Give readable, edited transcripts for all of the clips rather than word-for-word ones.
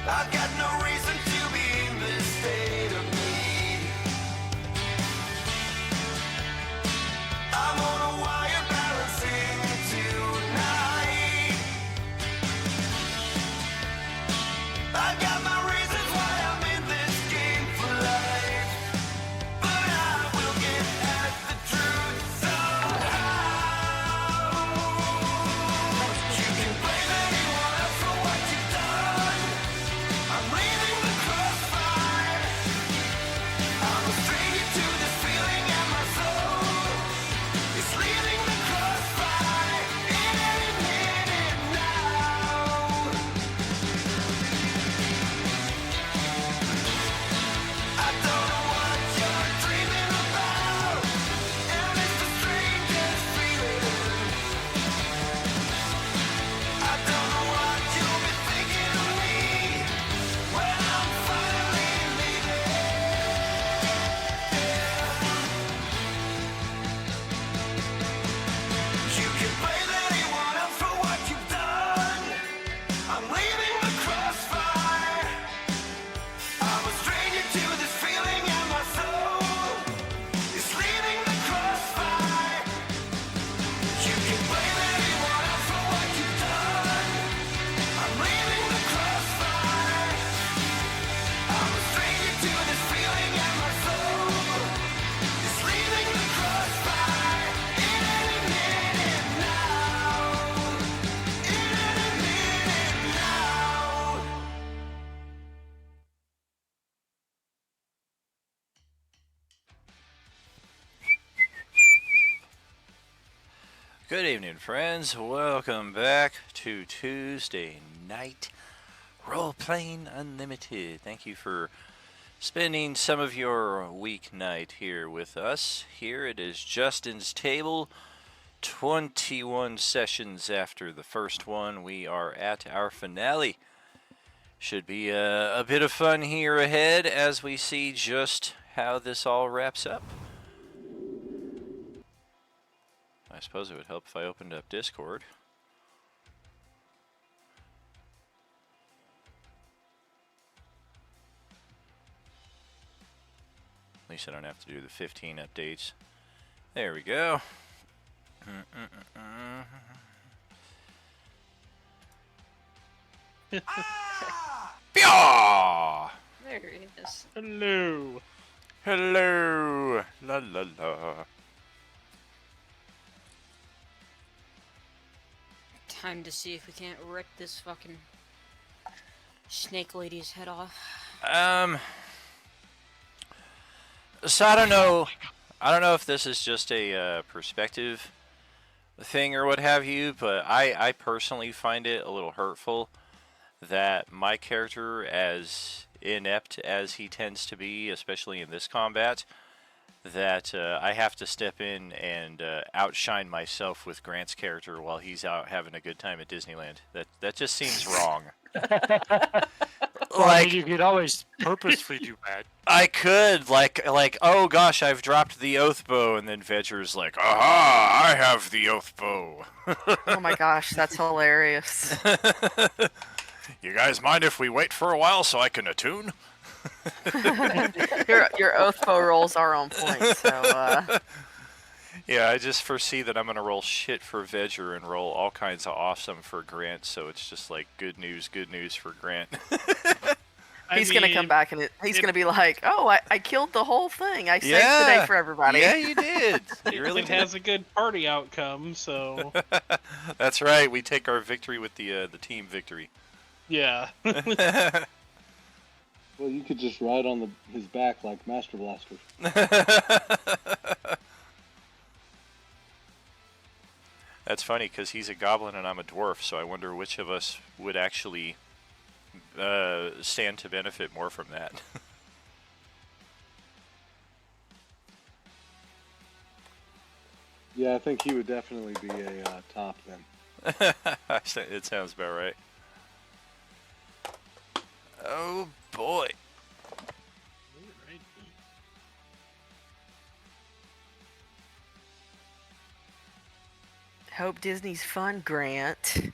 I've got no reason to be in this state of need. I'm on a wire balancing tonight. I've got my reasons why I'm in this game for life, but I will get at the truth somehow. You can blame anyone else for what you've done. I'm leaving the crossfire. I'm a stranger to this feeling, and my soul is leaving the crossfire in any minute now. I don't know what you're dreaming about, and it's the strangest feeling. I don't know what you'll be thinking of me when I'm finally leaving. You can blame anyone else for what you've done. I'm leaving the crossfire. I'm a stranger to this feeling, and my soul is leaving the crossfire. You can blame anyone else for what you've done. I'm leaving the crossfire. I'm a stranger to this feeling, and my soul is leaving the crossfire in any minute now. In any minute now. Good evening, friends. Welcome back to Tuesday Night Role Playing Unlimited. Thank you for spending some of your weeknight here with us. Here it is Justin's Table. 21 sessions after the first one, we are at our finale. Should be a bit of fun here ahead as we see just how this all wraps up. I suppose it would help if I opened up Discord. At least I don't have to do the 15 updates. There we go. Pyaw! There he is. Hello. Hello! La la la. Time to see if we can't rip this fucking snake lady's head off. So I don't know. I don't know if this is just a perspective thing or what have you, but I personally find it a little hurtful that my character, as inept as he tends to be, especially in this combat, that I have to step in and outshine myself with Grant's character while he's out having a good time at Disneyland. That just seems wrong. Well, I mean, you could always purposefully do that. I could, like, oh gosh, I've dropped the oath bow, and then Vedger's like, aha, I have the oath bow. Oh my gosh, that's hilarious. You guys mind if we wait for a while so I can attune? Your oath bow rolls are on point, so Yeah, I just foresee that I'm going to roll shit for Vedger and roll all kinds of awesome for Grant, so it's just like good news for Grant. he's gonna come back and he's gonna be like, "Oh, I killed the whole thing. I saved the day for everybody." Yeah, you did. You really It did. has a good party outcome, so That's right. We take our victory with the team victory. yeah. Well, you could just ride on his back like Master Blaster. That's funny because he's a goblin and I'm a dwarf, so I wonder which of us would actually stand to benefit more from that. Yeah, I think he would definitely be a top then. It sounds about right. Oh boy. Hope Disney's fun, Grant.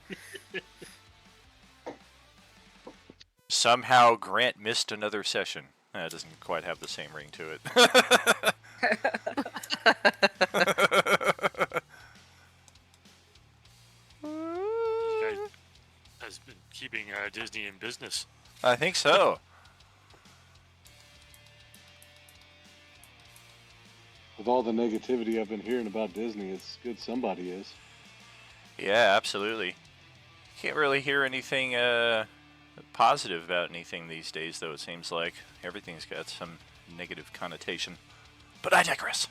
somehow Grant missed another session. That doesn't quite have the same ring to it. You guys has been keeping Disney in business. I think so. With all the negativity I've been hearing about Disney, it's good somebody is. Yeah, absolutely. Can't really hear anything positive about anything these days, though. It seems like everything's got some negative connotation. But I digress.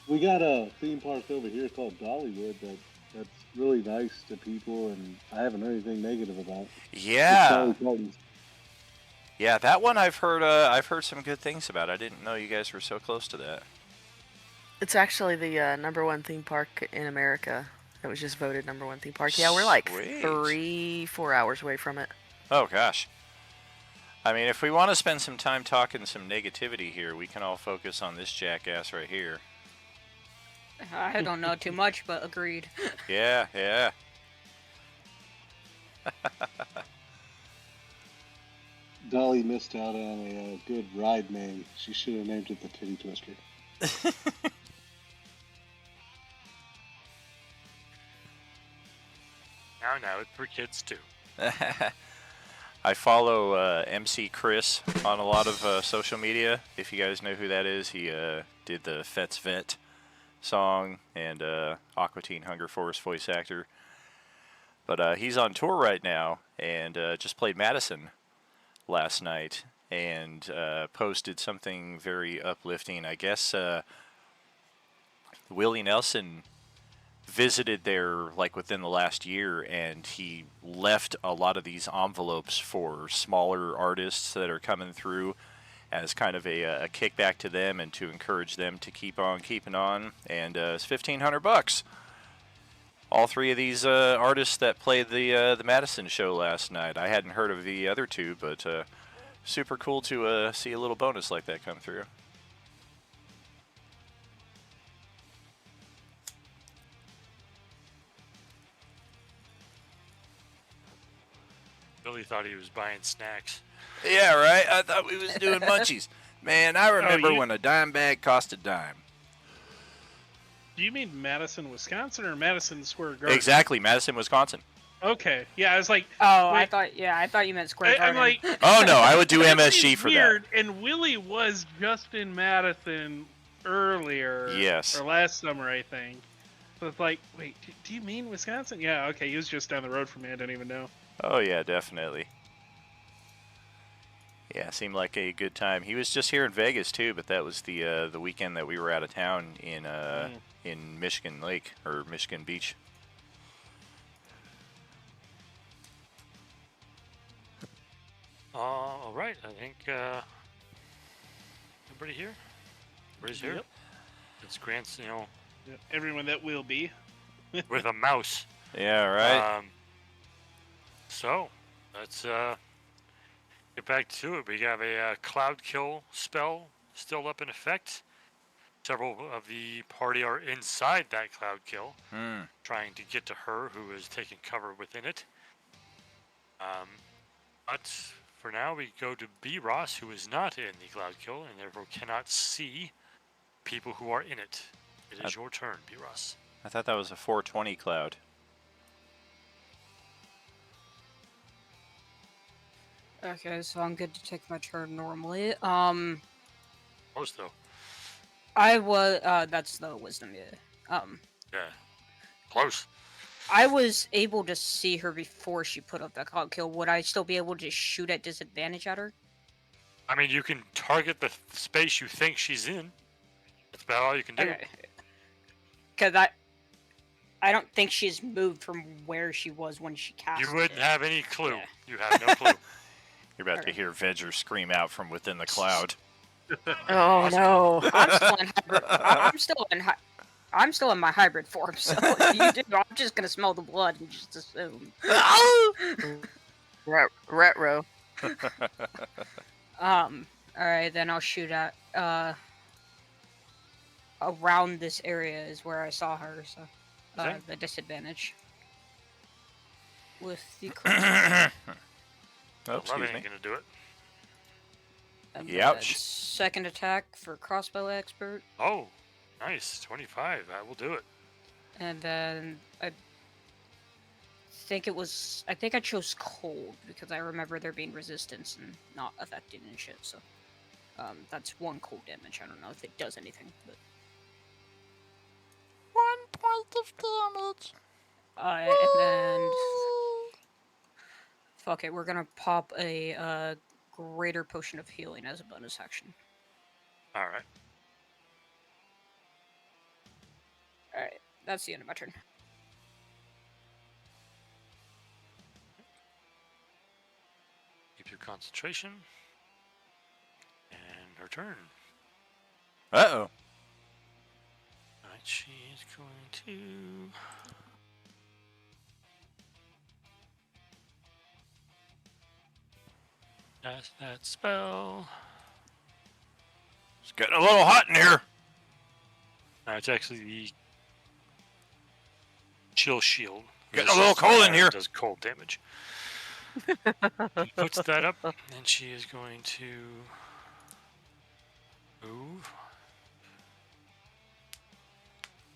We got a theme park over here called Dollywood that's really nice to people, and I haven't heard anything negative about. It's Yeah, Dolly Parton's. yeah, that one I've heard some good things about. I didn't know you guys were so close to that. It's actually the #1 theme park in America. It was just voted #1 theme park. Yeah, we're like Sweet. 3-4 hours away from it. Oh gosh. I mean, if we want to spend some time talking some negativity here, we can all focus on this jackass right here. I don't know too much, but agreed. Yeah, yeah. Dolly missed out on a good ride name. She should have named it the Titty Twister. Now it's for kids too. I follow MC Chris on a lot of social media. If you guys know who that is, he did the Fets Vet song and Aqua Teen Hunger Force voice actor. But he's on tour right now and just played Madison last night and posted something very uplifting. I guess Willie Nelson visited there like within the last year, and he left a lot of these envelopes for smaller artists that are coming through as kind of a kickback to them and to encourage them to keep on keeping on. And it's $1,500. All three of these artists that played the Madison show last night. I hadn't heard of the other two, but super cool to see a little bonus like that come through. Billy thought he was buying snacks. Yeah, right. I thought we was doing munchies. Man, I remember when a dime bag cost a dime. Do you mean Madison, Wisconsin, or Madison Square Garden? Exactly, Madison, Wisconsin. Okay. Yeah, I was like, Oh, wait, I thought you meant Square I'm Garden. like, Oh no, I would do that MSG seems for weird. And Willie was just in Madison earlier. Yes. Or last summer, I think. So it's like, wait, do you mean Wisconsin? Yeah, okay. He was just down the road from me. I didn't even know. that. Oh yeah, definitely. Yeah, seemed like a good time. He was just here in Vegas too, but that was the weekend that we were out of town in Michigan Lake or Michigan Beach. All right, I think everybody here. Everybody's here. Yep. It's Grant's, Yeah, everyone that will be. with a mouse. Yeah, right. So let's get back to it. We have a cloud kill spell still up in effect. Several of the party are inside that cloud kill, trying to get to her, who is taking cover within it. But for now, we go to B. Ross, who is not in the cloud kill, and therefore cannot see people who are in it. It is your turn, B. Ross. I thought that was a 420 cloud. Okay, so I'm good to take my turn normally. Close though. I was that's the wisdom, yeah. Yeah. Close. I was able to see her before she put up that cloud kill. Would I still be able to shoot at disadvantage at her? I mean, you can target the space you think she's in. That's about all you can do. Okay. Because I don't think she's moved from where she was when she cast You wouldn't it. have any clue. Yeah. You have no clue. You're about to Okay. hear Vedger scream out from within the cloud. Oh no. I'm still in hybrid. I'm still in my hybrid form, so if you do, I'm just gonna smell the blood and just assume. Retro. Alright, then I'll shoot at around this area is where I saw her, so Okay. the disadvantage with the crossbow. Oh, excuse 11 me. ain't gonna do it. And Youch. then second attack for crossbow expert. Oh, nice. 25. That will do it. And then I think I chose cold because I remember there being resistance and not affecting and shit. So that's 1 cold damage. I don't know if it does anything, but 1 point of damage. and then fuck it, we're gonna pop a greater potion of healing as a bonus action. All right. All right, that's the end of my turn. Keep your concentration. And her turn. Uh-oh. Alright, she is going to... cast that spell. It's getting a little hot in here. It's actually the chill shield. Getting a little cold in here. Does cold damage. She puts that up, and she is going to move.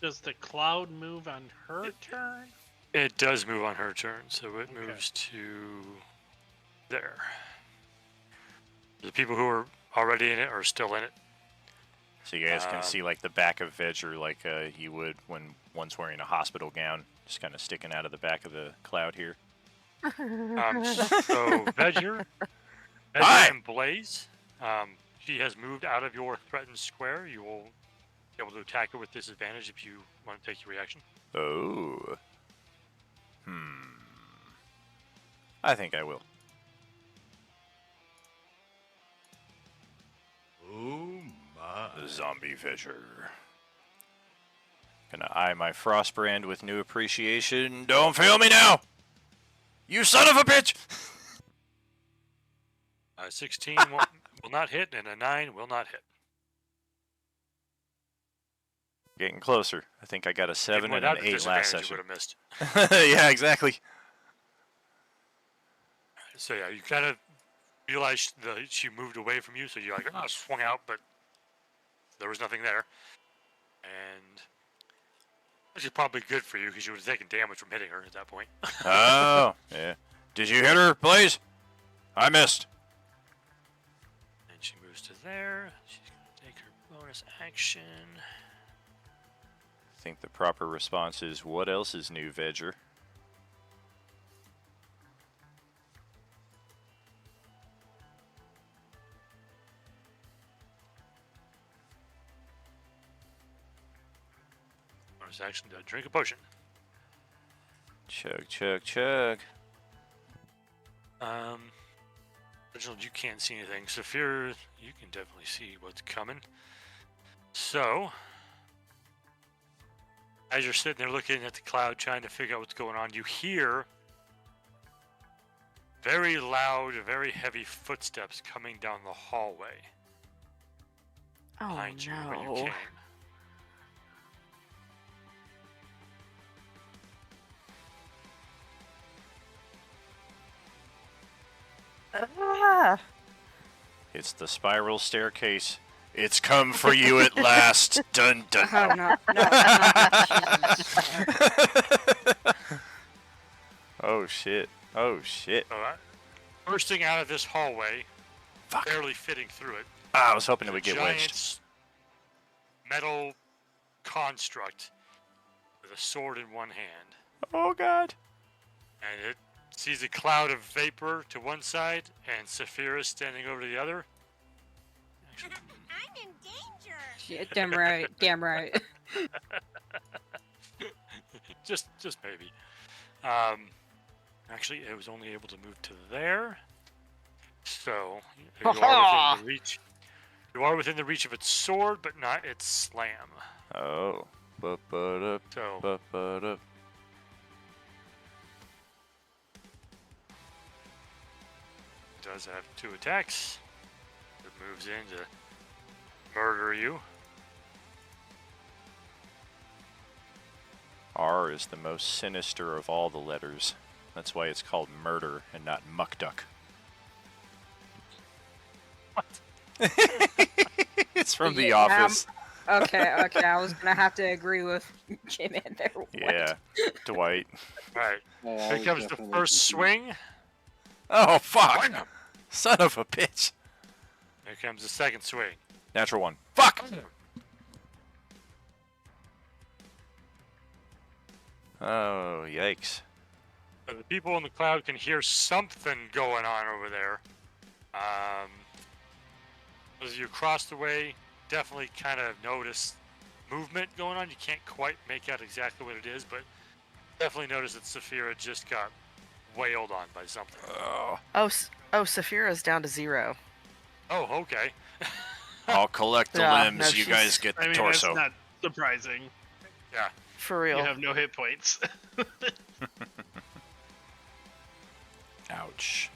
Does the cloud move on her turn? It does move on her turn, so it Okay. moves to there. The people who are already in it are still in it. So you guys can see like the back of Vedger like you would when one's wearing a hospital gown, just kind of sticking out of the back of the cloud here. So Vedger Hi. and Blaze, she has moved out of your threatened square. You will be able to attack her with disadvantage if you want to take your reaction. Oh. I think I will. Oh my. Zombie Vedger. Gonna eye my Frostbrand with new appreciation. Don't fail me now! You son of a bitch! 16 will not hit, and a 9 will not hit. Getting closer. I think I got a 7 and Without an the 8 last disadvantage, session. you would have missed. Yeah, exactly. So yeah, you kind of realize she moved away from you, so you're like, oh, swung out, but there was nothing there. And which is probably good for you because you would have taken damage from hitting her at that point. Oh, yeah. Did you hit her, Blaze? I missed. And she moves to there. She's going to take her bonus action. I think the proper response is, what else is new, Vedger? Bonus action to drink a potion. Chug, chug, chug. Reginald, you can't see anything. Saphir, you can definitely see what's coming. So, as you're sitting there looking at the cloud, trying to figure out what's going on, you hear very loud, very heavy footsteps coming down the hallway Oh behind you where you no. came. Ah. It's the spiral staircase. It's come for you at last. Dun dun. Oh no, no, Jesus. Oh shit. Oh shit. Bursting out of this hallway, Fuck. barely fitting through it, Ah, I was hoping it would a get giant wedged. metal construct with a sword in one hand. Oh god. And it sees a cloud of vapor to one side and Saphira standing over to the other. Actually, I'm in danger. Shit, damn right, damn right. just maybe. Actually, it was only able to move to there. So you are within the reach. You are within the reach of its sword, but not its slam. Oh. Ba-ba-da, So ba-ba-da. it does have 2 attacks. It moves in to murder you. R is the most sinister of all the letters. That's why it's called murder and not muckduck. It's from The Yeah, Office. Okay, I was gonna have to agree with J-Man there. What? Yeah, Dwight. Right. Oh, I Here was comes the definitely first confused. swing. Oh, fuck! Bam. Son of a bitch. Here comes the second swing. Natural one. Fuck! Oh, yikes. So the people in the cloud can hear something going on over there. As you cross the way, definitely kind of notice movement going on. You can't quite make out exactly what it is, but definitely notice that Saphira just got wailed on by something. Oh, Saphira's down to 0. Oh, okay. I'll collect the Yeah, limbs. no, You she's- guys get the I mean, torso. that's not surprising. Yeah. For real. You have no hit points. Ouch.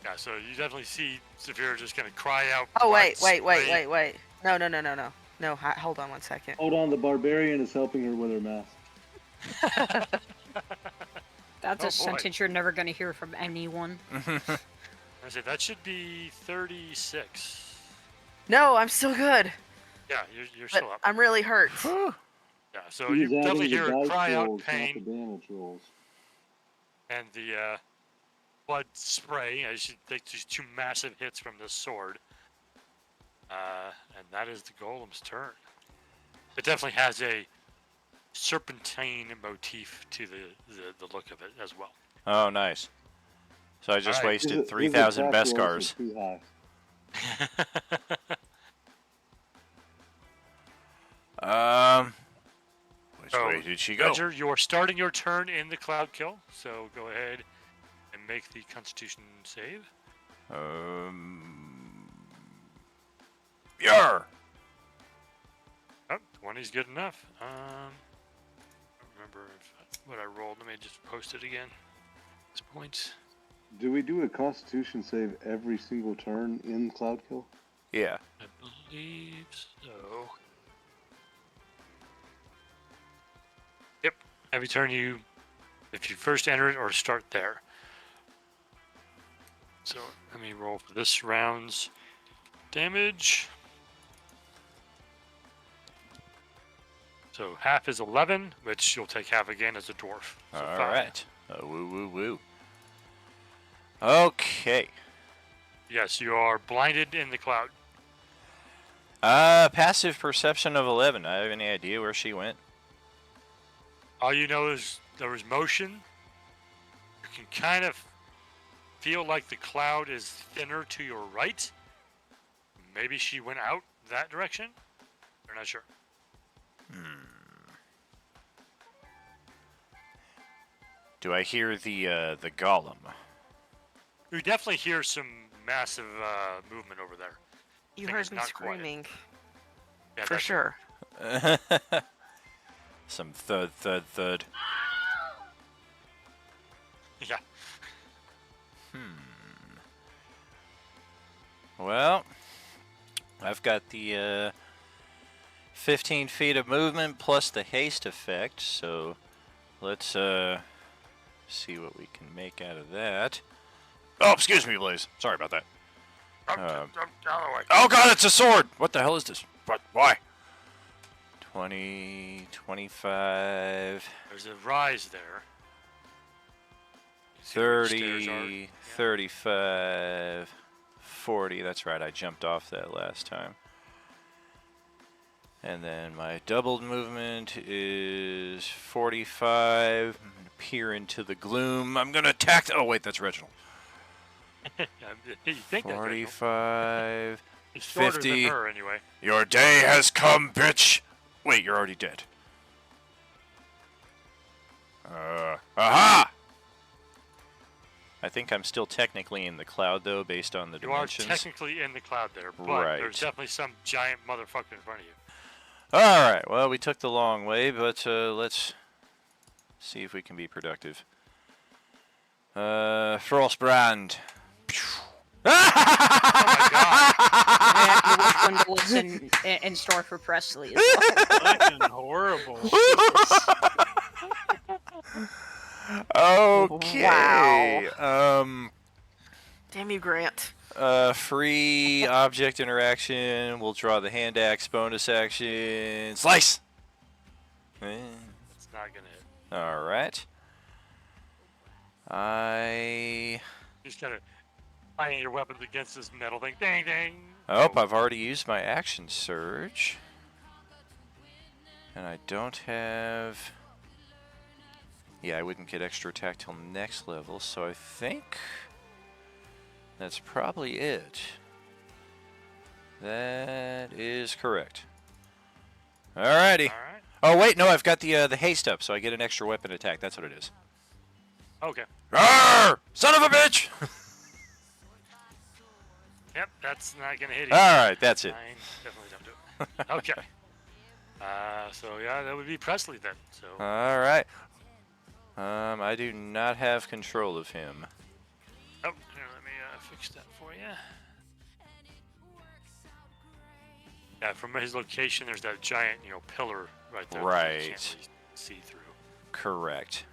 Yeah, so you definitely see Saphira just gonna cry out. Oh, blood, wait. spray. No, hold on one second. Hold on, the barbarian is helping her with her mask. That's Oh, a boy. sentence you're never gonna hear from anyone. I said that should be 36. No, I'm still good. Yeah, you're But still up. I'm really hurt. Yeah, so He's you adding definitely the hear her dice cry out rolls, not the pain damage rolls. and the blood spray as she takes these 2 massive hits from this sword. And that is the golem's turn. It definitely has a serpentine motif to the look of it as well. Oh, nice. So I just Alright. wasted His 3,000 attack best rolls scars. are too high. Which So, way did she go? Ledger, you're starting your turn in the cloud kill, so go ahead and make the Constitution save. Yar! Oh, 20's good enough. I don't remember what I rolled. Let me just post it again. This point. Do we do a Constitution save every single turn in Cloud Kill? Yeah. I believe so. Yep. Every turn if you first enter it or start there. So let me roll for this round's damage. So half is 11, which you'll take half again as a dwarf. So All 5. right. Woo woo woo. Okay. Yes, you are blinded in the cloud. Passive perception of 11. I have any idea where she went? All you know is there was motion. You can kind of feel like the cloud is thinner to your right. Maybe she went out that direction. You're not sure. Do I hear the golem? You definitely hear some massive movement over there. You Thing heard is me not quiet. screaming. Yeah, For that's- sure. Some thud thud thud. Yeah. Well, I've got the 15 feet of movement plus the haste effect, so let's see what we can make out of that. Oh, excuse me, Blaze. Sorry about that. Oh god, it's a sword! What the hell is this? What? Why? 20, 25, There's a rise there. You see where the stairs are? 30, Yeah. 35, 40. That's right, I jumped off that last time. And then my doubled movement is 45. I'm gonna peer into the gloom. I'm gonna attack. Oh wait, that's Reginald. You think that's right? 45. He's shorter 50. than her anyway. Your day has come, bitch. Wait, you're already dead. Aha! I think I'm still technically in the cloud though, based on the You are dimensions. technically in the cloud there, but Right. there's definitely some giant motherfucker in front of you. All right. Well, we took the long way, but let's see if we can be productive. Frostbrand. And which one was in store for Presley as well. Fucking horrible. Okay. Damn you, Grant. Free object interaction. We'll draw the hand axe. Bonus action. Slice! It's not gonna hit. Alright. I... You just gotta bang your weapons against this metal thing. Ding, ding. Oh, I've already used my action surge. And I don't have... Yeah, I wouldn't get extra attack till next level, so I think... That's probably it. That is correct. Alrighty. All right. Oh, wait, no, I've got the haste up, so I get an extra weapon attack. That's what it is. Okay. Arr! Son of a bitch! Yep, that's not gonna hit you. Alright, that's it. Fine. Definitely don't do it. Okay. So yeah, that would be Presley then. So Alright. I do not have control of him. oh, here, let me fix that for you. Yeah, from his location, there's that giant, pillar right there. That you can't Right. really see through. Correct.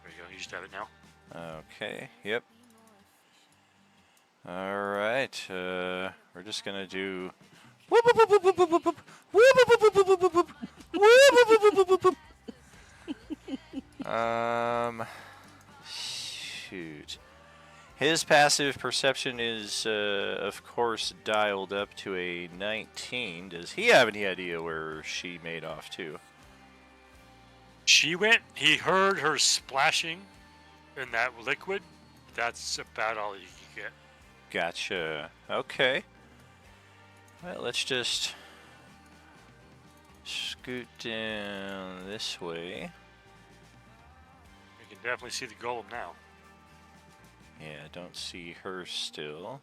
There you go. You just have it now. Okay, yep. Alright, we're just gonna do... Shoot. His passive perception is, of course, dialed up to a 19. Does he have any idea where she made off to? He heard her splashing in that liquid. That's about all you can get. Gotcha. Okay. Well, let's just scoot down this way. You can definitely see the golem now. Yeah, I don't see her still.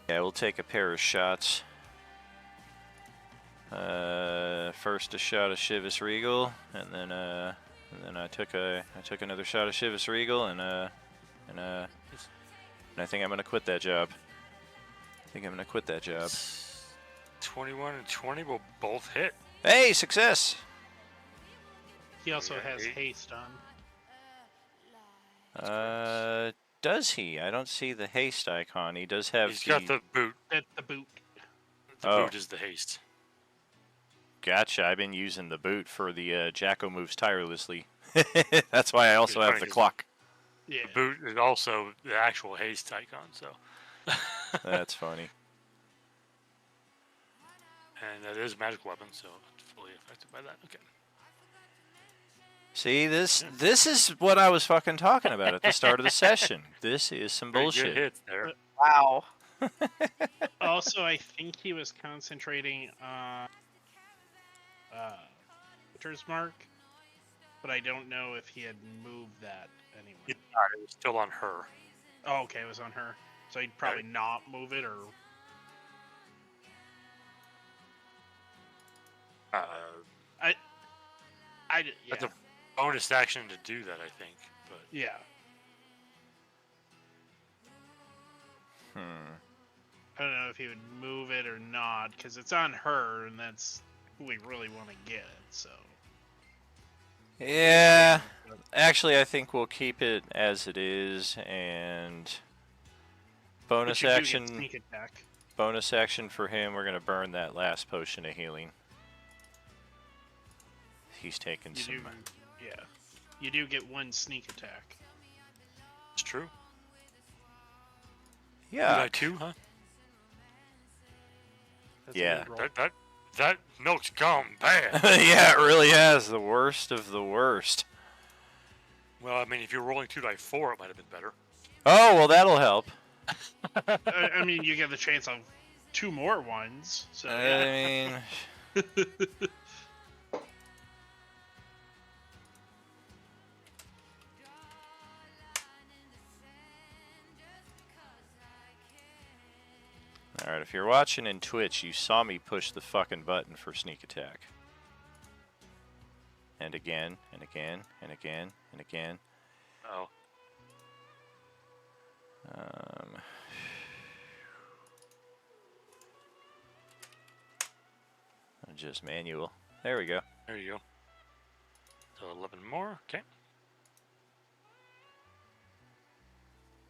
Yeah, we'll take a pair of shots. First a shot of Chivas Regal, and then I took another shot of Chivas Regal, and I think I'm gonna quit that job. 21 and 20 will both hit. Hey, success! He also Yeah, has eight. haste on. Does he? I don't see the haste icon. He does have He's got the boot. At the boot. The Oh. boot is the haste. Gotcha. I've been using the boot for the Jacko moves tirelessly. That's why I also It's have funny the 'cause clock. Yeah. The boot is also the actual haste icon, so. That's funny. And that is a magic weapon, so it's fully affected by that. Okay. See, this is what I was fucking talking about at the start of the session. This is some Pretty good bullshit. hits there. Wow. Also, I think he was concentrating on Hunter's Mark, but I don't know if he had moved that anyway. It was still on her. Oh, okay, it was on her. So he'd probably not move it, or yeah. That's a bonus action to do that, I think. But Yeah. I don't know if he would move it or not, because it's on her, and that's who we really want to get. So. Yeah. Actually, I think we'll keep it as it is, and bonus But you do get action. Sneak attack. Bonus action for him. We're gonna burn that last potion of healing. He's taking You some. do, yeah. You do get one sneak attack. it's true. Yeah. Did I too, huh? That's a Yeah. good roll. That milk's gone bad. Yeah, it really has the worst of the worst. Well, I mean, if you're rolling 2 die 4, it might have been better. Oh well, that'll help. I mean, you get the chance of 2 more ones. So I yeah. mean, all right. If you're watching in Twitch, you saw me push the fucking button for sneak attack. and again and again and again and again. Oh, Just manual. There we go. there you go. So 11 more. Okay.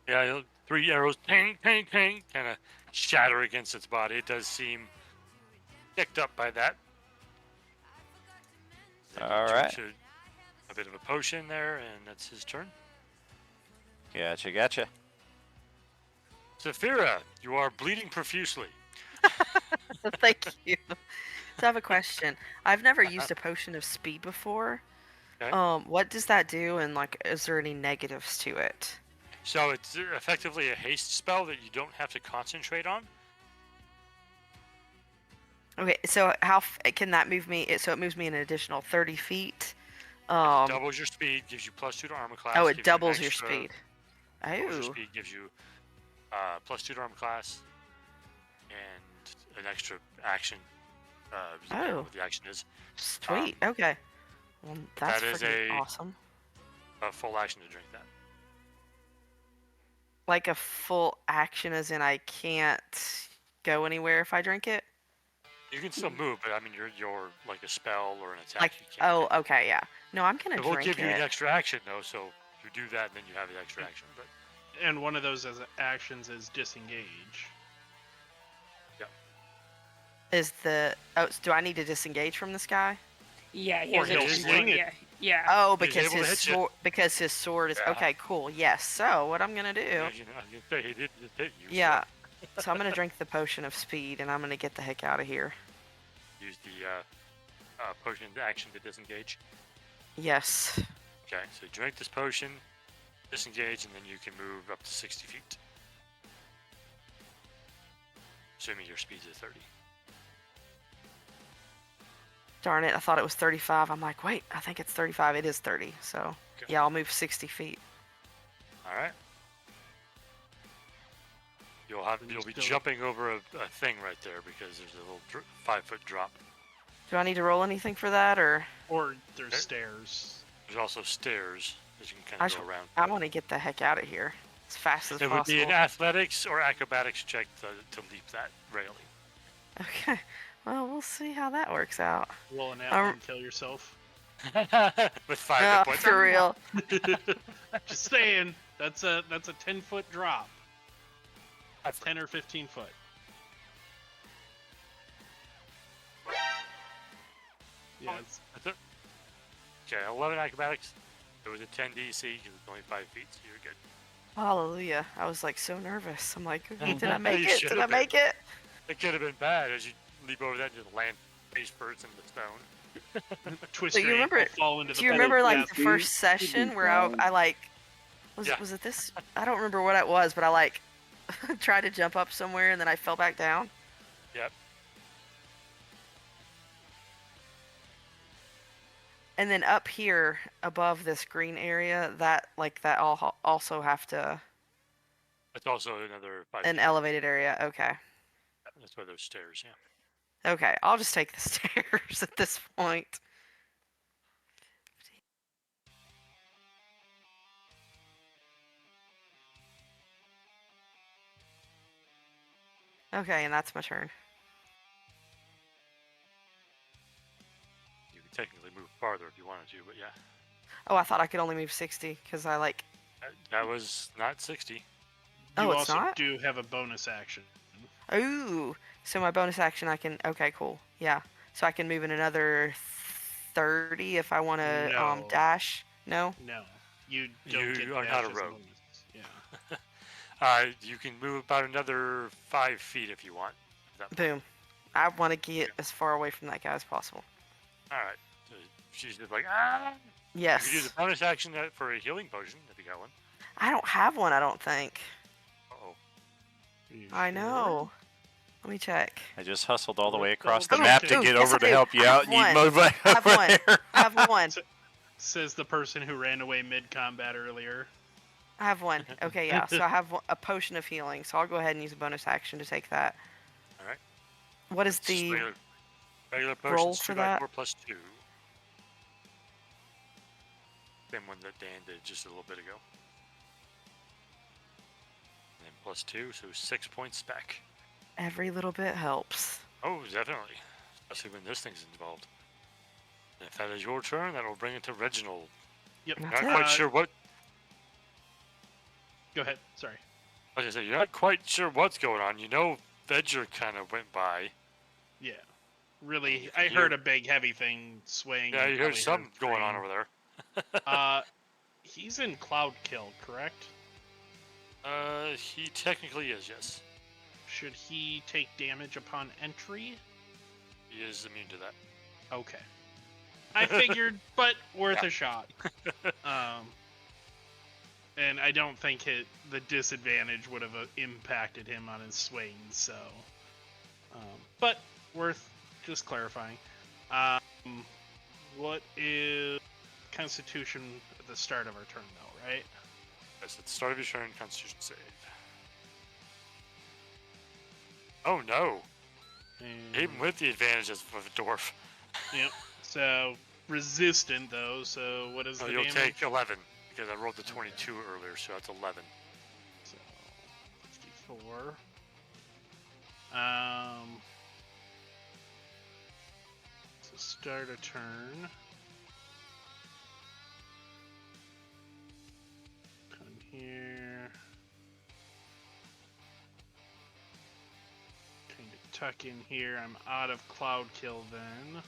Yeah, 3 arrows, tang, tang, tang, kind of shatter against its body. It does seem picked up by that. Then he All drinks right. a bit of a potion there, and that's his turn. Gotcha. Saphira, you are bleeding profusely. Thank you. So I have a question. I've never used a potion of speed before. Okay. What does that do, and like, is there any negatives to it? So it's effectively a haste spell that you don't have to concentrate on. Okay, so can that move me? So it moves me an additional 30 feet. Doubles your speed, gives you +2 to armor class. Oh, gives it you an doubles your extra- speed. Doubles your Oh, speed, gives you +2 to armor class, and an extra action. Depending on Oh. what the action is. sweet. Okay. Well, that's that is freaking a- awesome. A full action to drink that. Like a full action, as in I can't go anywhere if I drink it. You can still move, but I mean, you're like a spell or an attack. Like, you can't oh, do. okay, yeah. No, I'm gonna It will drink give you an it. extra action though, so you do that and then you have the extra action. But And one of those as actions is disengage. Do I need to disengage from this guy? Yeah, he Or has he'll extra swing sword, it. Yeah, yeah. Oh, He's because able to his hit you. sword. Because his sword is Yeah. okay. Cool. Yes. So what I'm gonna do? you know, I can say he did just hit you. so Yeah. So I'm gonna drink the potion of speed, and I'm gonna get the heck out of here. use the potion action to disengage. Yes. Okay, so drink this potion, disengage, and then you can move up to 60 feet. Assuming your speed's at 30. Darn it! I thought it was 35. I'm like, wait, I think it's 35. It is 30. So Okay. yeah, I'll move 60 feet. All right. You'll be still- jumping over a thing right there because there's a little 5-foot drop. Do I need to roll anything for that, or Or there's Okay. stairs. There's also stairs that you can I kind sh- of go around. I want to get the heck out of here as fast as It would be possible? an athletics or acrobatics check to leap that railing. Okay. Well, we'll see how that works out. Roll an apple Um, and kill yourself. With 5 hit points. For real. Just saying, that's a 10-foot drop. 10 or 15 foot. Yeah, it's, That's it. Okay, 11 acrobatics. It was a 10 DC because it's only 5 feet, so you're good. Hallelujah. I was like so nervous. I'm like, You did I make it? should Did I have been. make it? It could have been bad as you leap over that and just land face first into the stone. twist So your you remember- ankle, fall into the Do you pool. remember Yeah, like the see, first it'd be session where I fine. like was Yeah. was it this? I don't remember what it was, but I like tried to jump up somewhere and then I fell back down. Yep. And then up here above this green area, that all also have to That's also another 5 an feet. elevated area. Okay. That's why there's stairs, yeah. Okay, I'll just take the stairs at this point. Okay, and that's my turn. You can technically move farther if you wanted to, but yeah. Oh, I thought I could only move 60 because I like. That was not 60. You Oh, it's also not? do have a bonus action. Ooh, so my bonus action I can. Okay, cool. Yeah, so I can move in another 30 if I want to No. dash. No. No, you don't You get are dash not a as rogue. bonus. Yeah. You can move about another 5 feet if you want. That- Boom. I want to get as far away from that guy as possible. All right. So she's just like, ah! Yes. You can use a bonus action for a healing potion if you got one. I don't have one. I don't think. Uh-oh. You I sure? know. Let me check. I just hustled all the way across Oh, the map to ooh, get yes, over I to do. help you I have out, and you one. moved back I have over one. there. I have one. Says the person who ran away mid-combat earlier. I have one. Okay, yeah. So I have a potion of healing. So I'll go ahead and use a bonus action to take that. All right. What is It's just the regular roll potions, for 2 that? by 4 plus 2. Same one that Dan did just a little bit ago. And then +2, so 6 points back. Every little bit helps. Oh, definitely. Especially when this thing's involved. And if that is your turn, that'll bring it to Reginald. Yep. That's Not it. quite sure what. Go ahead. Sorry. I was gonna say, you're not quite sure what's going on. You know, Vedger kind of went by. Yeah. Really, You I can heard hear- a big heavy thing swing. Yeah, and you heard probably something going on train. over there. He's in Cloud Kill, correct? He technically is, yes. Should he take damage upon entry? He is immune to that. Okay. I figured, but worth a shot. And I don't think the disadvantage would have impacted him on his swing, so. But worth just clarifying. What is Constitution at the start of our turn, though, right? Yes, at the start of your turn, Constitution save. Oh no! And, Even with the advantages of a dwarf. Yep. So resistant though. So what is So the you'll damage? take 11 because I rolled the 22 earlier, so that's 11. So 54. To start a turn. Come here. Kind of tuck in here. I'm out of Cloud Kill then.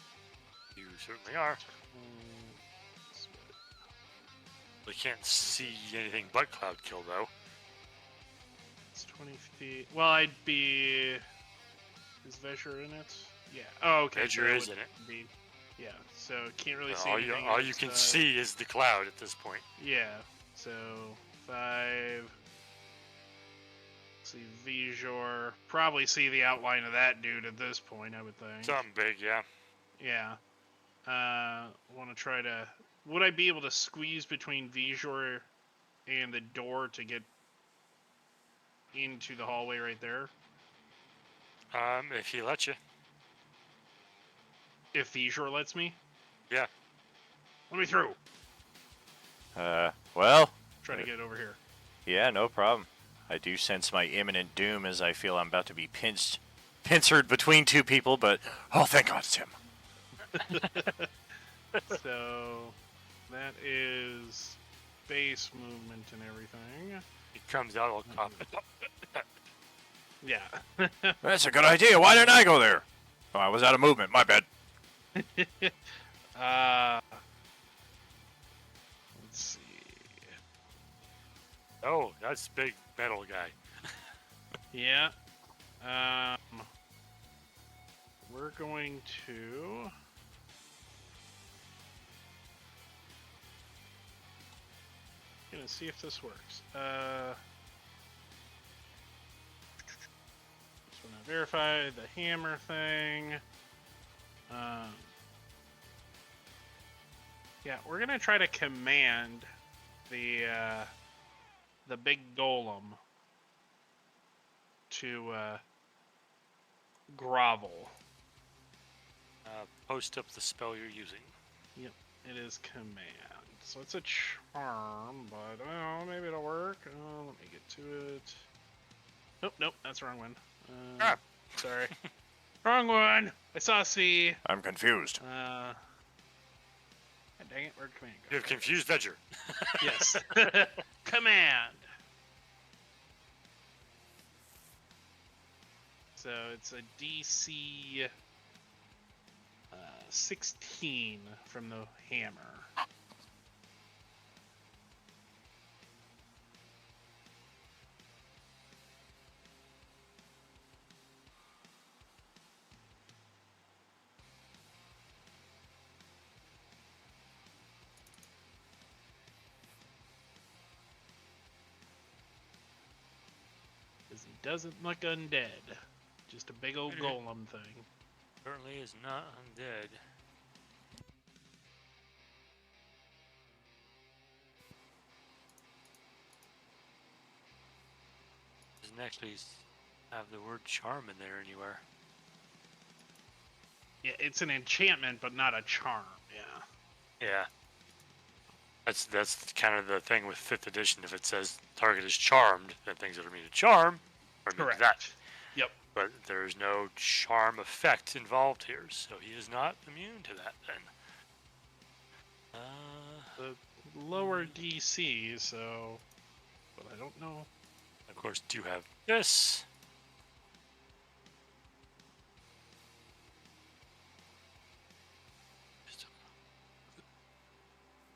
You certainly are. This way. We can't see anything but Cloud Kill, though. It's 20 feet. Well, I'd be. Is Vesher in it? Yeah. Oh, okay. Vedger that is would in it. Be, yeah. So can't really see All anything. you can outside. see is the cloud at this point. Yeah. So 5. See Vijor. Probably see the outline of that dude at this point. I would think. Something big, yeah. Yeah. Want to try to. Would I be able to squeeze between Vijor and the door to get into the hallway right there? If he lets you. If Vijor lets me? Yeah. Let me through. Well, Try to get over here. yeah, no problem. I do sense my imminent doom as I feel I'm about to be pincered between two people, but oh, thank God it's him. So that is base movement and everything. He comes out all cop. Yeah. That's a good idea. Why didn't I go there? Oh, I was out of movement. My bad. Let's see. Oh, that's big metal guy. Yeah. We're going to. Gonna see if this works. Just want to verify the hammer thing. Yeah, we're gonna try to command the big golem to grovel. Post up the spell you're using. Yep, it is command. So it's a charm, but maybe it'll work. Let me get to it. Nope, that's the wrong one. Ah. Sorry. Wrong one! I saw C. I'm confused. God dang it, where'd command go? You have confused Vedger. Yes. Command! So it's a DC 16 from the hammer. Because he doesn't look undead. Just a big old golem thing. Certainly is not undead. Doesn't actually have the word charm in there anywhere. Yeah, it's an enchantment, but not a charm. Yeah. Yeah. That's kind of the thing with 5th edition. If it says target is charmed, then things that are immune to charm are immune to that. Correct. Yep. But there's no charm effect involved here, so he is not immune to that then. The lower DC, so, but I don't know. Of course, do have this.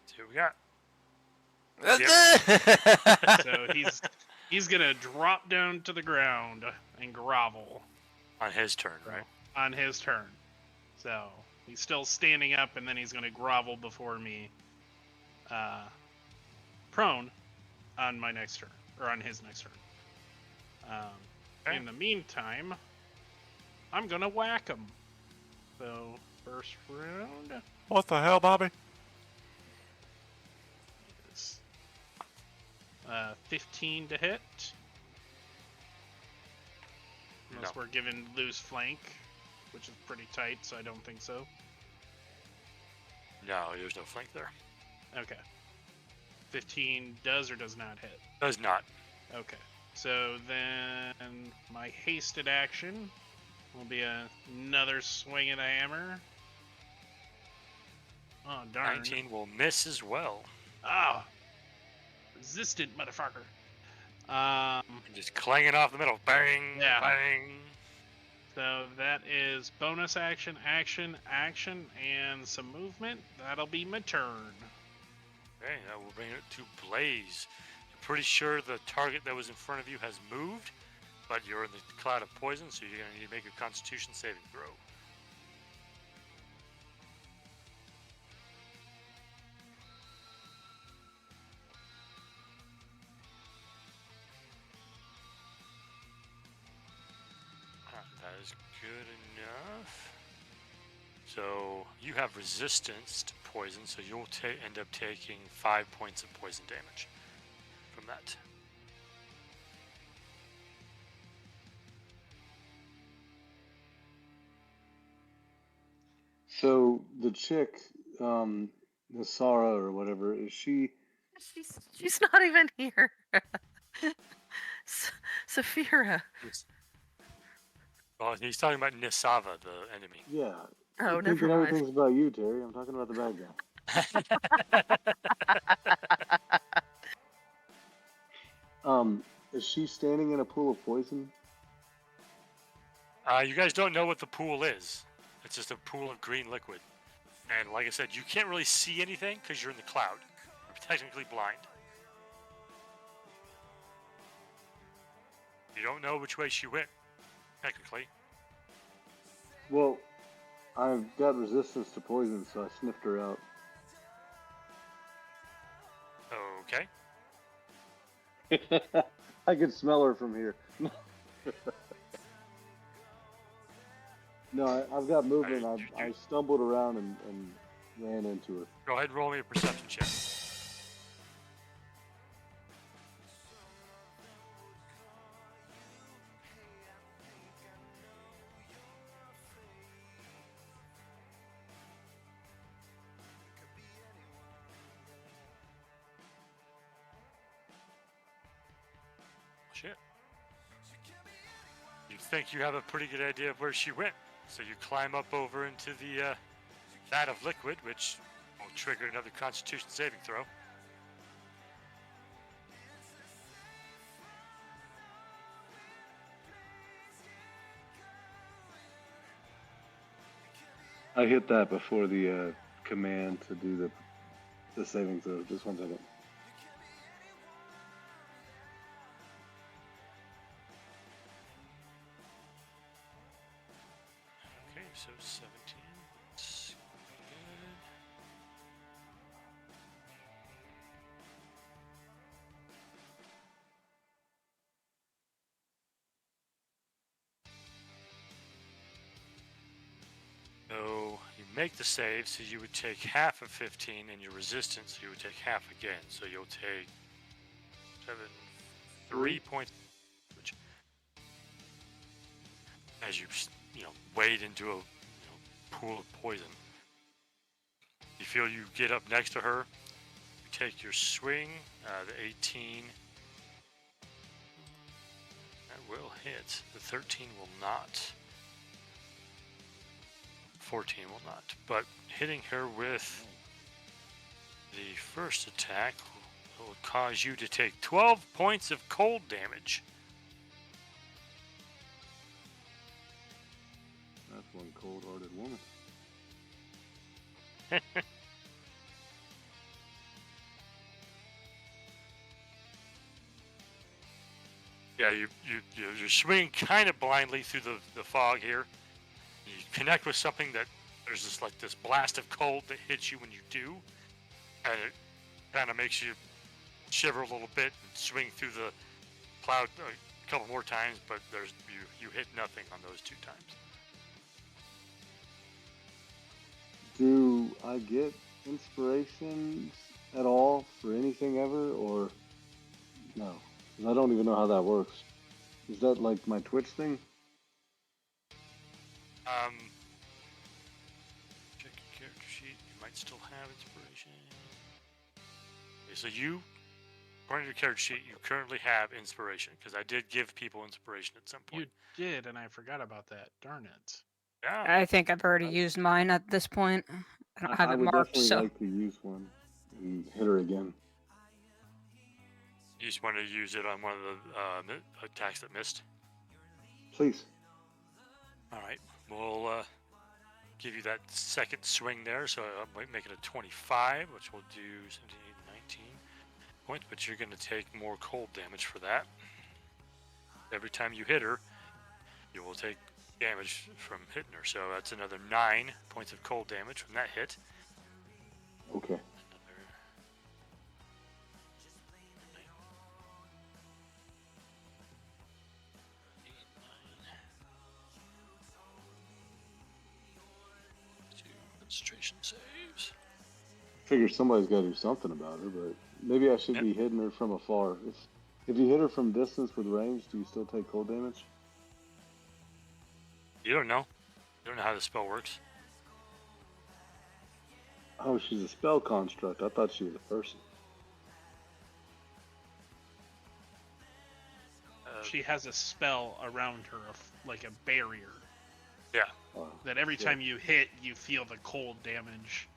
See what we got. So he's gonna drop down to the ground and grovel On his turn, right? on his turn. So he's still standing up, and then he's gonna grovel before me, prone, on my next turn, or on his next turn. Okay. In the meantime, I'm gonna whack him. So first round What the hell, Bobby? is 15 to hit. Unless No. we're given loose flank, which is pretty tight, so I don't think so. No, there's no flank there. Okay. 15 does or does not hit. Does not. Okay. So then my hasted action will be another swing of the hammer. Oh, darn. 19 will miss as well. Ah! Resistant, motherfucker. And just clanging off the middle. Bang, Yeah. bang. So that is bonus action, action, action, and some movement. That'll be my turn. Okay, that will bring it to Blaze. You're pretty sure the target that was in front of you has moved, but you're in the cloud of poison, so you're going to need to make a Constitution saving throw. That is good enough. So you have resistance to poison, so you'll end up taking 5 points of poison damage from that. So the chick, Nasara or whatever, is she? She's not even here. Saphira. Well, he's talking about Nisava, the enemy. Yeah. Oh, I'm never thinking mind. everything's about you, Terry. I'm talking about the bad guy. Is she standing in a pool of poison? You guys don't know what the pool is. It's just a pool of green liquid. And like I said, you can't really see anything because you're in the cloud. You're technically blind. You don't know which way she went, technically. Well, I've got resistance to poison, so I sniffed her out. Okay. I could smell her from here. No, I've got movement. I stumbled around and ran into her. Go ahead and roll me a perception check. Shit. You think you have a pretty good idea of where she went, so you climb up over into the vat of liquid, which will trigger another Constitution saving throw. I hit that before the command to do the saving throw. Just 1 second. Okay, so 17. That's good. So you make the save, so you would take half of 15, and your resistance, you would take half again. So you'll take 3 points. Which, as you wade into a pool of poison, you feel you get up next to her, you take your swing. The 18. That will hit. The 13 will not. 14 will not. But hitting her with the first attack will cause you to take 12 points of cold damage. That's one cold-hearted woman. Yeah, you swing kind of blindly through the fog here. You connect with something that there's this blast of cold that hits you when you do, and it kind of makes you shiver a little bit and swing through the cloud a couple more times, but you hit nothing on those 2 times. Do I get inspirations at all for anything ever, or no? 'Cause I don't even know how that works. Is that like my Twitch thing? Check your character sheet. You might still have inspiration. Okay, so you, according to your character sheet, you currently have inspiration because I did give people inspiration at some You point. did, and I forgot about that. Darn it. Yeah. I think I've already used mine at this point. I don't have I it would marked, definitely so like to use one and hit her again. You just want to use it on one of the attacks that missed. Please. All right, we'll give you that second swing there, so I might make it a 25, which will do 17, 19 points, but you're going to take more cold damage for that. Every time you hit her, you will take damage from hitting her, so that's another 9 points of cold damage from that hit. Okay. Another 8, 9. 2 concentration saves. Figure somebody's got to do something about her, but maybe I should Yep. be hitting her from afar. If you hit her from distance with range, do you still take cold damage? You don't know. You don't know how the spell works. Oh, she's a spell construct. I thought she was a person. She has a spell around her, like a barrier, Yeah. Wow. that every Yeah. time you hit, you feel the cold damage.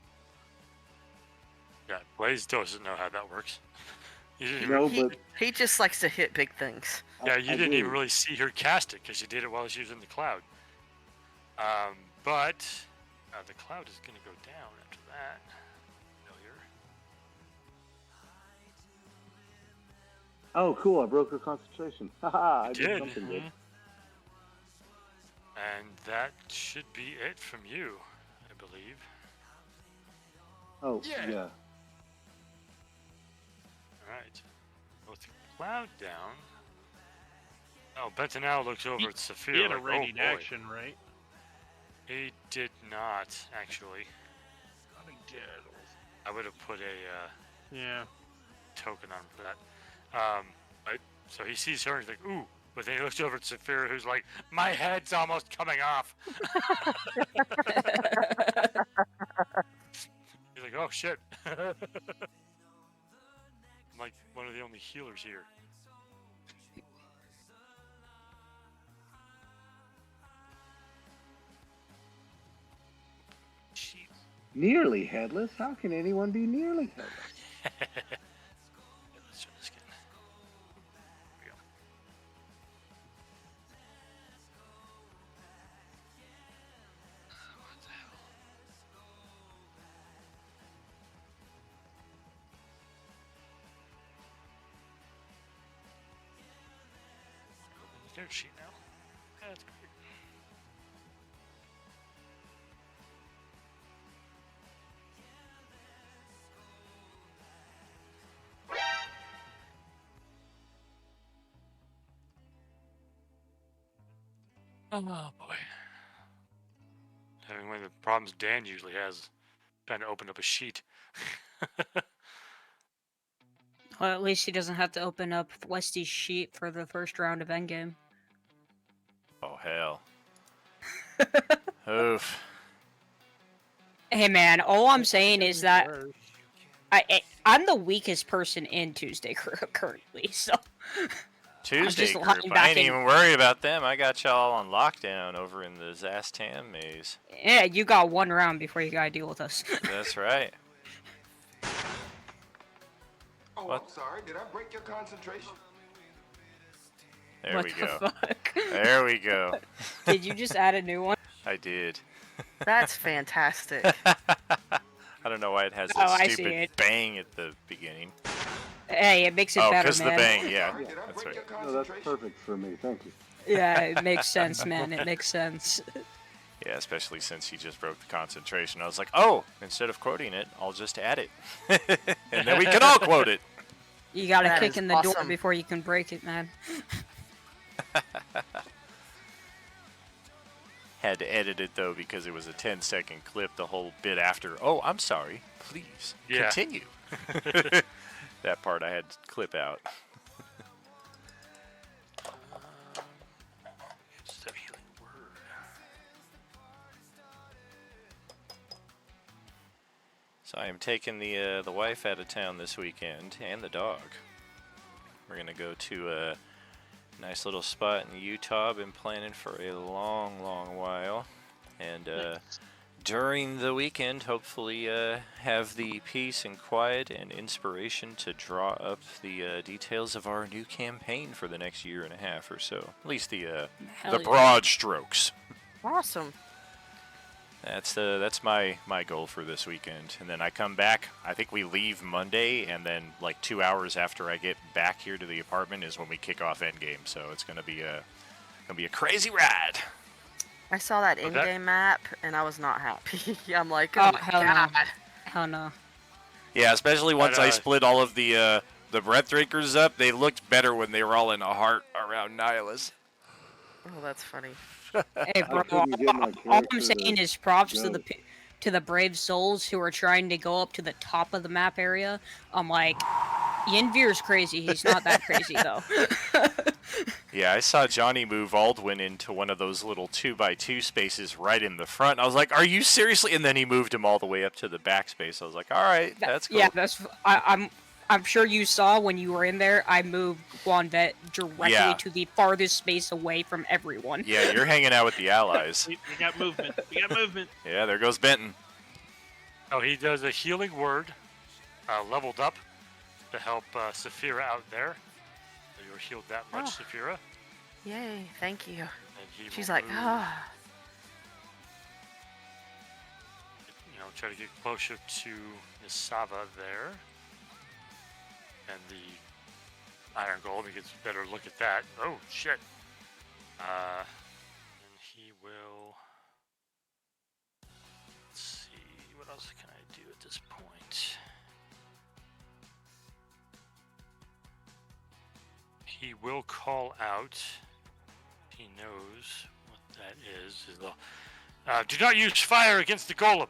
Yeah, Blaze doesn't know how that works. You didn't No, even, but He just likes to hit big things. yeah, you I didn't even do. really see her cast it because she did it while she was in the cloud. But the cloud is going to go down after that. Failure. Oh, cool! I broke her concentration. Haha! I You did did. something good. And that should be it from you, I believe. Oh, Yeah. yeah. Alright. With the cloud down. Oh, Benton now looks over at Saphir. He had a like, ready oh, boy. action, right? He did not, actually. Thought he did. I would have put a Yeah. token on for that. So he sees her and he's like, ooh. But then he looks over at Saphira, who's like, my head's almost coming off. He's like, oh shit. I'm like one of the only healers here. Jeez. Nearly headless? How can anyone be nearly headless? Let's try this again. Here we go. What the hell? Open the character sheet now. Yeah, that's great. Oh boy. Having one of the problems Dan usually has trying to open up a sheet. well, at least he doesn't have to open up Westy's sheet for the first round of Endgame. Oh hell. Oof. Hey man, all I'm saying is that Worse. I'm the weakest person in Tuesday currently, so Tuesday just group. lying I back ain't in- even worried about them. I got y'all on lockdown over in the Zastam maze. yeah, you got one round before you gotta deal with us. That's right. Oh, What? I'm sorry. Did I break your concentration? There What we the go. fuck? There we go. Did you just add a new one? I did. That's fantastic. I don't know why it has Oh, that I see stupid it. bang at the beginning. Hey, it makes it Oh, better, because the man. bang, yeah. Sorry, did I That's break right. your No, that's concentration? perfect for me. Thank you. Yeah, it makes sense, man. It makes sense. Yeah, especially since he just broke the concentration. I was like, oh, instead of quoting it, I'll just add it. And then we can all quote it. You gotta That kick is in the door awesome. before you can break it, man. Had to edit it, though, because it was a 10-second clip the whole bit after. Oh, I'm sorry. Please, Yeah. continue. That part I had to clip out. Just a healing word. So I am taking the wife out of town this weekend, and the dog. We're going to go to a nice little spot in Utah. Been planning for a long, long while. And during the weekend, hopefully have the peace and quiet and inspiration to draw up the details of our new campaign for the next year and a half or so. At least the Hell yeah. broad strokes. Awesome. That's my goal for this weekend. And then I come back. I think we leave Monday, and then like 2 hours after I get back here to the apartment is when we kick off Endgame. So it's gonna be a crazy ride. I saw that Okay. in-game map and I was not happy. I'm like, Oh, oh my hell no. god. Hell no. Yeah, especially once I But, split all of the breath drinkers up. They looked better when they were all in a heart around Nihilus. Oh, that's funny. Hey, bro. couldn't get my All character I'm saying to is props go. to the brave souls who are trying to go up to the top of the map area. I'm like, Yenvir's crazy. He's not that crazy though. Yeah, I saw Johnny move Aldwin into one of those little 2x2 spaces right in the front. I was like, "Are you seriously?" And then he moved him all the way up to the back space. I was like, "All right, that's cool." Yeah, I'm sure you saw when you were in there. I moved Guanvet directly Yeah. to the farthest space away from everyone. Yeah, you're hanging out with the allies. We got movement. We got movement. Yeah, there goes Benton. Oh, he does a healing word, leveled up, to help Saphira out there. So you're healed that much, Oh. Saphira. Yay, thank you. And he She's will like, move, ah. try to get closer to Nisava there. And the Iron Golem, he gets a better look at that. Oh, shit. And he will... Let's see, what else can I do at this point? He will call out. He knows what that is. Do not use fire against the golem.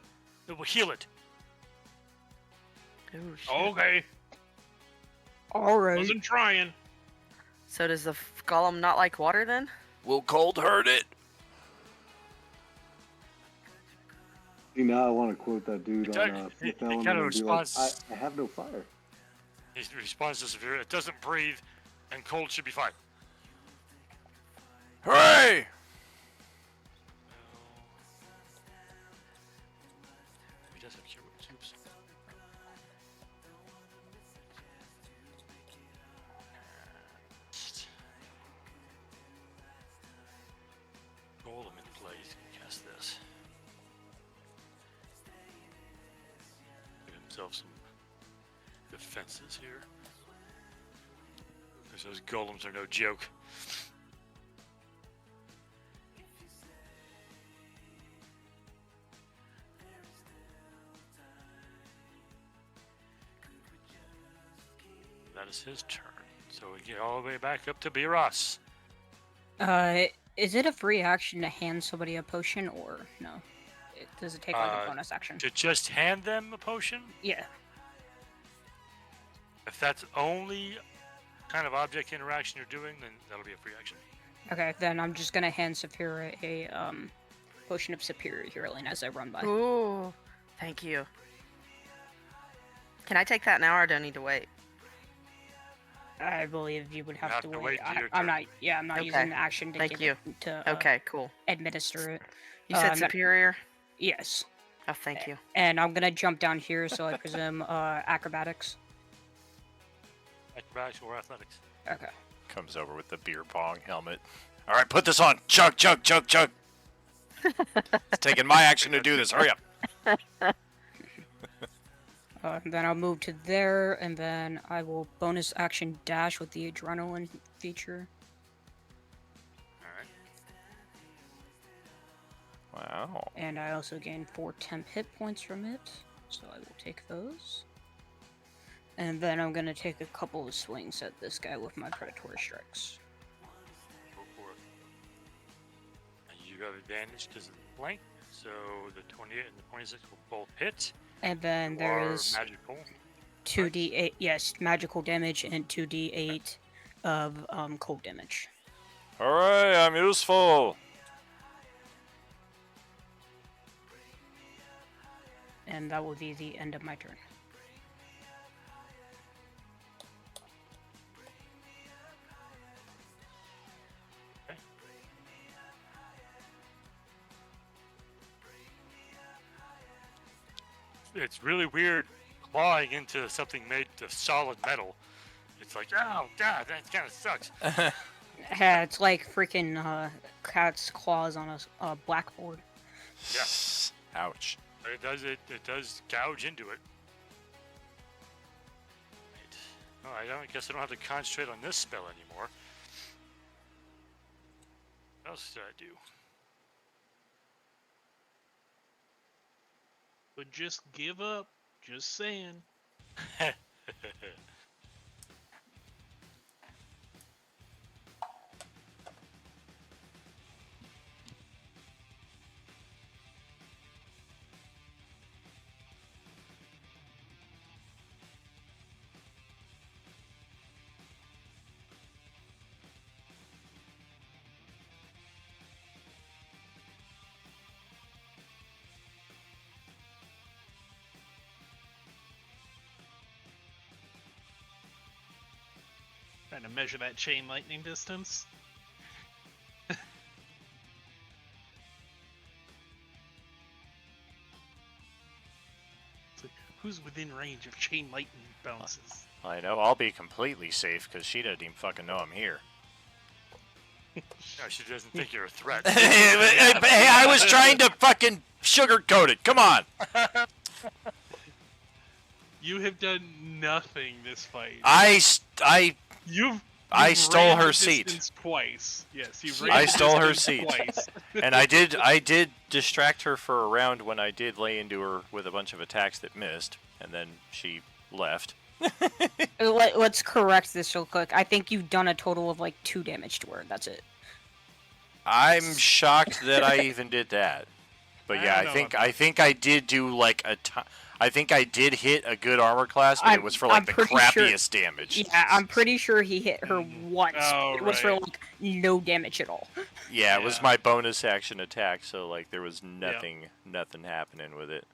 It will heal it. Oh, shit. Okay. All right. Wasn't trying. So does the golem not like water then? Will cold hurt it? See, now I want to quote that dude It on does- Fifth it Element kinda and be like, responds- I have no fire. He responds to severe. It doesn't breathe, and cold should be fine. Hooray! He does have cure wounds. Oops. Golem in place. Cast this. Give himself some defenses here. Because those golems are no joke. That is his turn. So we get all the way back up to Biras. Is it a free action to hand somebody a potion or no? Does it take like a bonus action? To just hand them a potion? Yeah. If that's only kind of object interaction you're doing, then that'll be a free action. Okay, then I'm just gonna hand Saphira a potion of superior healing as I run by. Ooh, thank you. Can I take that now, or do I need to wait? I believe you would have, have to to wait. wait till your I'm turn. not. Yeah, I'm not Okay. using the action to Thank give it to Okay, cool. administer it. You said I'm gonna- superior? Yes, Oh, thank you. and I'm gonna jump down here, so I presume acrobatics. Acrobatics or athletics. Okay. Comes over with the beer pong helmet. All right, put this on. Chug, chug, chug, chug. It's taking my action to do this. Hurry up. Then I'll move to there, and then I will bonus action dash with the adrenaline feature. All right. Wow. And I also gain 4 temp hit points from it, so I will take those. And then I'm gonna take a couple of swings at this guy with my predatory strikes. Go for it. And you have advantage because of the flank, so the 28 and the 26 will both hit. And then You there are is magical. 2d8, yes, magical damage, and 2d8 of cold damage. All right, I'm useful. And that will be the end of my turn. It's really weird clawing into something made of solid metal. It's like, oh god, that kind of sucks. Yeah, it's like freaking cat's claws on a blackboard. Yeah. Ouch. But it does gouge into it. Right. Oh, I guess I don't have to concentrate on this spell anymore. What else did I do? But just give up. Just saying. Trying to measure that chain lightning distance. It's like, who's within range of chain lightning bounces? I know. I'll be completely safe because she doesn't even fucking know I'm here. No, she doesn't think you're a threat. Hey, I was trying to fucking sugarcoat it. Come on. You have done nothing this fight. I You've stole ran her the seat. distance twice. Yes, you've I ran the stole her distance seat. twice. And I did distract her for a round when I did lay into her with a bunch of attacks that missed, and then she left. Let's correct this real quick. I think you've done a total of like 2 damage to her. That's it. I'm shocked that I even did that. But I yeah, don't know about I think I did do like I think I did hit a good armor class, but it was for like I'm the pretty sure- crappiest damage. Yeah, I'm pretty sure he hit her once. Oh, It was for right. like no damage at all. Yeah, it was Yeah. my bonus action attack, so like there was nothing happening with it.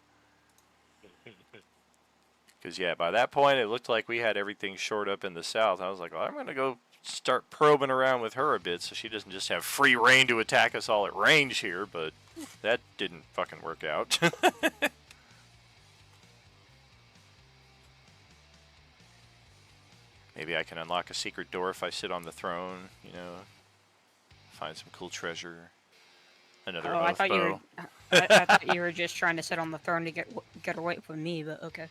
Because yeah, by that point it looked like we had everything shored up in the south. I was like, well, I'm gonna go start probing around with her a bit so she doesn't just have free reign to attack us all at range here. But that didn't fucking work out. Maybe I can unlock a secret door if I sit on the throne. You know, find some cool treasure. Another Oh, I oath thought you were. bow. I thought you were just trying to sit on the throne to get away from me, but okay.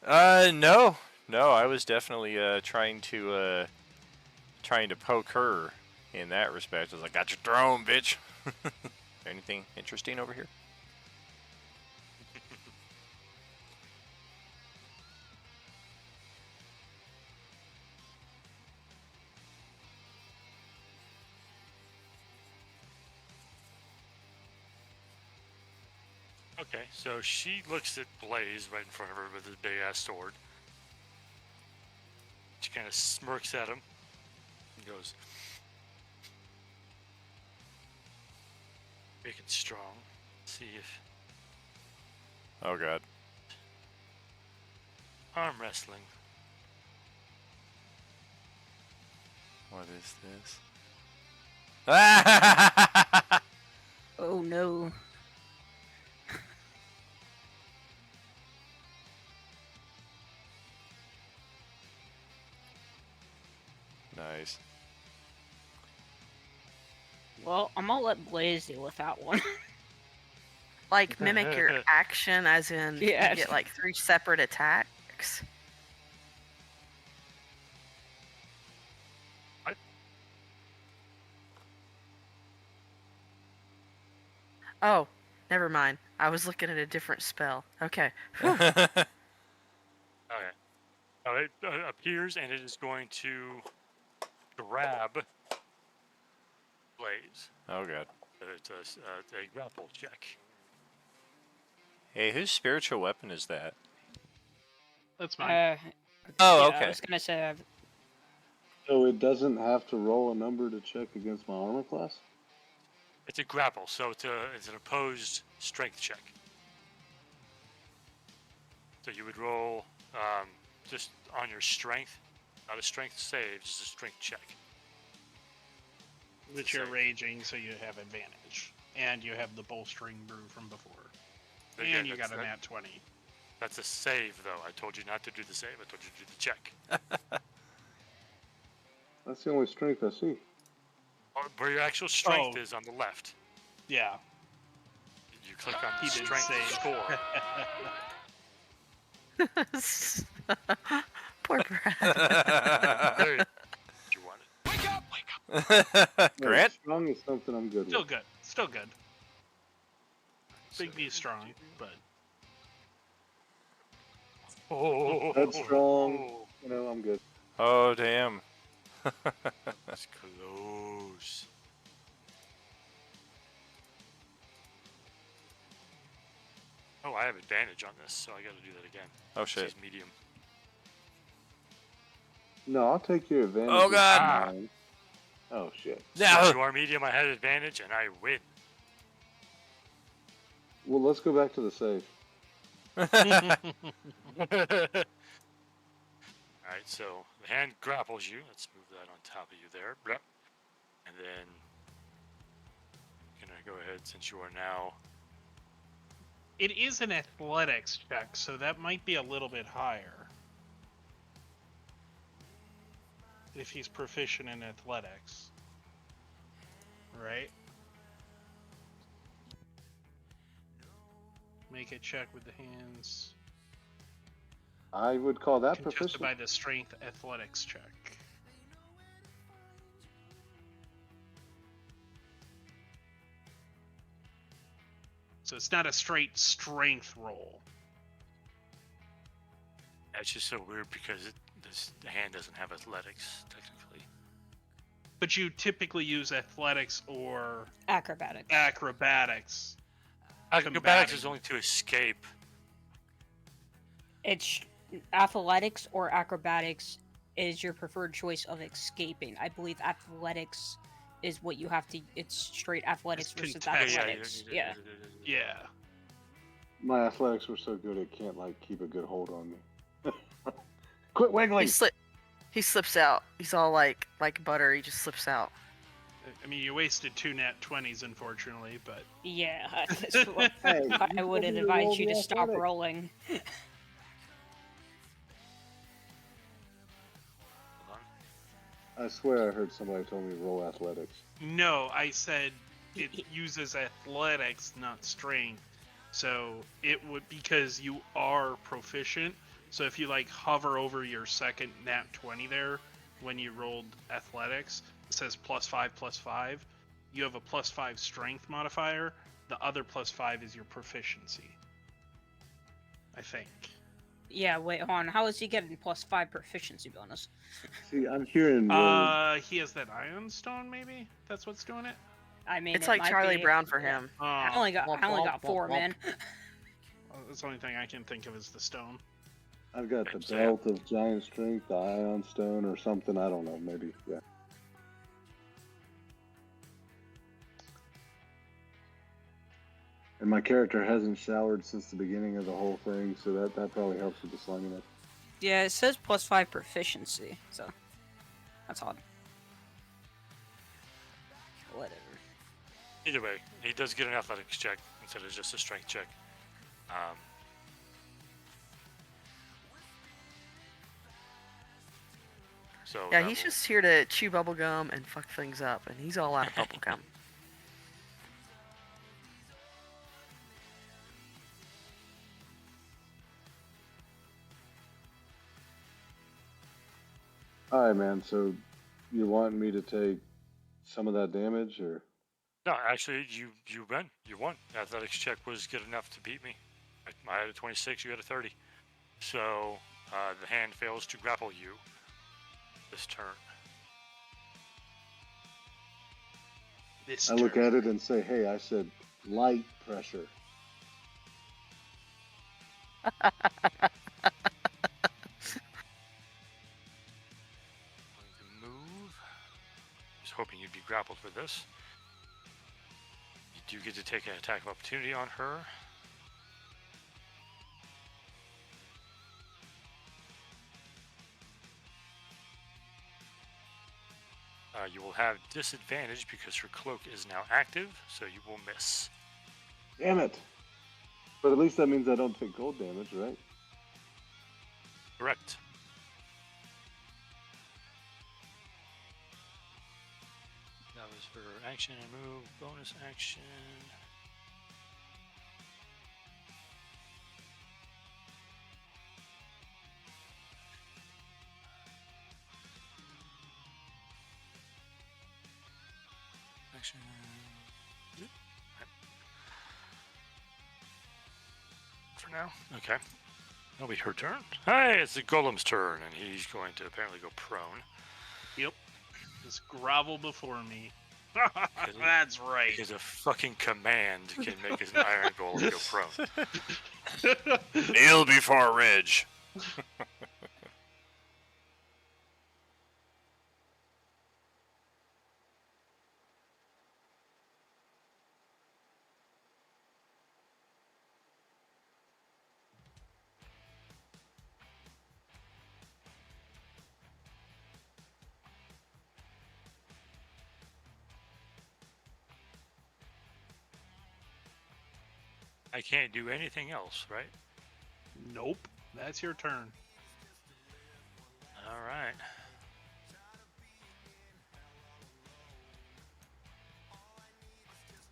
No, I was definitely trying to poke her in that respect. I was like, "Got your throne, bitch." Anything interesting over here? Okay, so she looks at Blaze right in front of her with his big ass sword. She kind of smirks at him and goes, "Make it strong. See if." Oh god. Arm wrestling. What is this? Oh no. Nice. Well, I'm gonna let Blaze deal with that one. Like mimic your action, as in Yeah. you get like 3 separate attacks. What? Oh, never mind. I was looking at a different spell. Okay. Whew. Okay. It appears and it is going to grab Blaze. Oh god. It's a grapple check. Hey, whose spiritual weapon is that? That's mine. Oh, yeah, I okay. was gonna say So it doesn't have to roll a number to check against my armor class? It's a grapple, so it's an opposed strength check. So you would roll just on your strength, not a strength save, just a strength check. Which you're save. raging, so you have advantage. And you have the bolstering brew from before. But yeah, And you got a that- nat 20. That's a save, though. I told you not to do the save. I told you to do the check. That's the only strength I see. Where your actual strength Oh. is on the left. Yeah. You click on the He did strength save. score. Poor Brad. There you want it. Wake up! No, Grant? strong is something I'm good Still with. good. Still good. Big B strong, but Oh, Headstrong. You know, I'm good. Oh, damn. That's close. Oh, I have advantage on this, so I gotta do that again. Oh, This shit. is medium. No, I'll take your advantage. Oh, of God. mine. Oh, shit. Since No. you are medium, I had advantage, and I win. Well, let's go back to the save. Alright, so the hand grapples you. Let's move that on top of you there. Blah. And then I'm gonna go ahead, since you are now. it is an athletics check, so that might be a little bit higher. If he's proficient in athletics. Right? Make a check with the hands. I would call that Contested proficient. by the strength athletics check. So it's not a straight strength roll. That's just so weird because the hand doesn't have athletics, technically. But you typically use athletics or acrobatics. acrobatics. Acrobatics is Combating. only to escape. It's athletics or acrobatics is your preferred choice of escaping. I believe athletics is what you have to. It's straight athletics It's versus contested. athletics. Yeah. Yeah. My athletics were so good it can't like keep a good hold on me. Quit wiggling. He slips out. He's all like butter. He just slips out. I mean, you wasted 2 nat 20s, unfortunately, but Yeah. That's what Hey, I you would told me to advise roll you the to stop athletics. rolling. Hold on. I swear I heard somebody told me roll athletics. no, I said it uses athletics, not strength. So it would, because you are proficient. So if you like hover over your second nat 20 there when you rolled athletics, it says +5/+5. You have a +5 strength modifier. The other +5 is your proficiency. I think. Yeah. Wait, hold on. How is he getting +5 proficiency bonus? See, I'm hearing words. He has that iron stone, maybe? That's what's doing it? I mean, It's it like might Charlie be- Brown for yeah. him. I only got 4, man. That's the only thing I can think of is the stone. I've got the Sam. belt of giant strength, the ion stone, or something. I don't know. Maybe. Yeah. And my character hasn't showered since the beginning of the whole thing, so that probably helps with the sliminess. Yeah, it says +5 proficiency, so that's odd. Whatever. Either way, he does get an athletics check instead of just a strength check. Um, so Yeah, that he's will- just here to chew bubble gum and fuck things up, and he's all out of bubble gum. All right, man. So you want me to take some of that damage, or No, actually, you win. You won. Athletics check was good enough to beat me. I had a 26. You had a 30. So the hand fails to grapple you this turn. This I look turn. at it and say, "Hey, I said light pressure." Going to move. Just hoping you'd be grappled for this. You do get to take an attack of opportunity on her. You will have disadvantage because her cloak is now active, so you will miss. Damn it! But at least that means I don't take cold damage, right? Correct. That was for action and move. Bonus action. Action. For now. Okay. That'll be her turn. Hey, it's the golem's turn, and he's going to apparently go prone. Yep. Just grovel before me. it- That's right. Because a fucking command can make his iron golem go prone. Kneel before Ridge. I can't do anything else, right? Nope. That's your turn. All right.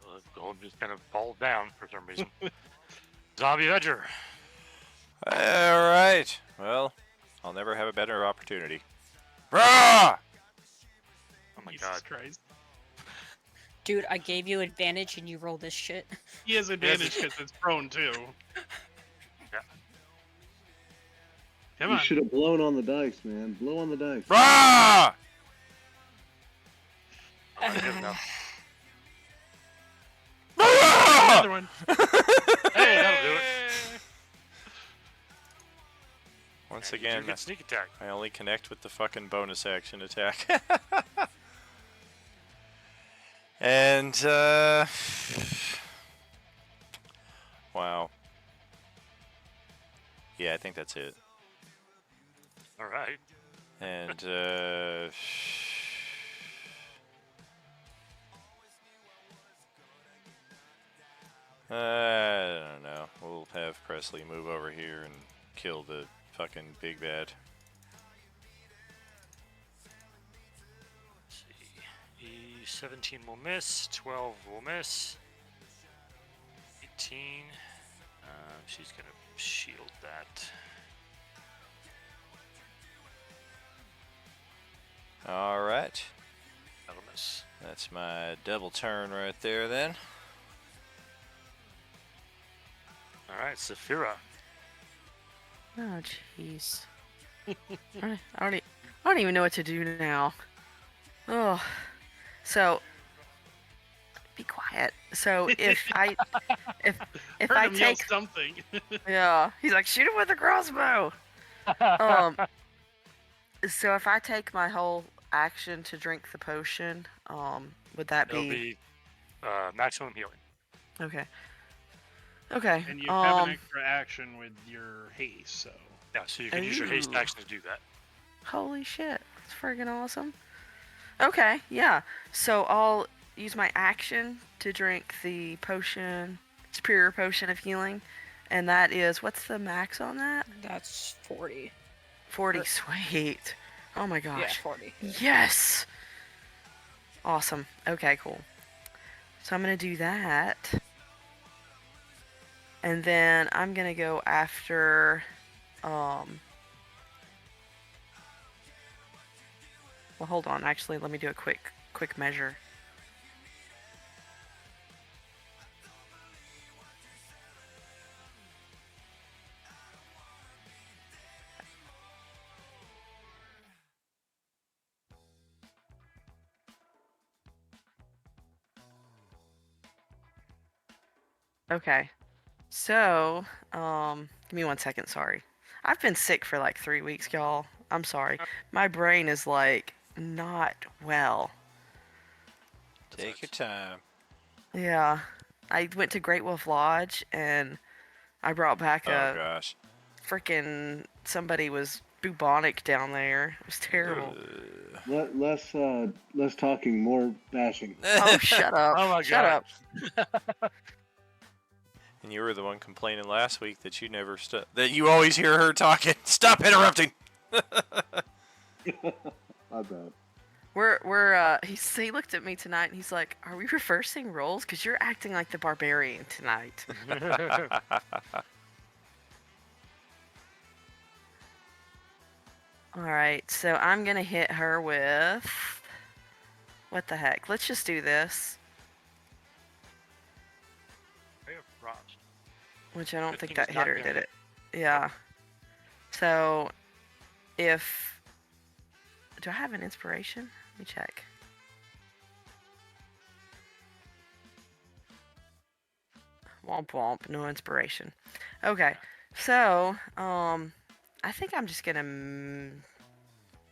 Well, the golem just kind of falls down for some reason. Zombie Edger. All right. Well, I'll never have a better opportunity. Rah! Oh my Jesus god. Christ. Dude, I gave you advantage and you roll this shit. He has advantage because it's prone too. Yeah. Come You on. should have blown on the dice, man. Blow on the dice. Rah! All right, good enough. Rah! Another one. Hey, that'll do it. Once And you again, do get sneak attack. I only connect with the fucking bonus action attack. And, wow. Yeah, I think that's it. All right. And, I don't know. We'll have Presley move over here and kill the fucking big bad. Let's see. 17 will miss. 12 will miss. 18. She's gonna shield that. All right. That'll miss. That's my double turn right there then. All right, Saphira. Oh, jeez. I don't even know what to do now. Oh, so be quiet. So if I Heard I him yell take something. yeah, he's like shoot him with a crossbow. So if I take my whole action to drink the potion, would that It'll be maximum healing. okay? Okay. And you have an extra action with your haste, so Yeah, so you can use your haste Ooh. action to do that. Holy shit. That's friggin' awesome. Okay, yeah. So I'll use my action to drink the potion, superior potion of healing. And that is, what's the max on that? That's 40. 40. Er, Sweet. Oh my Yeah, gosh. 40. Yeah. Yes! Awesome. Okay, cool. So I'm going to do that. And then I'm going to go after, well, hold on. Actually, let me do a quick measure. Okay. So, give me 1 second, sorry. I've been sick for like 3 weeks, y'all. I'm sorry. My brain is like not well. Take your time. Yeah. I went to Great Wolf Lodge and I brought back Oh a gosh. freaking somebody was bubonic down there. It was terrible. Less talking, more bashing. Oh, shut up. Oh my Shut god. up. And you were the one complaining last week that you never that you always hear her talking. Stop interrupting. I bet. He looked at me tonight and he's like, "Are we reversing roles? Because you're acting like the barbarian tonight." Alright, so I'm gonna hit her with... What the heck? Let's just do this. Ray of Frost. Which I don't Good think thing that it's hit not her, gonna did hit. it? Yeah. So, if... Do I have an inspiration? Let me check. Womp womp, no inspiration. Okay, so, I think I'm just gonna...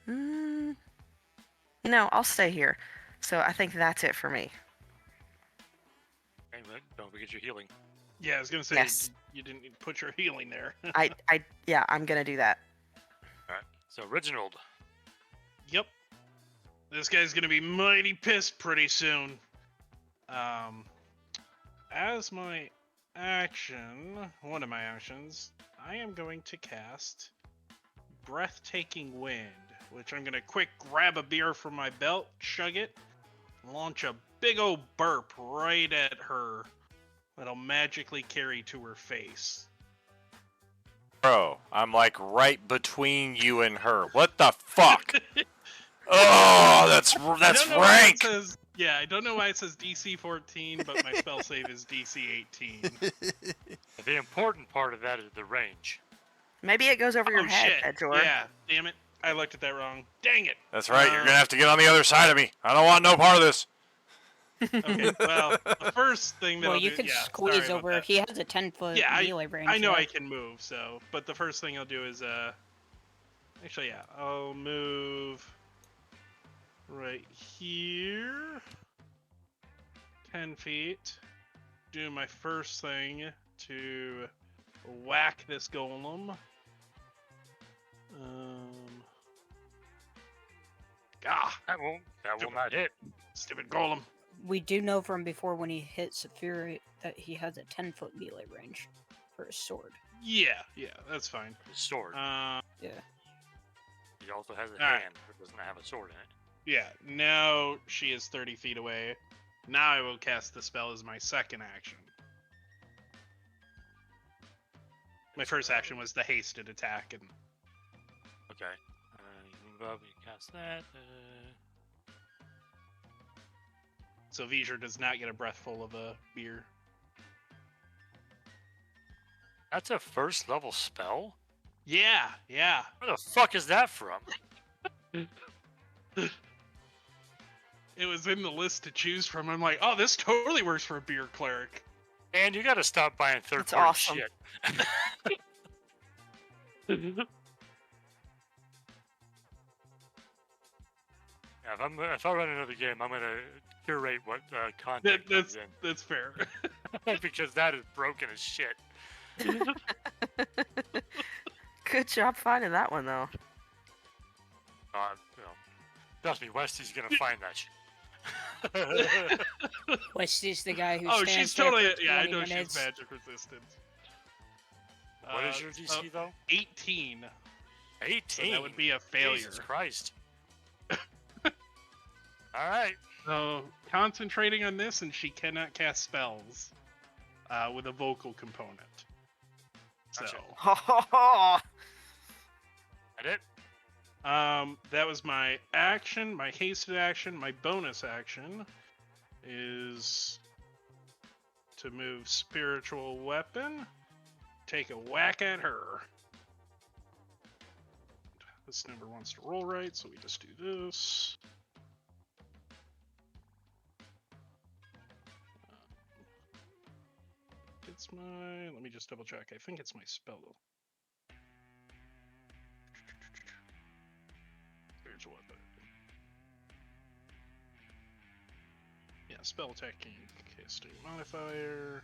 no, I'll stay here. So I think that's it for me. Okay, but don't forget your healing. Yeah, I was gonna say Yes. you didn't put your healing there. Yeah, I'm gonna do that. Alright, so Reginald. Yep. This guy's gonna be mighty pissed pretty soon. As my action, one of my actions, I am going to cast Breathtaking Wind, which I'm gonna quick grab a beer from my belt, chug it, launch a big old burp right at her that'll magically carry to her face. Bro, I'm like right between you and her. What the fuck? Oh, that's I don't know why rank. it says, I don't know why it says DC 14, but my spell save is DC 18. The important part of that is the range. Maybe it goes over your Oh head, shit! Edjor. Yeah, damn it! I looked at that wrong. Dang it! That's right. You're gonna have to get on the other side of me. I don't want no part of this. Okay, well, the first thing that Well, I'll you do, can sorry squeeze about over. that. He has a 10-foot Yeah, melee range. I know yeah. I can move, so, but the first thing I'll do is, actually, yeah, I'll move right here, 10 feet, do my first thing to whack this golem. That will not hit. Stupid golem. We do know from before when he hits a fury that he has a 10-foot melee range for his sword. Yeah, that's fine. His sword. Yeah. He also has a Alright. hand that doesn't have a sword in it. Yeah, now she is 30 feet away. Now I will cast the spell as my second action. My first action was the hasted attack, and Okay. You move up, you cast that. so V'ger does not get a breathful of a beer. That's a first level spell? Yeah. Where the fuck is that from? It was in the list to choose from. I'm like, oh, this totally works for a beer cleric. And you gotta stop buying third That's party awesome. shit. Yeah, if I run another game, I'm gonna curate what content comes That's fair. in because that is broken as shit. Good job finding that one, though. You know, trust me, Westy's gonna find that shit. Westy's the guy who Oh, stands she's there totally. for Yeah, I 20 know minutes. she's magic resistant. What is your so DC though? 18. 18. So that would be a failure. Jesus Christ. All right. So concentrating on this, and she cannot cast spells with a vocal component. So Gotcha. That it? that was my action. My hasted action. My bonus action is to move spiritual weapon. Take a whack at her. This number wants to roll right, so we just do this. It's my. Let me just double check. I think it's my spell. Spiritual weapon. Yeah, spell attacking, casting modifier.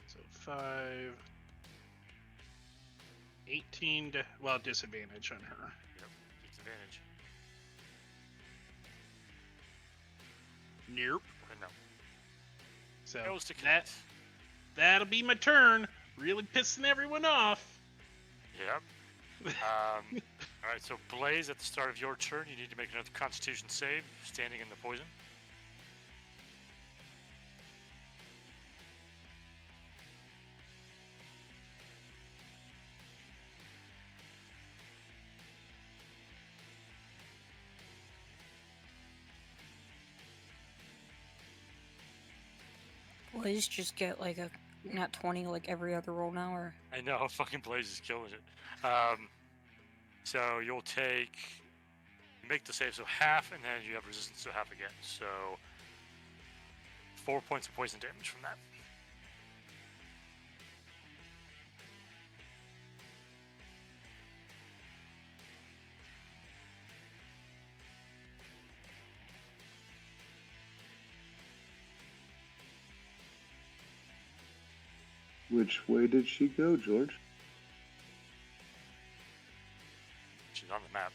So 5. 18 to, well, disadvantage on her. Yep. Disadvantage. Nope. No. So Goes to that that'll be my turn. Really pissing everyone off. Yep. All right. So Blaze, at the start of your turn, you need to make another Constitution save, standing in the poison. Please just get like a not 20 like every other roll now, or I know, fucking Blaze is killing it. So you'll make the save, so half, and then you have resistance to half again. So 4 points of poison damage from that. Which way did she go, George? She's on the map.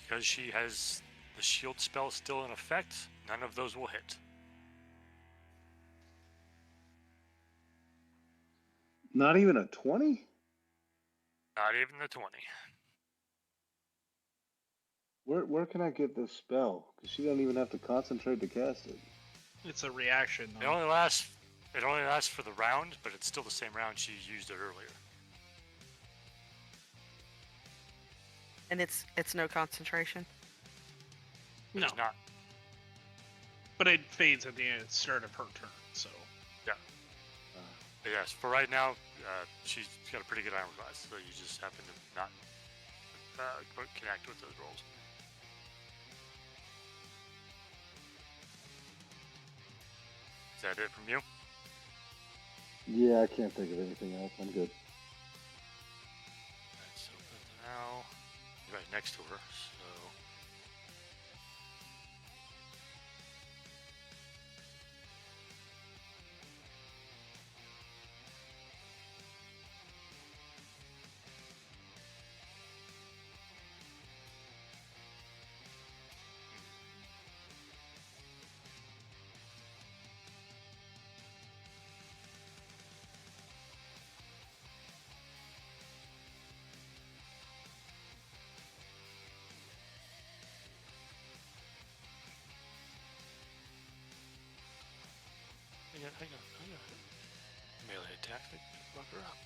Because she has the shield spell still in effect, none of those will hit. Not even a 20? Not even the 20. Where can I get this spell? Because she doesn't even have to concentrate to cast it. It's a reaction. It Though. only lasts for the round, but it's still the same round she used it earlier. And it's no concentration. No, It's not. but it fades at the start of her turn. So But yes, for right now, she's got a pretty good armor class, so you just happen to not connect with those rolls. Is that it from you? Yeah, I can't think of anything else. I'm good. Alright, so now you're right next to her, so hang on. Melee attack, they fuck her up.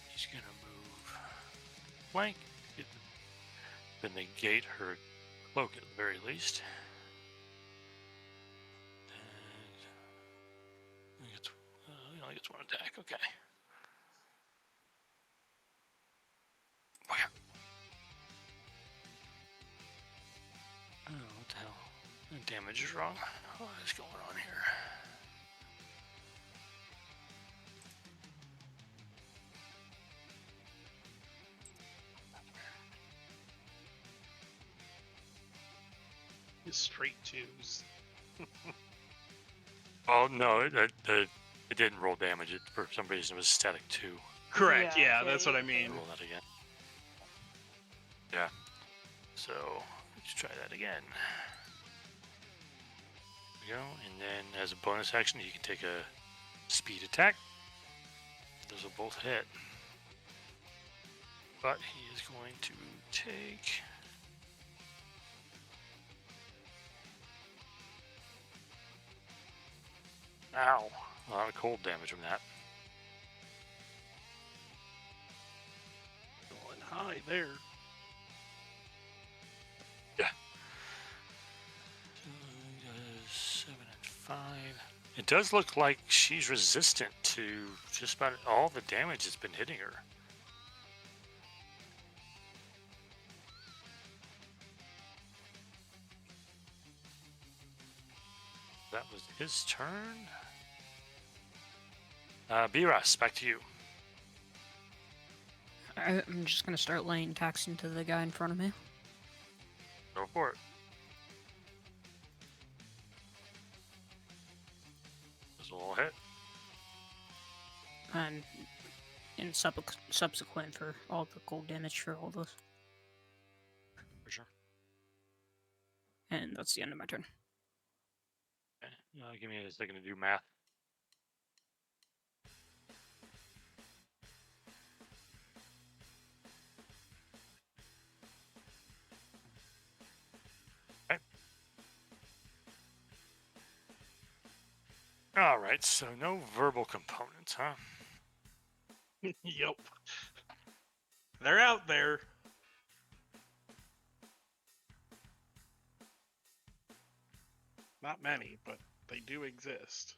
He's gonna move flank, then negate her cloak at the very least. And gets one attack. Okay. Okay. Oh, what the hell? The damage is wrong. What is going on here? Just straight twos. Oh no, it didn't roll damage. It for some reason it was static 2. Correct. Yeah, Yeah, yeah, that's what yeah, I mean. Roll that again. Yeah. So let's try that again. There we go. And then as a bonus action, you can take a speed attack. Those will both hit. But he is going to take. Ow. A lot of cold damage from that. Going high there. Yeah. 7 and 5. It does look like she's resistant to just about all the damage that's been hitting her. That was his turn. B-Russ, back to you. I'm just gonna start laying attacks into the guy in front of me. Go for it. This will all hit. And in subsequent for all the cold damage for all those. For sure. And that's the end of my turn. Okay. Give me a second to do math. Okay. All right, so no verbal components, huh? Yep. They're out there. Not many, but they do exist.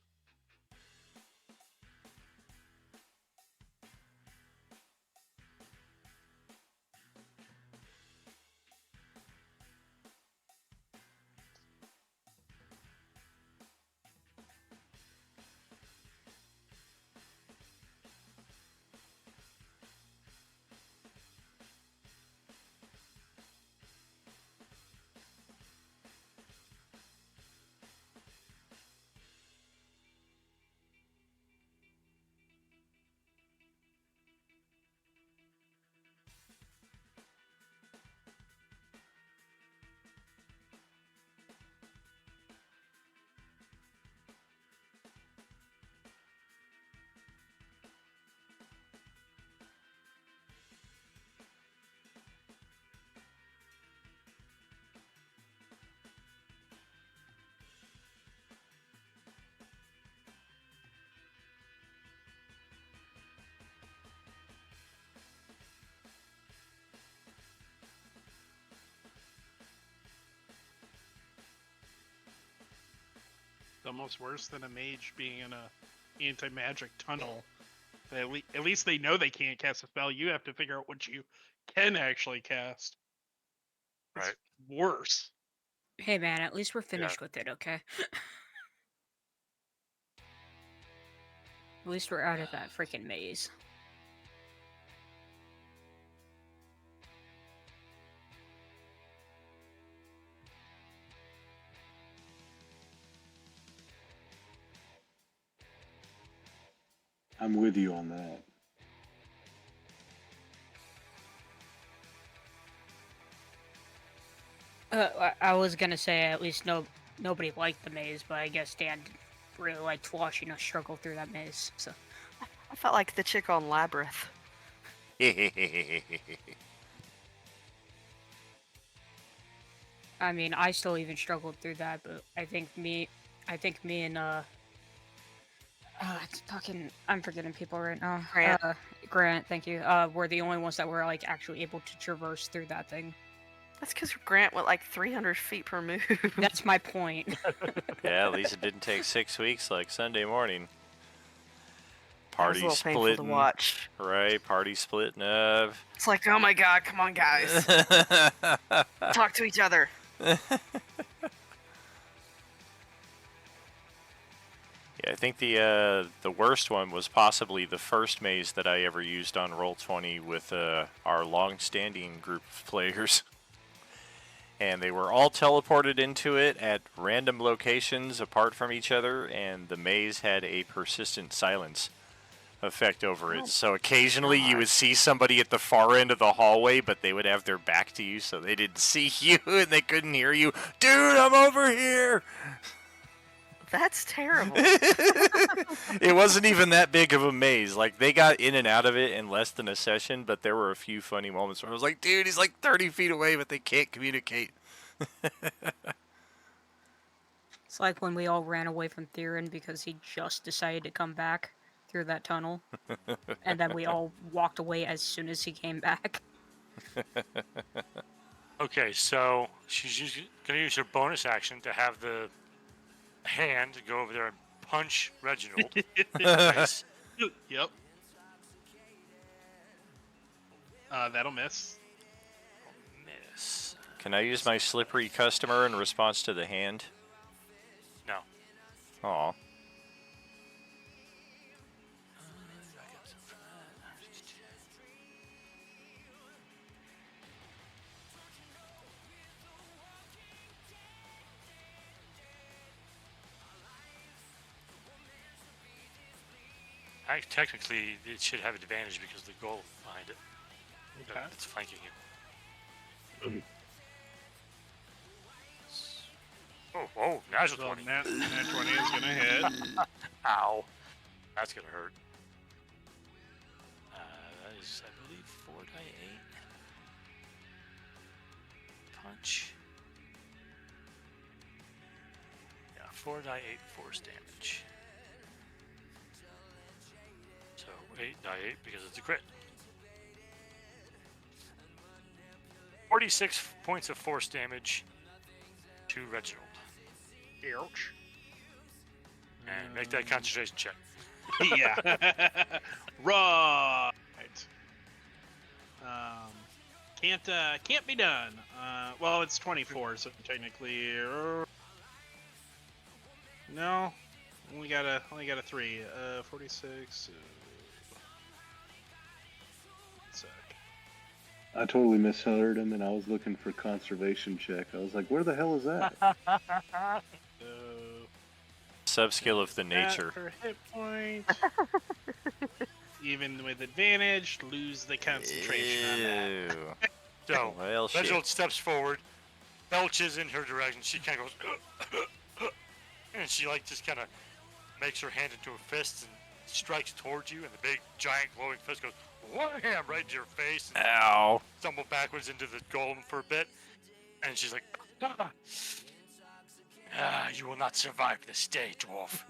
It's almost worse than a mage being in a anti-magic tunnel. At least they know they can't cast a spell. You have to figure out what you can actually cast. It's Right. Hey worse. man, at least we're finished with it, okay? At least we're out of that freaking maze. I'm with you on that. I was gonna say at least nobody liked the maze, but I guess Dan really liked watching us struggle through that maze. So I felt like the chick on Labyrinth. I mean, I still even struggled through that, but I think me and it's fucking, I'm forgetting people right now. Grant. Grant, thank you. We're the only ones that were like actually able to traverse through that thing. That's because Grant went like 300 feet per move. That's my point. Yeah, at least it didn't take 6 weeks like Sunday morning. That was a Party little painful to splitting. watch. Right, party splitting up. It's like, oh my god, come on, guys, talk to each other. Yeah, I think the worst one was possibly the first maze that I ever used on Roll20 with our long-standing group of players. And they were all teleported into it at random locations apart from each other, and the maze had a persistent silence effect over it. So occasionally you would see somebody at the far end of the hallway, but they would have their back to you, so they didn't see you and they couldn't hear you. Dude, I'm over here! That's terrible. It wasn't even that big of a maze. Like, they got in and out of it in less than a session, but there were a few funny moments where I was like, dude, he's like 30 feet away, but they can't communicate. It's like when we all ran away from Theron because he just decided to come back through that tunnel. And then we all walked away as soon as he came back. Okay, so she's going to use her bonus action to have the hand go over there and punch Reginald. Nice. Yep. That'll miss. Miss. Can I use my slippery customer in response to the hand? No. Aw. Technically, it should have advantage because of the goal behind it. Okay. It's flanking it. Oh, natural So 20. nat 20 is gonna hit. Ow. That's going to hurt. That is, I believe, 4d8. Punch. Yeah, 4d8 force damage. So 8d8 because it's a crit. 46 points of force damage to Reginald. Ouch. And make that concentration check. Yeah. Right. Can't be done. Well, it's 24, so technically, no. Only got a 3. 46. Sec. I totally misheard him, and I was looking for conservation check. I was like, where the hell is that? Subskill of the nature. Per hit point. Even with advantage, lose the concentration on that. Ew. So, Well, shit. Reginald steps forward, belches in her direction. She kind of goes, and she like just kind of makes her hand into a fist and strikes towards you, and the big, giant, glowing fist goes wham right into your face, and Ow. stumble backwards into the golem for a bit, and she's like, you will not survive this day, dwarf.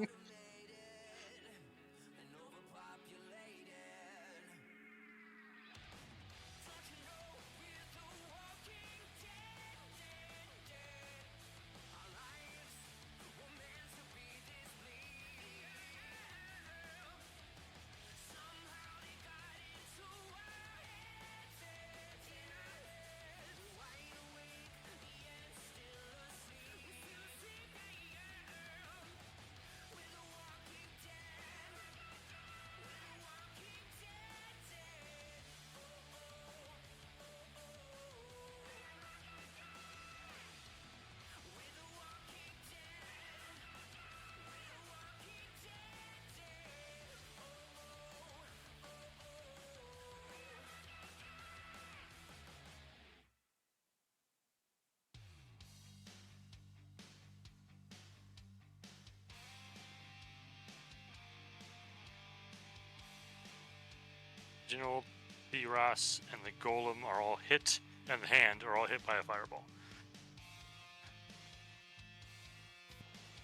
Reginald, B. Ross, and the golem are all hit, and the hand are all hit by a fireball.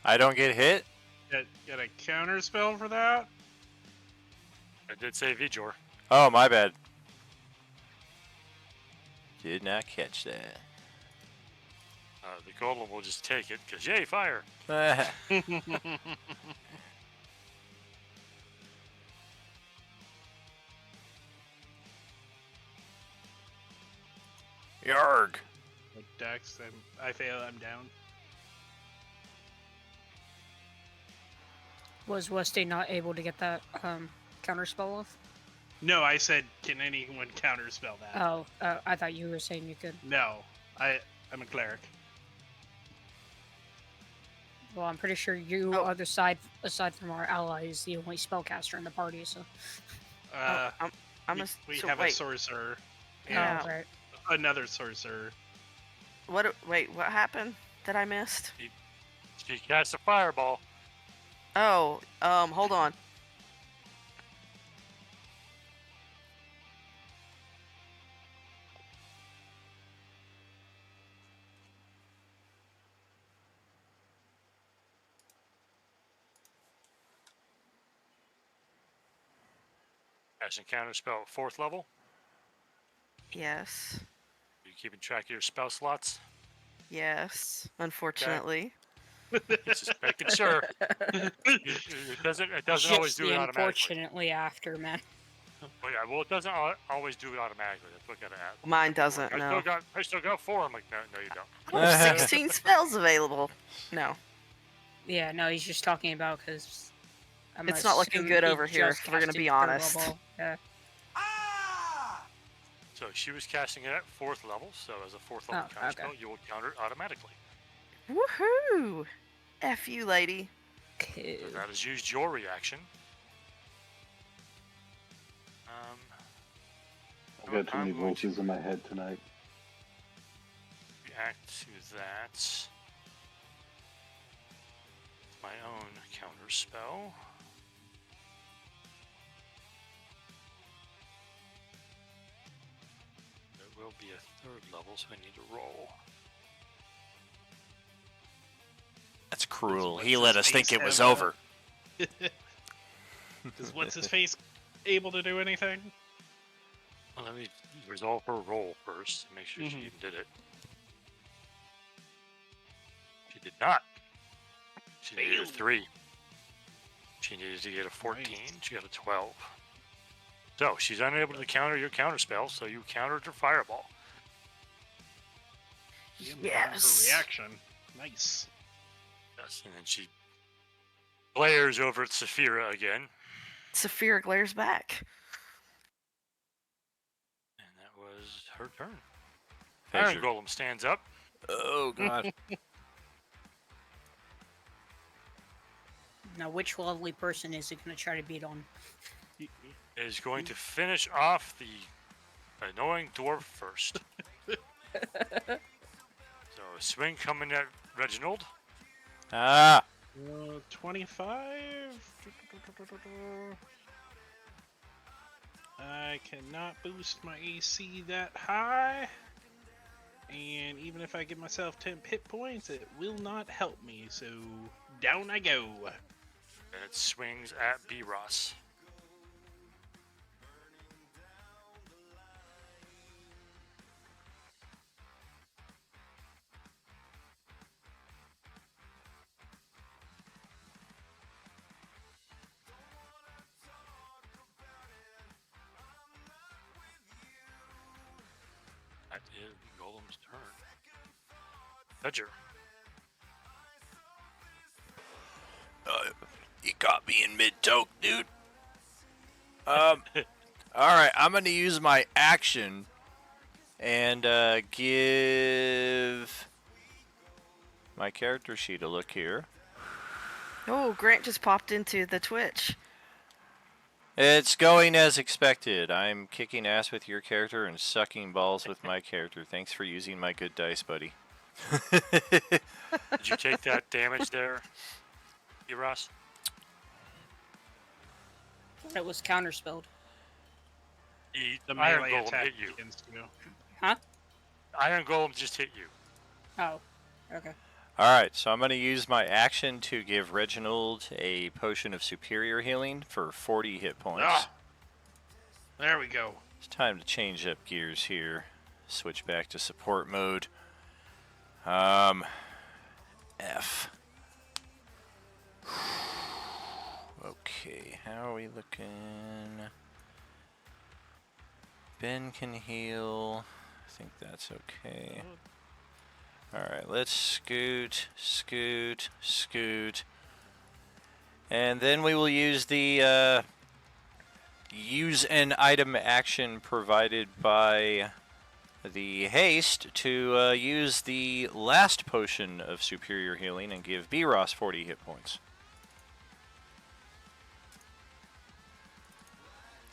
I don't get hit? Get a counter spell for that? I did say Vijor. Oh, my bad. Did not catch that. The golem will just take it, because yay, fire! Yarg. Like Dex, I fail. I'm down. Was Westy not able to get that counter spell off? No, I said, can anyone counterspell that? Oh, I thought you were saying you could. No, I'm a cleric. Well, I'm pretty sure you Oh. are the side, aside from our ally, is the only spellcaster in the party. So. I'm we, a. we so have wait. a sorcerer. Yeah. Oh, right. Another sorcerer. Wait, what happened that I missed? She cast a fireball. Oh, hold on. Casting counter spell at 4th level. Yes. Are you keeping track of your spell slots? Yes. Unfortunately. Just making sure. It doesn't always Just do the it automatically. unfortunately after, man. Well, yeah, well, it doesn't always do it automatically. That's what I gotta add. Mine doesn't. I No. still got 4. I'm like, no, you don't. I have 16 spells available. No. Yeah, no, he's just talking about because. It's not looking good over here, if we're gonna be honest. Yeah. Ah! So she was casting it at 4th level. So as a 4th level Oh, counter okay. spell, you will counter it automatically. Woohoo! F you, lady. So that has used your reaction. I've got too many I'm going to voices in my head tonight. react to that. My own counter spell. There will be a 3rd level, so I need to roll. That's cruel. What's He his let us think face it was have, over. Is what's his face able to do anything? Well, let me resolve her roll first and make sure she Mhm. even did it. She did not. She needed a Failed. 3. She needed to get a 14. Nice. She got a 12. So she's unable to counter your counter spell, so you countered her fireball. Damn, Yes. Her reaction. Nice. Yes, and then she glares over at Saphira again, Saphira glares back. and that was her turn. Pleasure. Iron Golem stands up. Oh god. Now, which lovely person is it going to try to beat on? Is going to finish off the annoying dwarf first. So a swing coming at Reginald. Ah. 25. I cannot boost my AC that high. And even if I give myself 10 hit points, it will not help me. So down I go. And it swings at B. Ross. That is Golem's turn. Ledger. You caught me in mid-toke, dude. Alright, I'm going to use my action and give my character sheet a look here. Oh, Grant just popped into the Twitch. It's going as expected. I'm kicking ass with your character and sucking balls with my character. Thanks for using my good dice, buddy. Did you take that damage there, B. Ross? That was counterspelled. The Iron melee Golem attack hit you. against you. Huh? Iron Golem just hit you. Oh, okay. Alright, so I'm going to use my action to give Reginald a potion of superior healing for 40 hit points. Ah, there we go. It's time to change up gears here. Switch back to support mode. F. Okay, how are we looking? Ben can heal think that's okay. Alright, let's scoot, scoot, scoot. And then we will use the use an item action provided by the haste to use the last potion of superior healing and give B-Ross 40 hit points.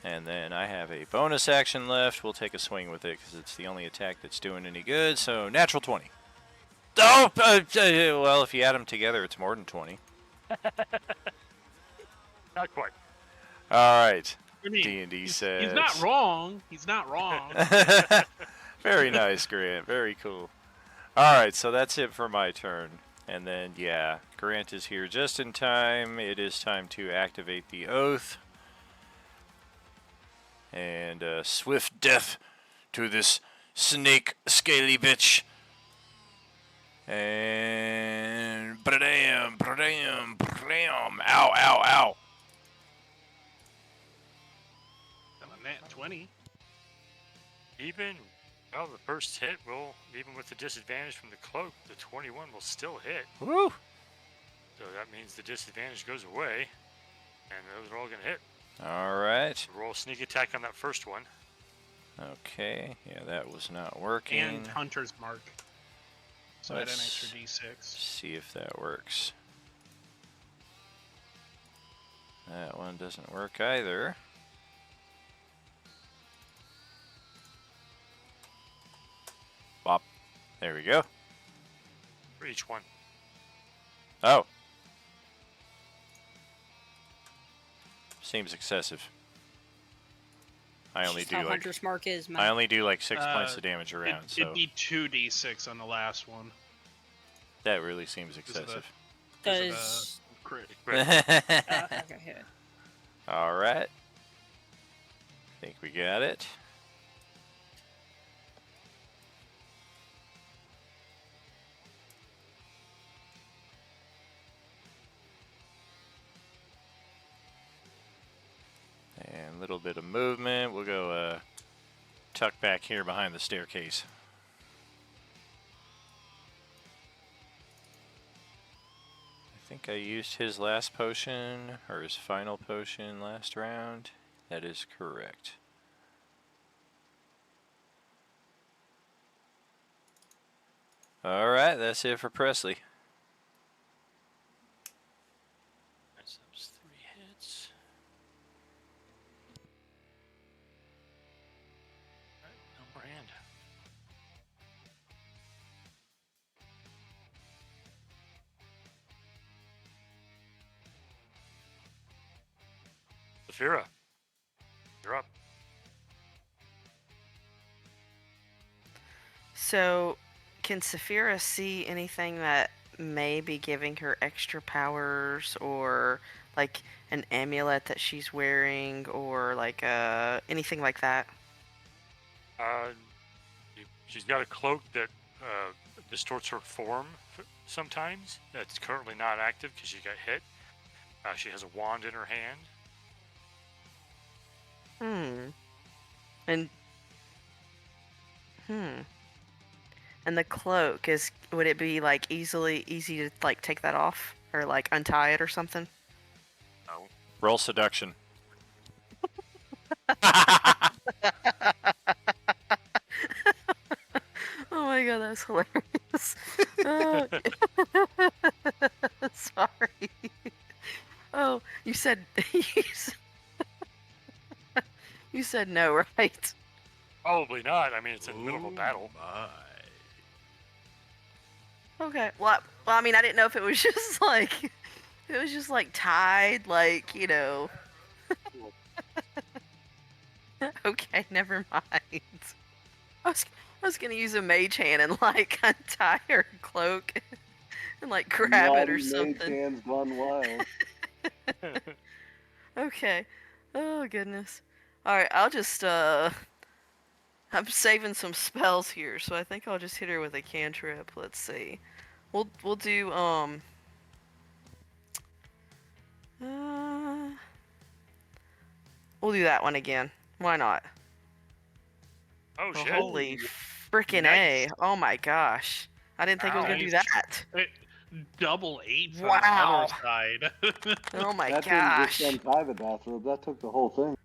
And then I have a bonus action left. We'll take a swing with it because it's the only attack that's doing any good. So natural 20. Oh, well, if you add them together, it's more than 20. Not quite. All right. I mean, D&D says. he's not wrong. He's not wrong. Very nice, Grant. Very cool. All right, so that's it for my turn. And then, yeah, Grant is here just in time. It is time to activate the oath. And swift death to this snake scaly bitch. And bradam, bradam, bradam. Ow, ow, ow. On a nat 20. Even, well, the first hit will, even with the disadvantage from the cloak, the 21 will still hit. Woo! So that means the disadvantage goes away, and those are all going to hit. All right. Roll a sneak attack on that first one. Okay. Yeah, that was not working. And Hunter's Mark. So add an Let's extra d6. see if that works. That one doesn't work either. Bop. There we go. For each one. Oh. Seems excessive. I only Just do how like Hunter's Mark is, man. I only do like 6 points Uh, of damage around, so It'd be 2d6 on the last one. that really seems Because of the- excessive. Does Crit. okay, yeah. All right. Think we got it. And a little bit of movement. We'll go tuck back here behind the staircase. I think I used his last potion, or his final potion last round. That is correct. Alright, that's it for Presley. That's 3 hits. Alright, no more hand. Saphira, you're up. So, can Saphira see anything that may be giving her extra powers, or like an amulet that she's wearing, or like anything like that? She's got a cloak that distorts her form sometimes. That's currently not active because she got hit. She has a wand in her hand. And and the cloak would it be like easy to like take that off or like untie it or something? No. Roll seduction. Oh my god, that's hilarious. Oh. Sorry. Oh, you said you said no, right? Probably not. I mean, it's in the middle of a battle. Okay. Well, I mean, I didn't know if it was just like tied, like, you know. Okay, never mind. I was gonna use a mage hand and like untie her cloak and like grab it or Naughty something. mage hands gone wild. Okay. Oh goodness. All right, I'll just I'm saving some spells here, so I think I'll just hit her with a cantrip. Let's see. We'll do we'll do that one again. Why not? Oh Oh, shit! holy Frickin' Nice. A. Oh my gosh. I didn't think it was gonna do Nice. that. Double 8s Wow. on the other side. Oh my That didn't gosh. just untie the bathrobe. That took the whole thing.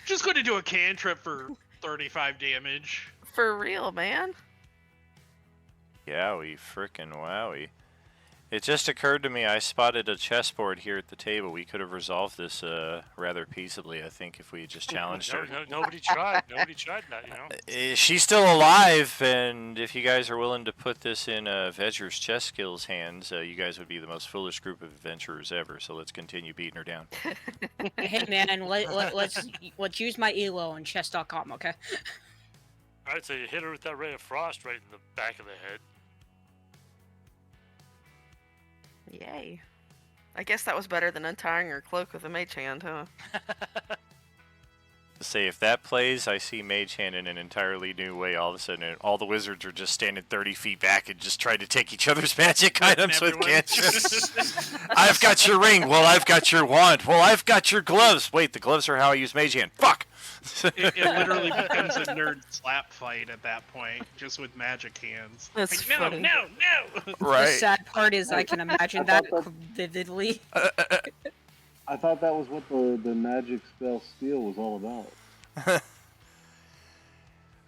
just going to do a cantrip for 35 damage. For real, man. Yowie, frickin' wowie. It just occurred to me I spotted a chessboard here at the table. We could have resolved this rather peaceably, I think, if we had just challenged her. Nobody tried. Nobody tried that, you know. She's still alive, and if you guys are willing to put this in Vedger's chess skills hands, you guys would be the most foolish group of adventurers ever. So let's continue beating her down. Hey man, let's use my elo on chess.com, okay? All right, so you hit her with that ray of frost right in the back of the head. Yay. I guess that was better than untying her cloak with a mage hand, huh? To say if that plays, I see Mage Hand in an entirely new way. All of a sudden, all the wizards are just standing 30 feet back and just trying to take each other's magic items with everyone. cantrips. I've got your ring. Well, I've got your wand. Well, I've got your gloves. Wait, the gloves are how I use Mage Hand. Fuck. It literally becomes a nerd slap fight at that point, just with magic hands. That's Like, no, funny. no, no! The Right. sad part is I can imagine I that thought vividly. I thought that was what the magic spell steal was all about.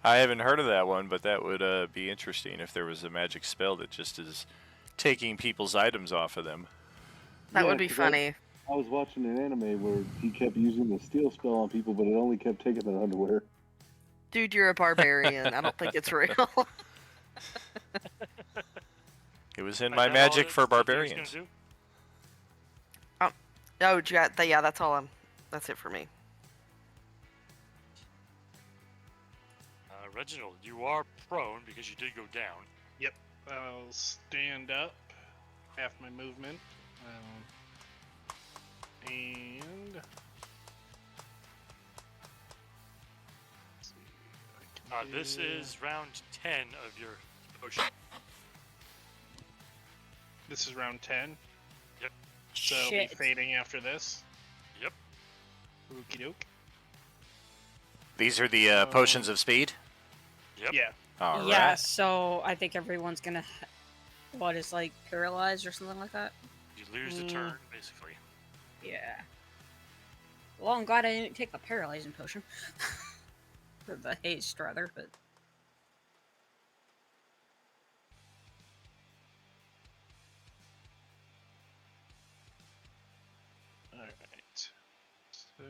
I haven't heard of that one, but that would be interesting if there was a magic spell that just is taking people's items off of them. That Yeah, would be 'cause funny. I was watching an anime where he kept using the steal spell on people, but it only kept taking their underwear. Dude, you're a barbarian. I don't think it's real. It was in Is my that all magic that- for that they was gonna barbarians. do? Oh, yeah, that's all that's it for me. Reginald, you are prone because you did go down. Yep, I'll stand up, half my movement, and... let's see, I can This do- is round 10 of your potion. This is round 10, so Shit. I'll be fading after this. Yep. Okie doke. These are the potions of speed? Yep. Yeah. All right. Yeah, so I think everyone's gonna, what is like paralyzed or something like that? You lose the turn, basically. Yeah. Well, I'm glad I didn't take the paralyzing potion. Or the haste, rather, but... Alright. So,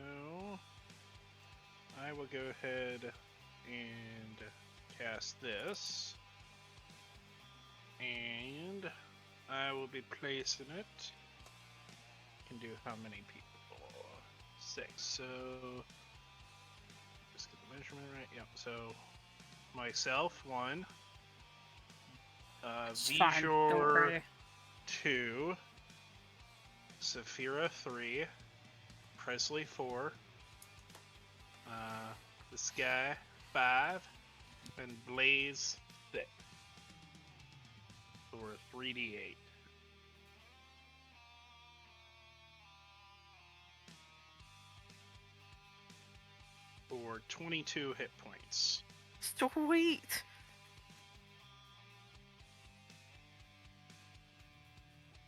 I will go ahead and cast this. And I will be placing it. Can do how many people? 6. So, just get the measurement right. Yep. So, myself 1. It's fine, don't Vijor worry. 2. Saphira 3. Presley 4. This guy 5. And Blaze 6. So we're 3d8. For 22 hit points. Sweet.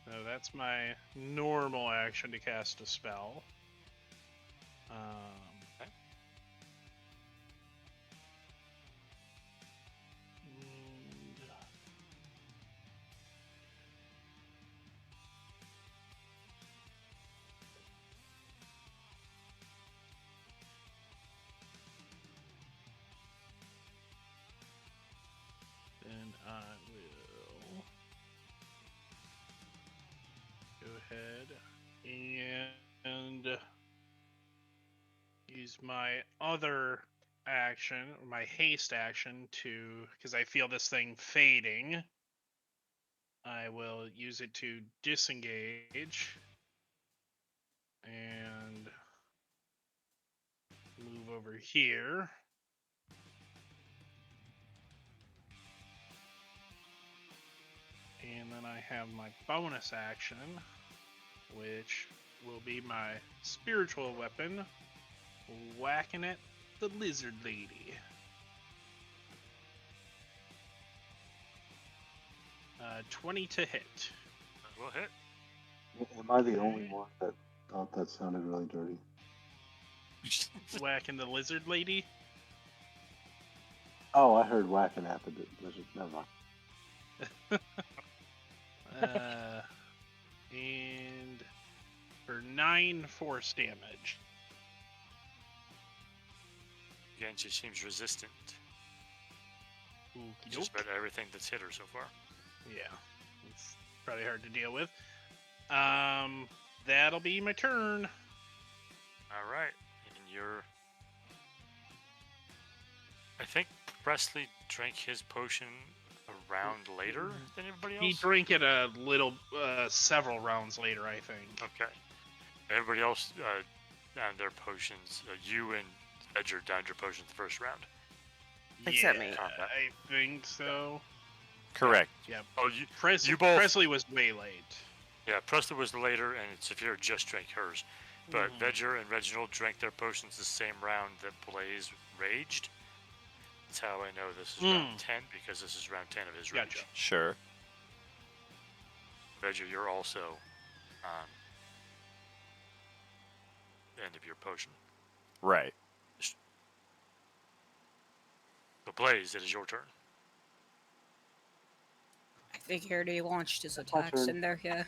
So that's my normal action to cast a spell. Okay. And then I will go ahead and use my other action, or my haste action, to, because I feel this thing fading. I will use it to disengage and move over here. And then I have my bonus action, which will be my spiritual weapon, whacking at the lizard lady. 20 to hit. Will hit. Am I the only one that thought that sounded really dirty? Whacking the lizard lady. Oh, I heard whacking at the lizard. Never mind. And for 9 force damage. Again, she seems resistant. Okey Just doke. about everything that's hit her so far. Yeah, it's probably hard to deal with. That'll be my turn. All right, and you're. I think Presley drank his potion a round later than everybody else. He drank it a little, several rounds later, I think. Okay. Everybody else down their potions. You and Edger downed your potions the first round. Except me. Combat. I think so. Correct. Yeah. Oh, you Presley, both- Presley was way late. Yeah, Presley was later, and Saphira just drank hers. But Vedger and Reginald drank their potions the same round that Blaze raged. That's how I know this is round 10, because this is round 10 of his rage. Gotcha. Sure. Vedger, you're also on the end of your potion. Right. But Blaze, it is your turn. I think he already launched his my attacks turn. in there. Yeah.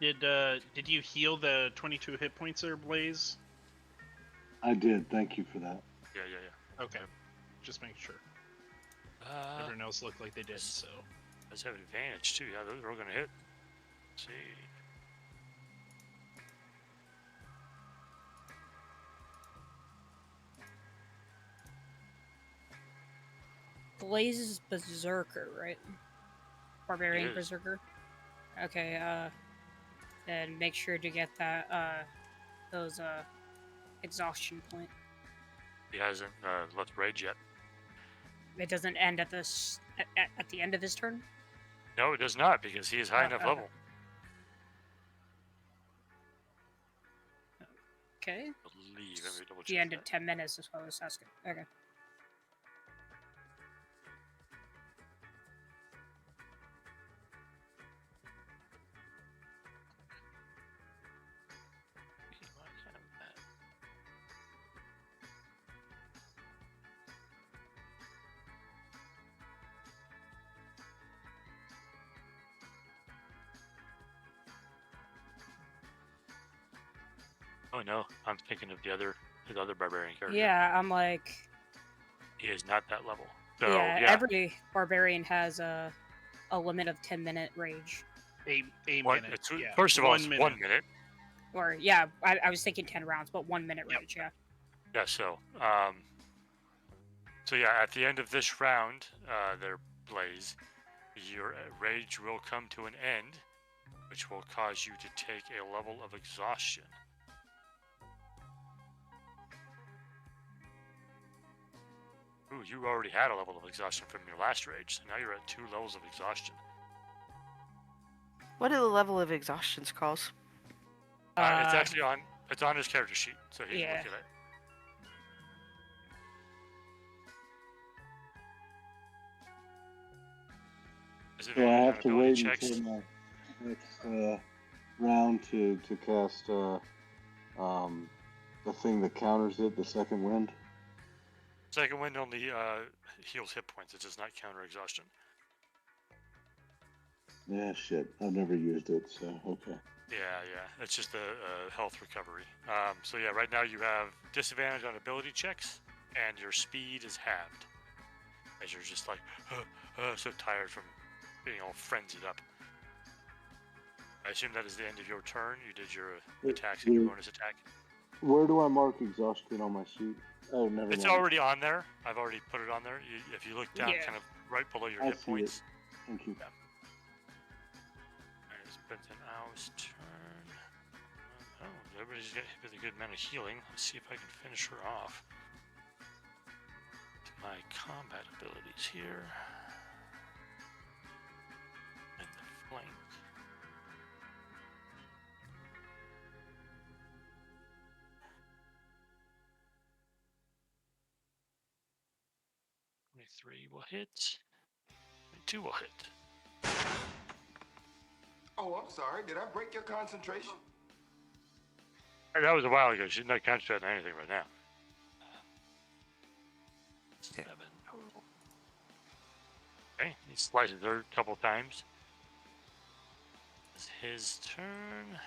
Did you heal the 22 hit points there, Blaze? I did. Thank you for that. Yeah. Okay. Just make sure. Uh, Everyone else looked like they did, so. does have an advantage, too. Yeah, those are all going to hit. Let's see. Blaze is Berserker, right? Barbarian is. Berserker. Okay, then make sure to get that, those, exhaustion point. He hasn't left rage yet. It doesn't end at this at the end of his turn. No, it does not, because he is high enough okay. level. Okay. I believe. Let me double The check end that. of 10 minutes is what I was asking. Okay. He might have that. Oh no, I'm thinking of his other barbarian character. Yeah, I'm like, He is not that level. So yeah, yeah, every barbarian has a limit of 10-minute rage. A One- minute. it's- Yeah. first of all, 1 it's minute. 1 minute. Or yeah, I was thinking 10 rounds, but 1 minute Yep. rage. Yeah. Yeah, so yeah, at the end of this round, there, Blaze, your rage will come to an end, which will cause you to take a level of exhaustion. Ooh, you already had a level of exhaustion from your last rage, so now you're at 2 levels of exhaustion. What do the level of exhaustions calls? It's actually on his character sheet, so he can Yeah. look at it. Is it So I any have to ability wait checks? until my next round to cast the thing that counters it, the second wind. Second wind only heals hit points. It does not counter exhaustion. Yeah, shit. I've never used it, so okay. Yeah. It's just a health recovery. So yeah, right now you have disadvantage on ability checks, and your speed is halved. As you're just like, so tired from being all frenzied up. I assume that is the end of your turn. You did your attacks and your bonus attack. Where do I mark exhaustion on my sheet? Oh, never It's mind. already on there. I've already put it on there. If you look down, Yeah. kind of right below your I hit see points. it. Thank you. Alright, it's Bentonau's turn. Oh, everybody's got hit with a good amount of healing. Let's see if I can finish her off. My combat abilities here. And the flank. Three will hit. 22 will hit. Oh, I'm sorry. Did I break your concentration? Hey, that was a while ago. She's not concentrating on anything right now. 7 total. Okay, he slices her a couple times. It's his turn.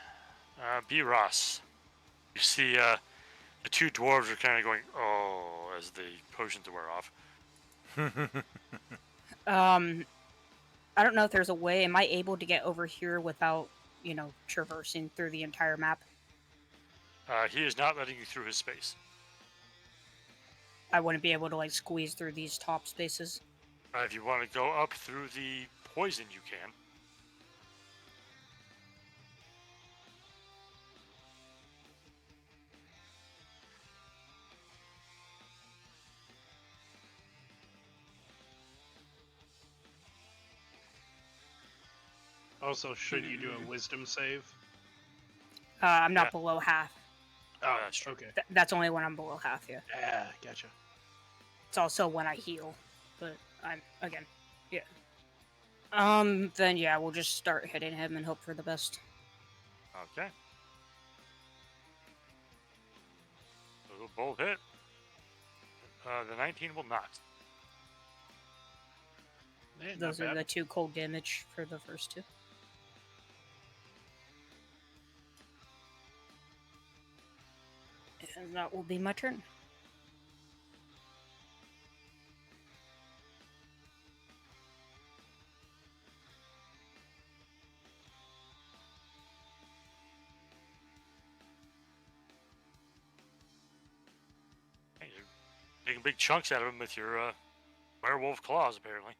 B. Ross. You see the two dwarves are kind of going, oh, as the potions wear off. I don't know if there's a way. Am I able to get over here without, traversing through the entire map? He is not letting you through his space. I wouldn't be able to squeeze through these top spaces. If you want to go up through the poison, you can. Also, should you do a wisdom save? I'm not Yeah. below half. Oh, that's true. okay. That's only when I'm below half, yeah. Yeah, gotcha. It's also when I heal. But yeah. Then yeah, we'll just start hitting him and hope for the best. Okay. Those will both hit. The 19 will not. Eh, not Those are bad. the 2 cold damage for the first 2. And that will be my turn. Hey, you're taking big chunks out of him with your werewolf claws, apparently.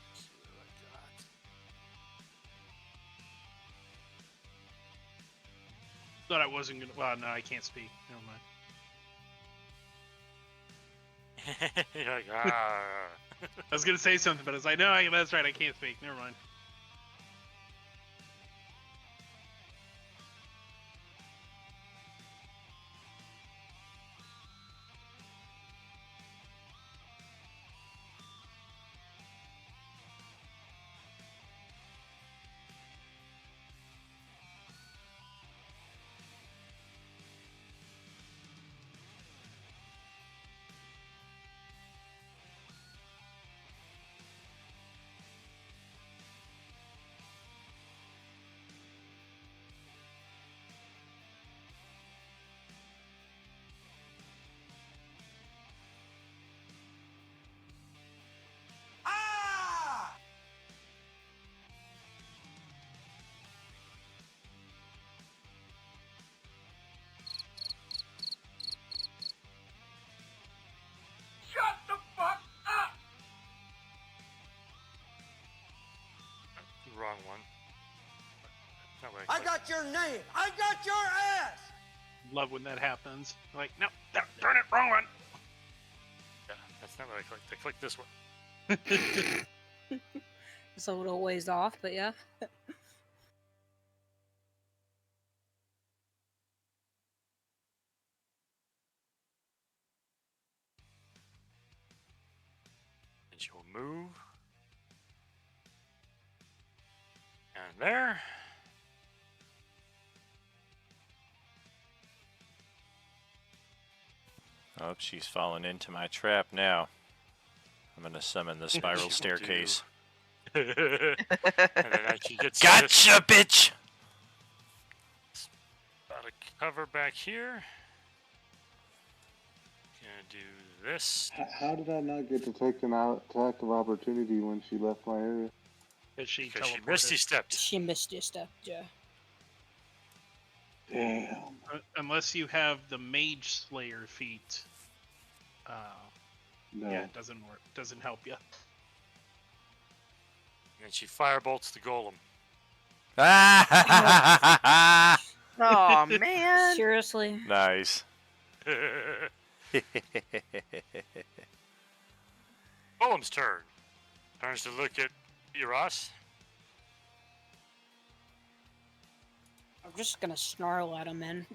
Let's see what I got. Thought I wasn't gonna. Well, no, I can't speak. Never mind. You're like, ah. I was gonna say something, but I was like, no, that's right. I can't speak. Never mind. Ah! Shut the fuck up! The wrong one. Not what I clicked. got your name. I got your ass. Love when that happens. Like, no, turn it, wrong one. Yeah, that's not what I clicked. I clicked this one. It's a little ways off, but yeah. And she will move. And there. Oh, she's fallen into my trap now. I'm gonna summon the spiral She will staircase. and then as she gets Gotcha, bitch! Got a cover back here. Gonna do this. How did I not get to take an attack of opportunity when she left my area? Because she Because she teleported. misty stepped. She missed your step, yeah. Damn. Unless you have the Mage Slayer feat. No. Yeah, it doesn't work. Doesn't help you. And she firebolts the golem. Oh man. Seriously? Nice. Golem's turn. Turns to look at Eros. I'm just gonna snarl at him, man.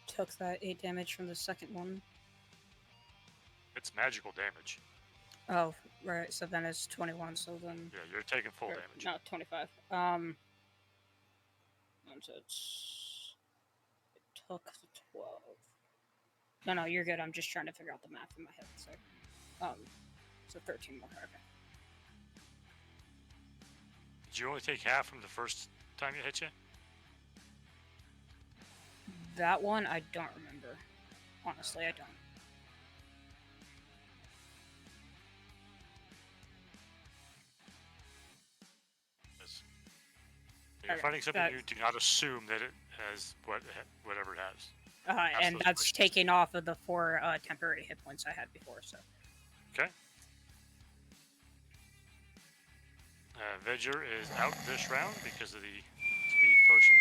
Took that 8 damage from the second one. It's magical damage. Oh, right. So then it's 21. So then Yeah, you're taking full or, damage. no, 25. And so it took the 12. No, you're good. I'm just trying to figure out the math in my head. So 13 more. Okay. Did you only take half from the first time it hit you? That one I don't remember. Honestly, I don't. Yes. You're Okay, fighting something that- you do not assume that it has whatever it has. And those that's pushes. taking off of the 4 temporary hit points I had before. So Okay. Vedger is out this round because of the speed potion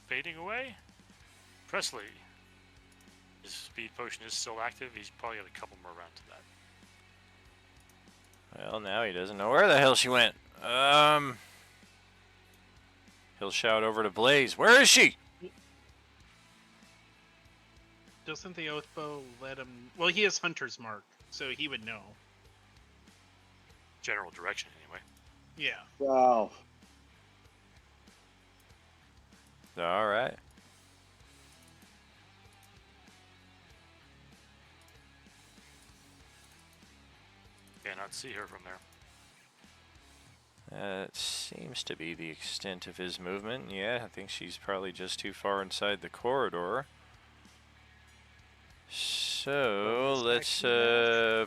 fading away. Presley, his speed potion is still active. He's probably got a couple more rounds of that. Well, now he doesn't know where the hell she went. He'll shout over to Blaze. Where is she? Doesn't the oath bow let him? Well, he has Hunter's Mark, so he would know. General direction, anyway. Yeah. Wow. All right. Cannot see her from there. That seems to be the extent of his movement. Yeah, I think she's probably just too far inside the corridor. So let's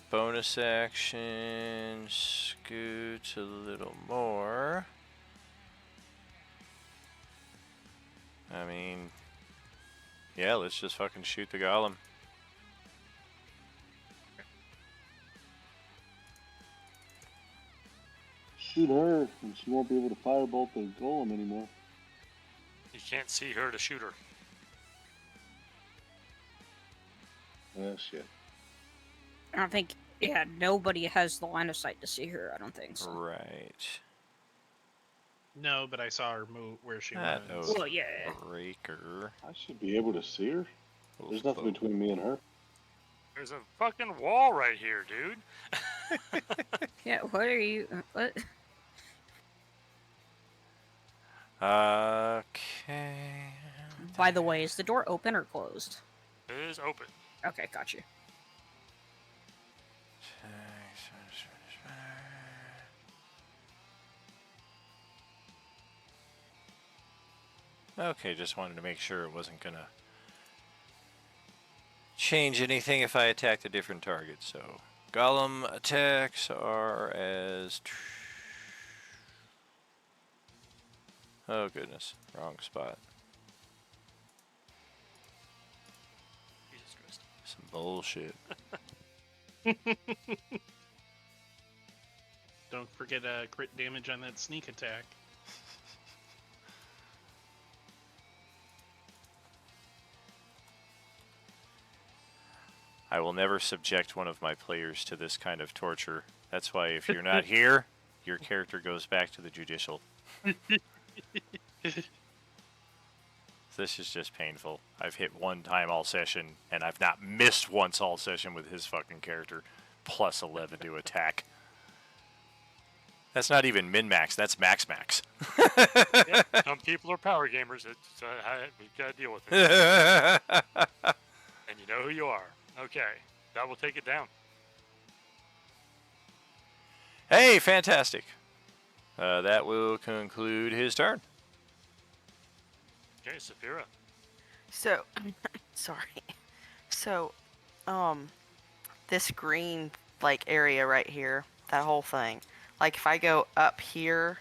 bonus action scoot a little more. I mean, yeah, let's just fucking shoot the golem. Shoot her, and she won't be able to firebolt the golem anymore. You can't see her to shoot her. Oh, shit. I don't think. Yeah, nobody has the line of sight to see her. I don't think so. Right. No, but I saw her move where she That was. Well, yeah. breaker. I should be able to see her. There's nothing between me and her. There's a fucking wall right here, dude. Yeah. What are you? What? Okay. By the way, is the door open or closed? It is open. Okay, got you. Okay, just wanted to make sure it wasn't gonna change anything if I attacked a different target. So, golem attacks are as. Oh goodness, wrong spot. Jesus Christ. Some bullshit. Don't forget crit damage on that sneak attack. I will never subject one of my players to this kind of torture. That's why if you're not here, your character goes back to the judicial. This is just painful. I've hit one time all session, and I've not missed once all session with his fucking character. Plus 11 to attack. That's not even min-max, that's max-max. Yeah, some people are power gamers. We've got to deal with it. And you know who you are. Okay, that will take it down. Hey, fantastic. That will conclude his turn. Okay, Saphira. So, sorry. So, this green, like, area right here, that whole thing, like, if I go up here,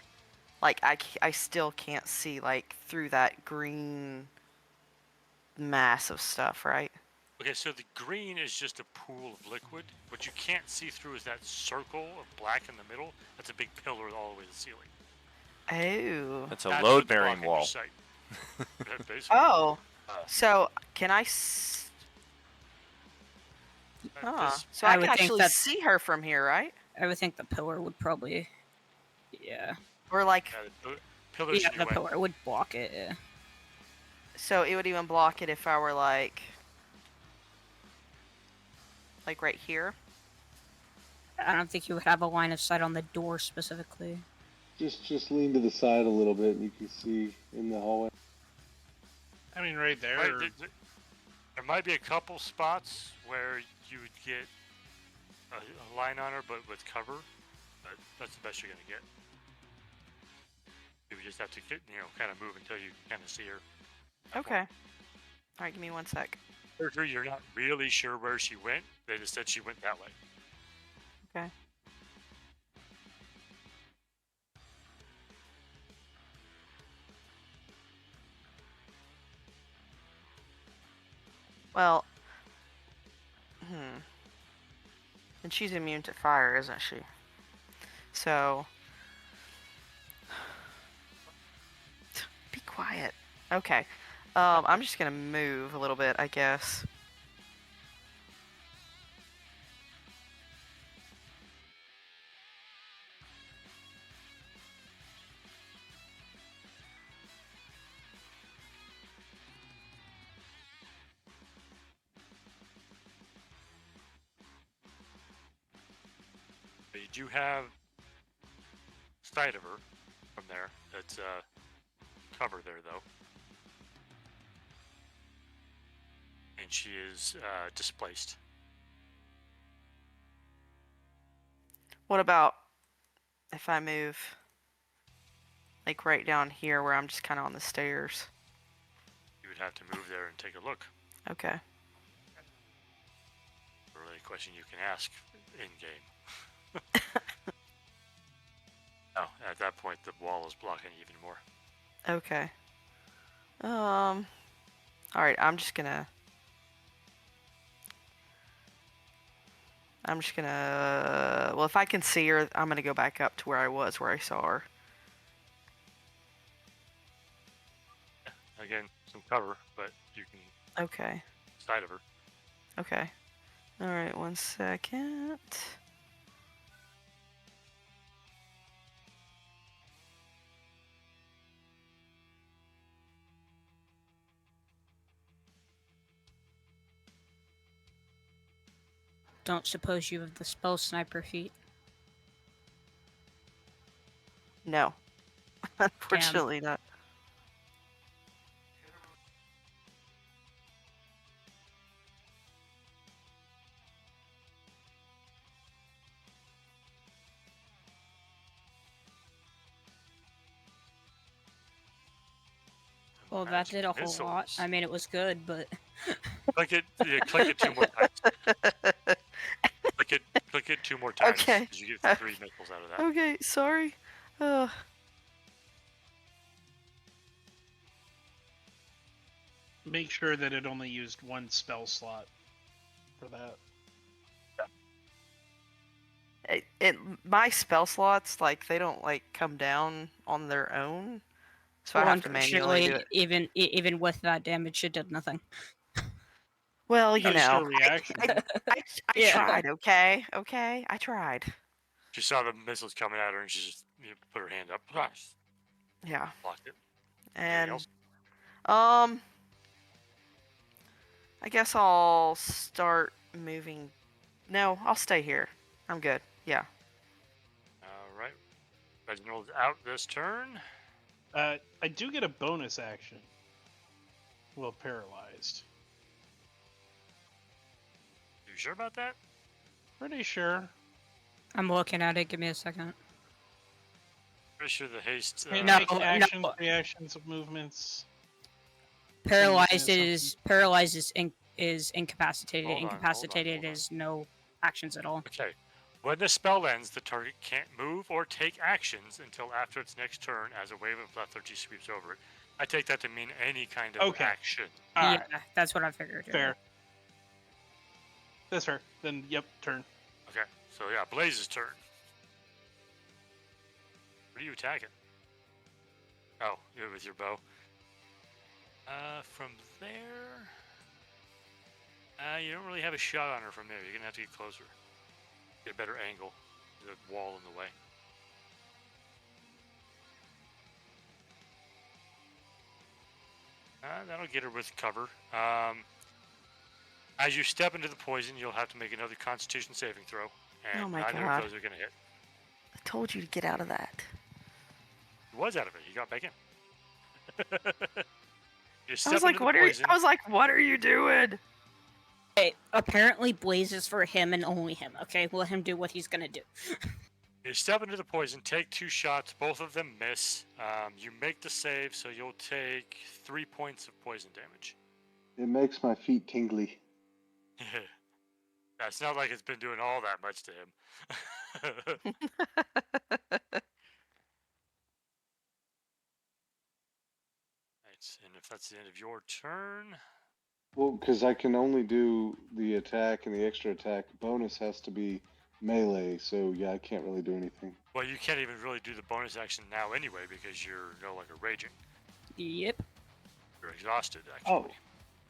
like, I still can't see, like, through that green mass of stuff, right? Okay, so the green is just a pool of liquid. What you can't see through is that circle of black in the middle. That's a big pillar all the way to the ceiling. Oh. That's a That's load what's bearing blocking your wall. sight. Yeah, basically. Oh. Uh, So can I? Huh. This So I I can would think actually that's. see her from here, right? I would think the pillar would probably. Yeah. Or like, pillars Yeah, in the your way. pillar would block it. Yeah. so it would even block it if I were like right here. I don't think you would have a line of sight on the door specifically. Just lean to the side a little bit, and you can see in the hallway. I mean, right there. Right, there might be a couple spots where you would get a line on her, but with cover. But that's the best you're gonna get. You would just have to get, kind of move until you kind of see her. Okay. All right, give me 1 sec. Surgery, you're not really sure where she went. They just said she went that way. Okay. Well, and she's immune to fire, isn't she? So, be quiet. Okay. I'm just gonna move a little bit, I guess. But you do have sight of her from there. That's cover there though, and she is displaced. What about if I move like right down here where I'm just kind of on the stairs? You would have to move there and take a look. Okay. Really a question you can ask in game. Oh, at that point the wall is blocking even more. Okay. All right, I'm just gonna, well, if I can see her, I'm gonna go back up to where I was, where I saw her. Again, some cover, but you can Okay. sight of her. Okay. All right, 1 second. Don't suppose you have the spell sniper feat? No. Unfortunately not. Well, that Magic did a whole lot. missiles. I mean, it was good, but Click it. Yeah, click it 2 more times. Click it 2 more times. Okay. 'Cause you get 3 missiles out of that. Okay, sorry. Make sure that it only used one spell slot for that. My spell slots, like, they don't like come down on their own, so I well, have to manually do unfortunately, it. even with that damage, it did nothing. Well, you Just know, her reaction. I Yeah. tried. Okay, I tried. She saw the missiles coming at her, and she just put her hand up, Yeah, blocked it. and else? I guess I'll start moving. No, I'll stay here. I'm good. Yeah. All right. Reginald's out this turn. I do get a bonus action. Well, paralyzed. You sure about that? Pretty sure. I'm looking at it. Give me a second. Pretty sure the haste. Can No, make actions, reactions, movements. Paralyzed Something. is incapacitated. Hold on, Incapacitated hold on. is no actions at all. Okay. When the spell ends, the target can't move or take actions until after its next turn as a wave of lethargy sweeps over it. I take that to mean any kind of Okay. action. Yeah, Alright, that's what I figured. yeah. fair. That's her. Then, yep, turn. Okay, so yeah, Blaze's turn. What are you attacking? Oh, you're with your bow. From there... you don't really have a shot on her from there. You're gonna have to get closer. Get a better angle. There's a wall in the way. That'll get her with cover. As you step into the poison, you'll have to make another Constitution saving throw, and Oh my neither God. of those are gonna hit. I told you to get out of that. He was out of it. He got back in. You I step was like, into the what are you? poison. I was like, what are you doing? Hey, apparently Blaze is for him and only him. Okay, let him do what he's gonna do. You step into the poison, take 2 shots, both of them miss. You make the save, so you'll take 3 points of poison damage. It makes my feet tingly. It's not like it's been doing all that much to him. Right, and if that's the end of your turn, Well, because I can only do the attack and the extra attack. Bonus has to be melee, so yeah, I can't really do anything. well, you can't even really do the bonus action now anyway because you're no longer raging. Yep. You're exhausted, actually. Oh,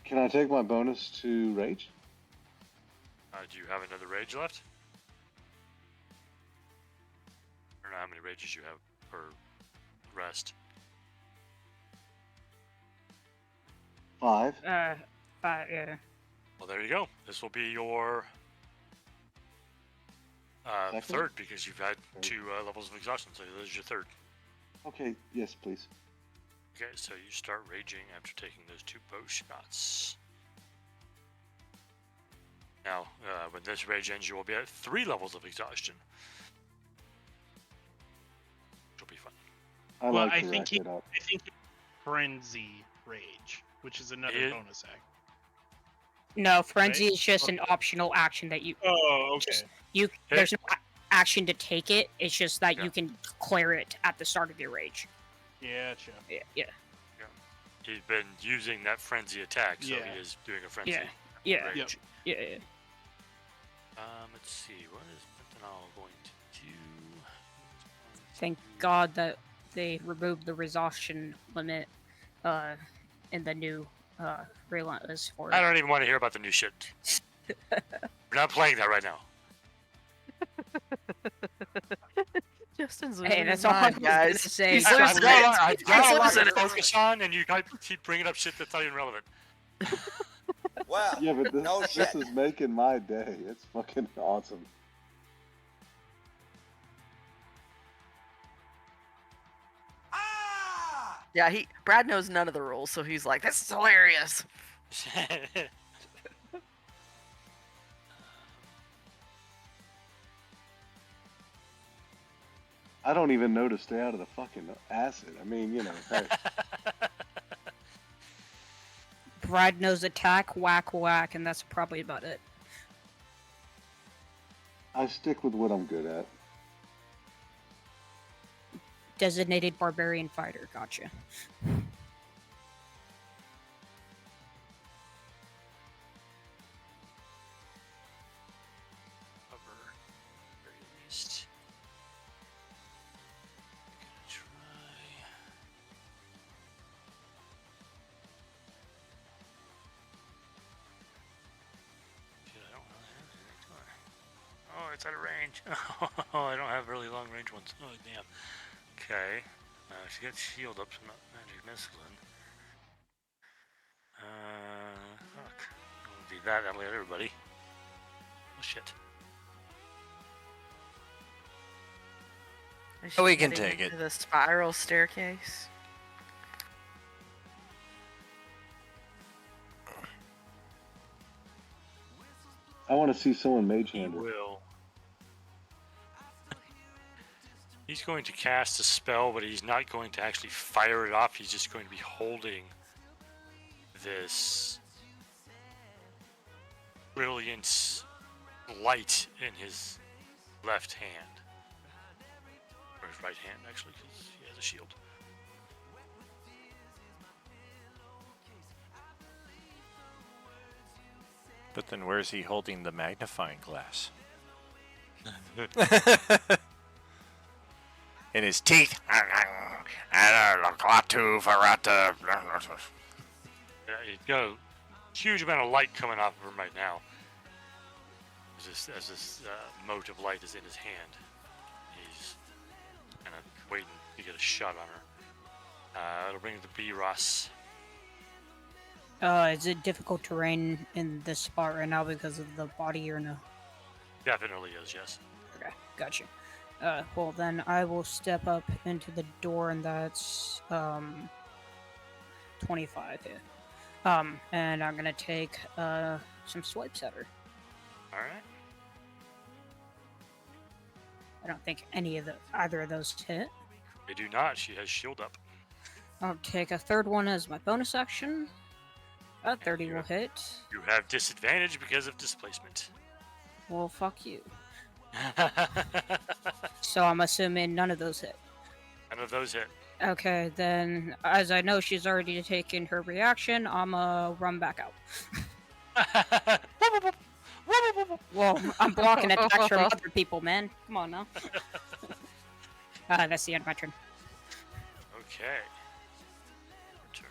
can I take my bonus to rage? Do you have another rage left? I don't know how many rages you have per rest. 5. 5, yeah. Well, there you go. This will be your Second? third because you've had Okay. 2 levels of exhaustion, so this is your third. Okay, yes, please. Okay, so you start raging after taking those 2 bow shots. Now, when this rage ends, you will be at 3 levels of exhaustion. Which will be fun. I Well, like I to think rack he- it up. I think frenzy rage, which is another It- bonus act. No, frenzy Right? is just an optional action that you Oh, okay. Just- there's no action to take it. It's just that Yeah. you can declare it at the start of your rage. Gotcha. Yeah. He's been using that frenzy attack, so Yeah. he is doing a frenzy. Yeah. Yeah. Rage. Yeah. Let's see, what is Pentanol going to do? Thank God that they removed the exhaustion limit in the new Relentless for I don't even want to hear about the new shit. We're not playing that right now. Justin's losing Hey, his that's all I mind, was gonna guys. say. He's I've I've losing got a it. lot, I've He's got a lot losing to it. focus on, and you guys keep bringing up shit that's not even relevant. Well, Yeah, but this, no this shit. is making my day. It's fucking awesome. Ah! Yeah, Brad knows none of the rules, so he's like, this is hilarious. I don't even know to stay out of the fucking acid. I mean, you know, hey, Brad knows attack, whack, whack, and that's probably about it. I stick with what I'm good at. Designated barbarian fighter. Gotcha. Cover, very least. Gonna try. Shit, I don't really have anything, do I? Oh, it's out of range. Oh, I don't have really long range ones. Oh, damn. Okay. She got shield up, so not magic missile. Fuck. I'll do that, that'll hit everybody. Oh, shit. Is Oh, we she can heading take it. into the spiral staircase. I want to see someone mage He hand it. will. He's going to cast a spell, but he's not going to actually fire it off. He's just going to be holding this brilliant light in his left hand. Or his right hand, actually, because he has a shield. But then where's he holding the magnifying glass? In his teeth. Yeah, he's got a huge amount of light coming off of him right now. As this mote of light is in his hand. He's kind of waiting to get a shot on her. It'll bring the B Ross. Is it difficult terrain in this spot right now because of the body or no? Definitely is, yes. Okay, gotcha. Well then I will step up into the door, and that's 25 here. And I'm gonna take some swipes at her. Alright. I don't think either of those hit. They do not. She has shield up. I'll take a third one as my bonus action. 30 will hit. You have disadvantage because of displacement. Well, fuck you. So I'm assuming none of those hit. None of those hit. Okay, then as I know she's already taken her reaction, I'ma run back out. Well, I'm blocking attacks from other people, man. Come on now. That's the end of my turn. Okay. Your turn.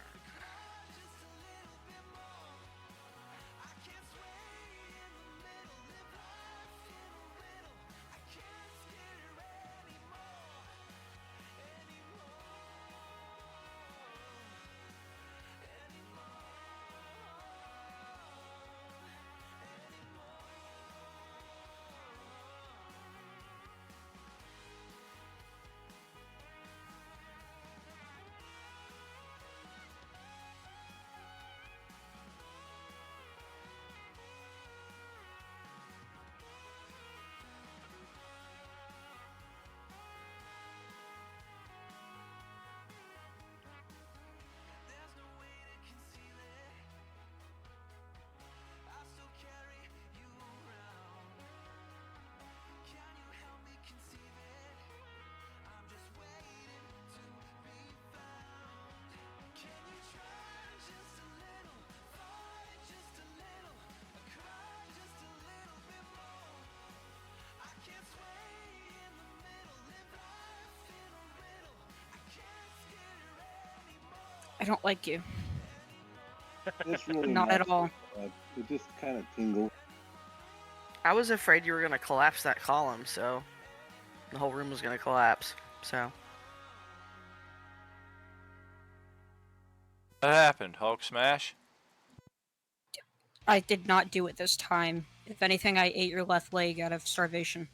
I don't like you. It's really Not at all. bad. It just kind of tingled. I was afraid you were gonna collapse that column, so the whole room was gonna collapse. So What happened? Hulk smash? I did not do it this time. If anything, I ate your left leg out of starvation.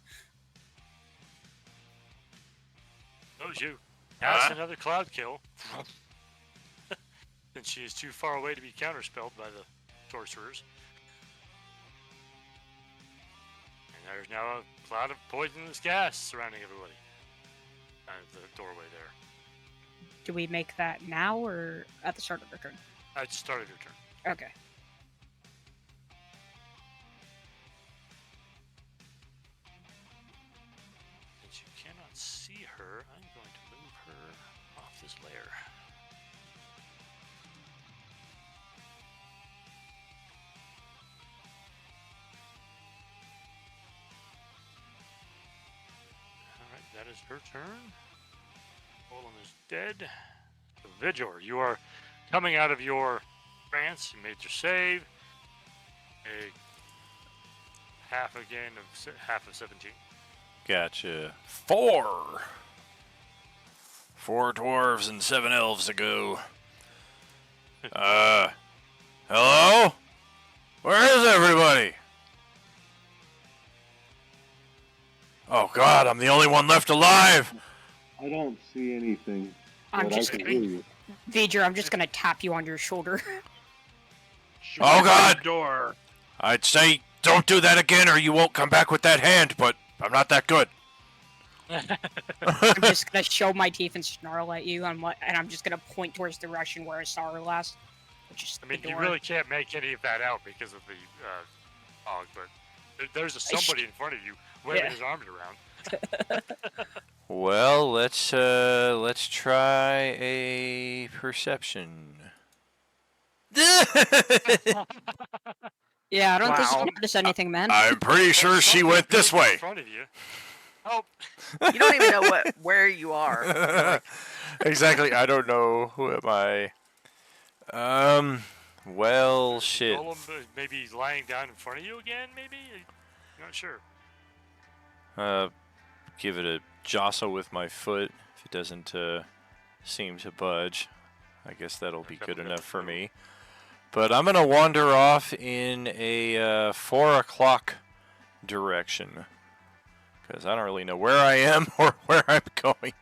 That was you. That's another cloud kill. Since she is too far away to be counterspelled by the sorcerers. And there's now a cloud of poisonous gas surrounding everybody. At the doorway there. Do we make that now or at the start of the turn? I just started your turn. Okay. Since you cannot see her, I'm going to move her off this layer. Alright, that is her turn. Olin is dead. So Vigor, you are coming out of your trance. You made your save. A half again of half of 17. Gotcha. 4 dwarves and 7 elves ago. Hello? Where is everybody? Oh god, I'm the only one left alive! I don't see anything. I'm but just I can kidding. hear you. V'ger, I'm just gonna tap you on your shoulder. Oh, God! Door. I'd say don't do that again or you won't come back with that hand, but I'm not that good. I'm just gonna show my teeth and snarl at you, and I'm just gonna point towards the direction where I saw her last. Which is I mean, the you door. really can't make any of that out because of the fog, but there's somebody in front of you waving Yeah. his arms around. Well, let's try a perception. Yeah, I don't think Wow. you noticed anything, man. I'm pretty sure she Something went this appears way. In front of you. Oh, You don't even know where you are. You're like, Exactly. I don't know. Who am I? Well, shit. Golem maybe he's lying down in front of you again. Maybe. Not sure. Give it a jostle with my foot. If it doesn't seem to budge, I guess that'll be good enough for me. But I'm gonna wander off in a 4 o'clock direction because I don't really know where I am or where I'm going.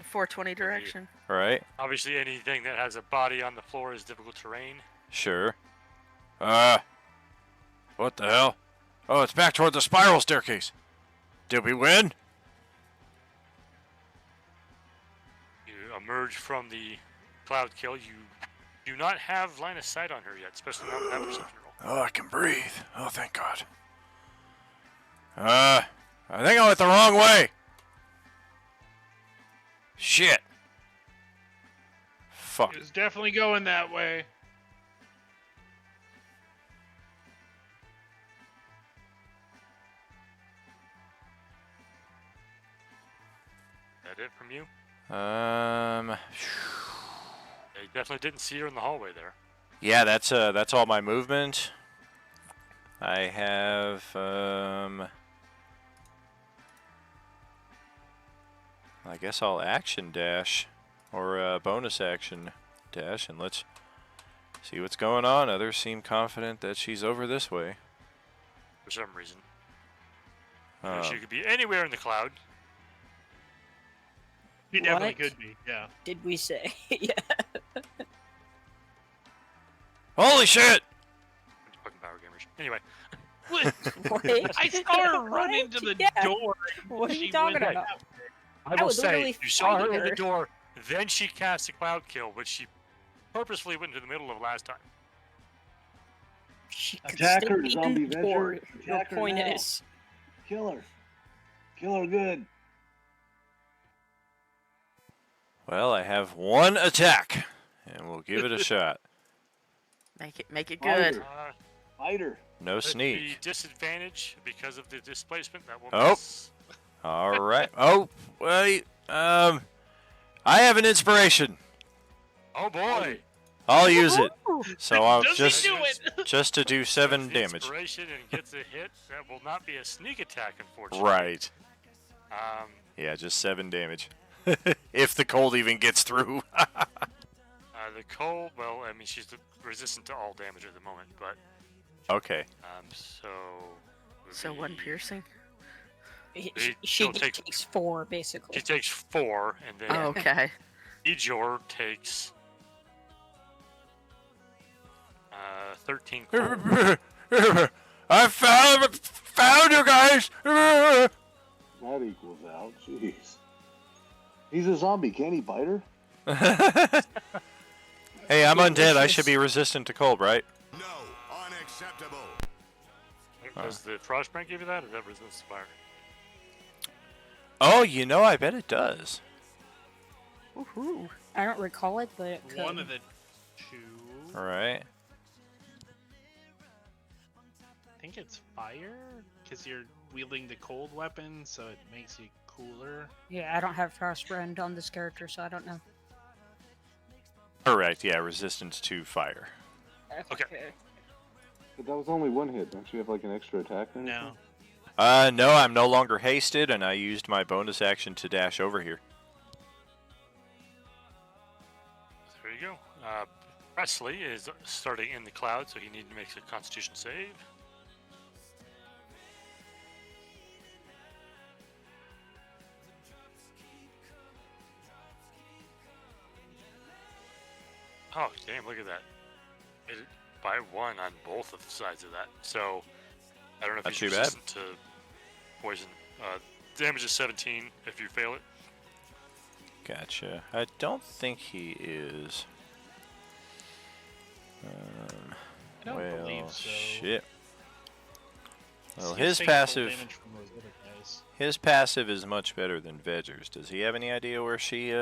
420 direction. Right? Obviously, anything that has a body on the floor is difficult terrain. Sure. What the hell? Oh, it's back toward the spiral staircase. Did we win? You emerge from the cloud kill. You do not have line of sight on her yet, especially not with that perception roll. Oh, I can breathe. Oh, thank God. I think I went the wrong way. Shit. Fuck. It's definitely going that way. That it from you? Um. You definitely didn't see her in the hallway there. Yeah, that's all my movement. I have I guess I'll action dash or bonus action dash, and let's see what's going on. Others seem confident that she's over this way. For some reason. She could be anywhere in the cloud. He definitely What? could be, yeah. Did we say? Yeah. Holy shit! Fucking power gamers. Anyway, What? I saw her run into the Yeah. door. What are She you talking went about? I I will was say, literally you saw her fighting in the her. door, then she cast a cloud kill, which she purposely went into the middle of last time. She could Attack still her, be zombie in the door. Venture. The Attack her point now. is, Kill her. Kill her good. Well, I have one attack, and we'll give it a shot. Make it Fight good. her. Fight her. No With sneak. the disadvantage because of the displacement that will Oh. miss. All right. Oh, wait. I have an inspiration. Oh boy! I'll use it. So I'll Does just he do it? just to do 7 The damage. Inspiration and gets a hit. That will not be a sneak attack, unfortunately. Right. Um, Yeah, just 7 damage. If the cold even gets through. the cold. Well, I mean, she's resistant to all damage at the moment, but Okay. so. So one piercing. she she'll take- takes 4 basically. She takes 4, and then Okay. Ejor takes 13 cold. I found you guys. That equals out. Jeez. He's a zombie. Can't he bite her? Hey, I'm undead. I should be resistant to cold, right? No, unacceptable. Does the Frostbrand give you that, or that resistance to fire? Oh, you know, I bet it does. Woohoo. I don't recall it, but it could. One of the two. All right. I think it's fire, because you're wielding the cold weapon, so it makes you cooler. Yeah, I don't have Frostbrand on this character, so I don't know. Correct. Yeah, resistance to fire. Okay. But that was only one hit. Don't you have like an extra attack or anything? No. No, I'm no longer hasted, and I used my bonus action to dash over here. There you go. Presley is starting in the cloud, so he needs to make a Constitution save. Oh, damn, look at that. Made it by 1 on both of the sides of that. So, I don't know if Not he's too bad. resistant to poison. Damage is 17 if you fail it. Gotcha. I don't think he is. I don't well, believe so. shit. Well, He's his taking full passive, damage from those other guys. his passive is much better than Vedger's. Does he have any idea where she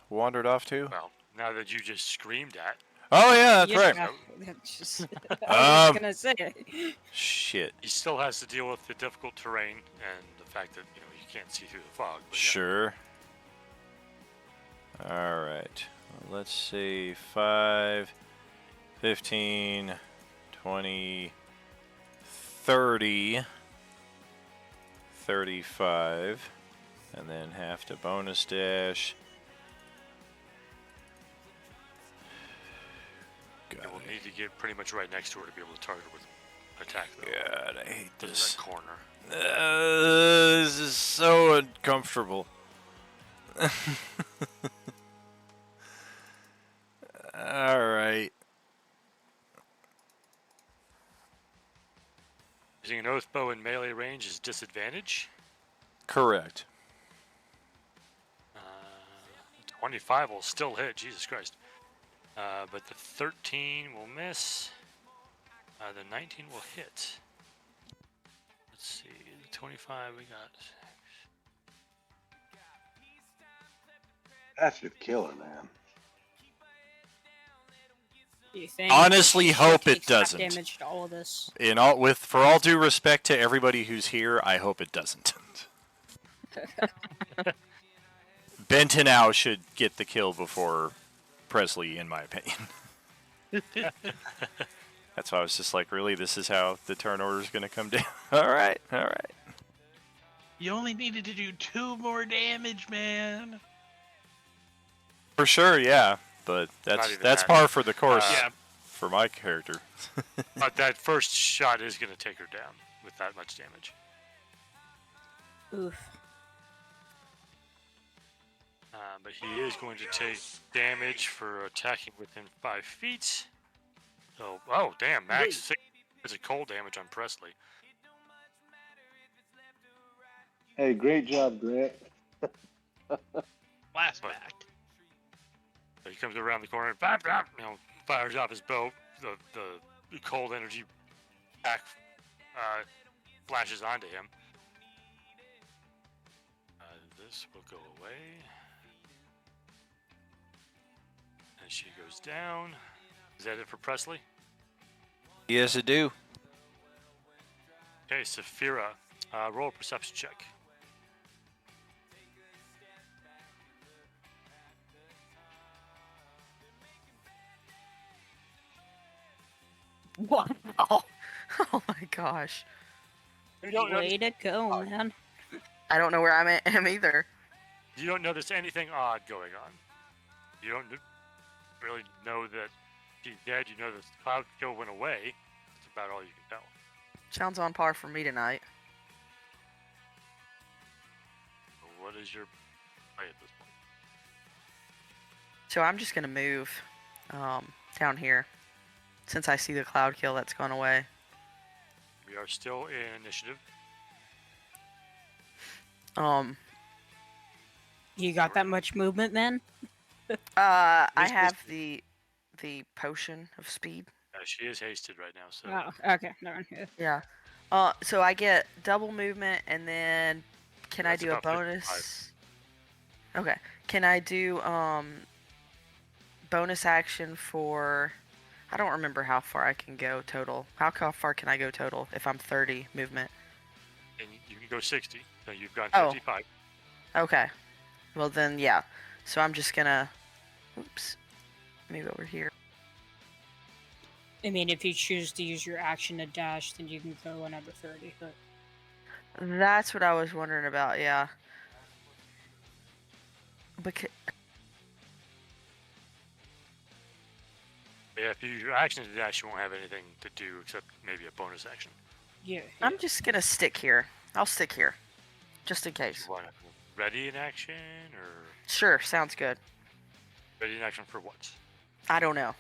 wandered off to? Well, now that you just screamed at, Oh yeah, that's right. Yeah, that's just, I was Um, gonna say. Shit. He still has to deal with the difficult terrain and the fact that you can't see through the fog. But Sure. All right. Let's see. 5, 15, 20, 30, 35, and then have to bonus dash. Yeah, we'll need to get pretty much right next to her to be able to target with attack. Though. God, I hate This this. is that corner. This is so uncomfortable. Alright. Using an oath bow in melee range is disadvantage. Correct. 25 will still hit. Jesus Christ. But the 13 will miss. The 19 will hit. Let's see. The 25 we got. That should kill her, man. You think Honestly, she hope it takes half doesn't. Damage to all of this. For all due respect to everybody who's here, I hope it doesn't. Bentonau should get the kill before Presley, in my opinion. That's why I was just like, really, this is how the turn order is going to come down. All right. You only needed to do 2 more damage, man. For sure, yeah. But that's even that's that. par for the course Yeah. for my character. But that first shot is going to take her down with that much damage. Oof. But he is going to take damage for attacking within 5 feet. So, oh damn, max 6 is a cold damage on Presley. Hey, great job, Grant. Flashback. So he comes around the corner and bap, bap, fires off his bow. The cold energy pack flashes onto him. This will go away. And she goes down. Is that it for Presley? Yes, I do. Okay, Saphira, roll a perception check. Wow. Oh my gosh. You don't Way notice, to go, man. I don't know where I am either. you don't notice anything odd going on. You don't really know that she's dead. You know the cloud kill went away. That's about all you can tell. Sounds on par for me tonight. So what is your play at this point? So I'm just gonna move down here. Since I see the cloud kill that's gone away. We are still in initiative. You got that much movement, man? I Yes, have the potion of speed. She is hasted right now, so Oh, okay. Never mind. Yeah. So I get double movement, and then can I That's do a about 55. bonus? Okay. Can I do bonus action for? I don't remember how far I can go total. How far can I go total if I'm 30 movement? and you can go 60. So you've gone Oh. 55. Okay. Well then, yeah. So I'm just gonna, oops, move over here. I mean, if you choose to use your action to dash, then you can go another 30. But That's what I was wondering about. Yeah. Because Yeah, if you use your action to dash, you won't have anything to do except maybe a bonus action. yeah. I'm just gonna stick here. I'll stick here, just in case. You want to ready in action or Sure, sounds good. ready in action for what? I don't know.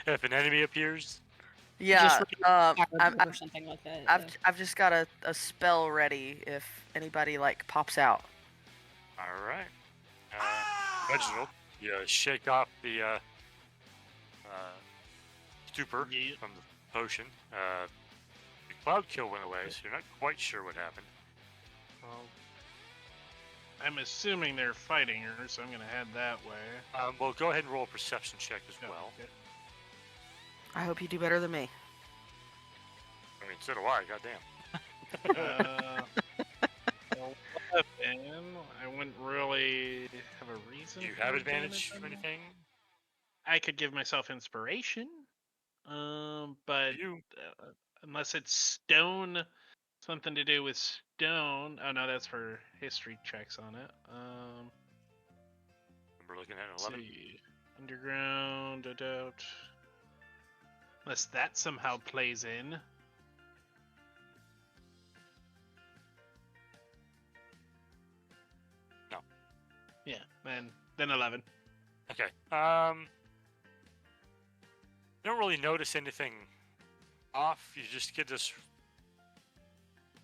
If an enemy appears, Yeah. Power I'm, move or something like that. I've just got a spell ready if anybody like pops out. all right. Reginald, you shake off the stupor Yeah. from the potion. The cloud kill went away, so you're not quite sure what happened. I'm assuming they're fighting her, so I'm gonna head that way. Well, go ahead and roll a perception check as Oh, well. okay. I hope you do better than me. I mean, so do I. Goddamn. 11. I wouldn't really have a reason. Do you for have advantage on for that. anything? I could give myself inspiration, but You. unless it's stone, something to do with stone. Oh no, that's for history checks on it. We're looking at an Let's 11. see, underground. I doubt. Unless that somehow plays in. No. Yeah, then 11. Okay. You don't really notice anything off. You just get this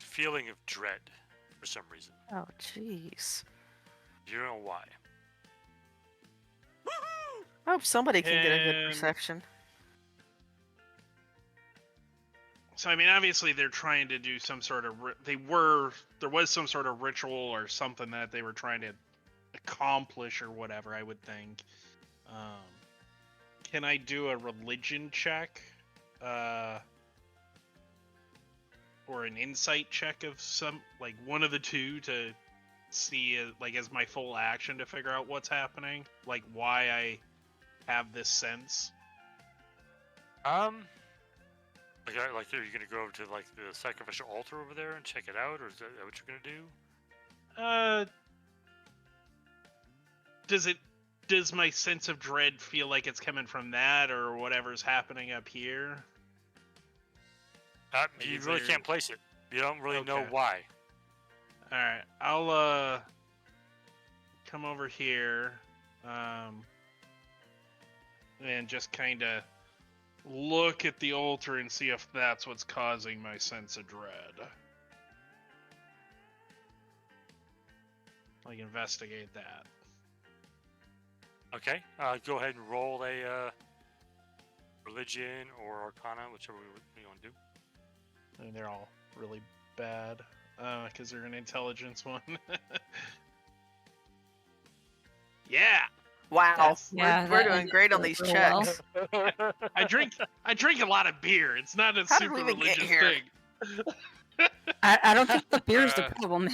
feeling of dread for some reason. Oh, jeez. You don't know why. I hope somebody can get a good And- perception. So I mean, obviously they're trying to do some sort of. There was some sort of ritual or something that they were trying to accomplish or whatever. I would think. Can I do a religion check, or an insight check of some, like one of the two, to see like as my full action to figure out what's happening, like why I have this sense? Like, are you gonna go over to like the sacrificial altar over there and check it out, or is that what you're gonna do? Does my sense of dread feel like it's coming from that or whatever's happening up here? You is really there- can't place it. You don't really know Okay. why. All right, I'll come over here, and just kind of look at the altar and see if that's what's causing my sense of dread. Like investigate that. Okay. Go ahead and roll a religion or arcana, whichever you want to do. I mean, they're all really bad, because they're an intelligence one. Yeah. Wow. Yes. Yeah, we're that doing ended great on up these real well. checks. I drink a lot of beer. It's not a How did super we even get religious here? thing. I don't think the beer is the problem.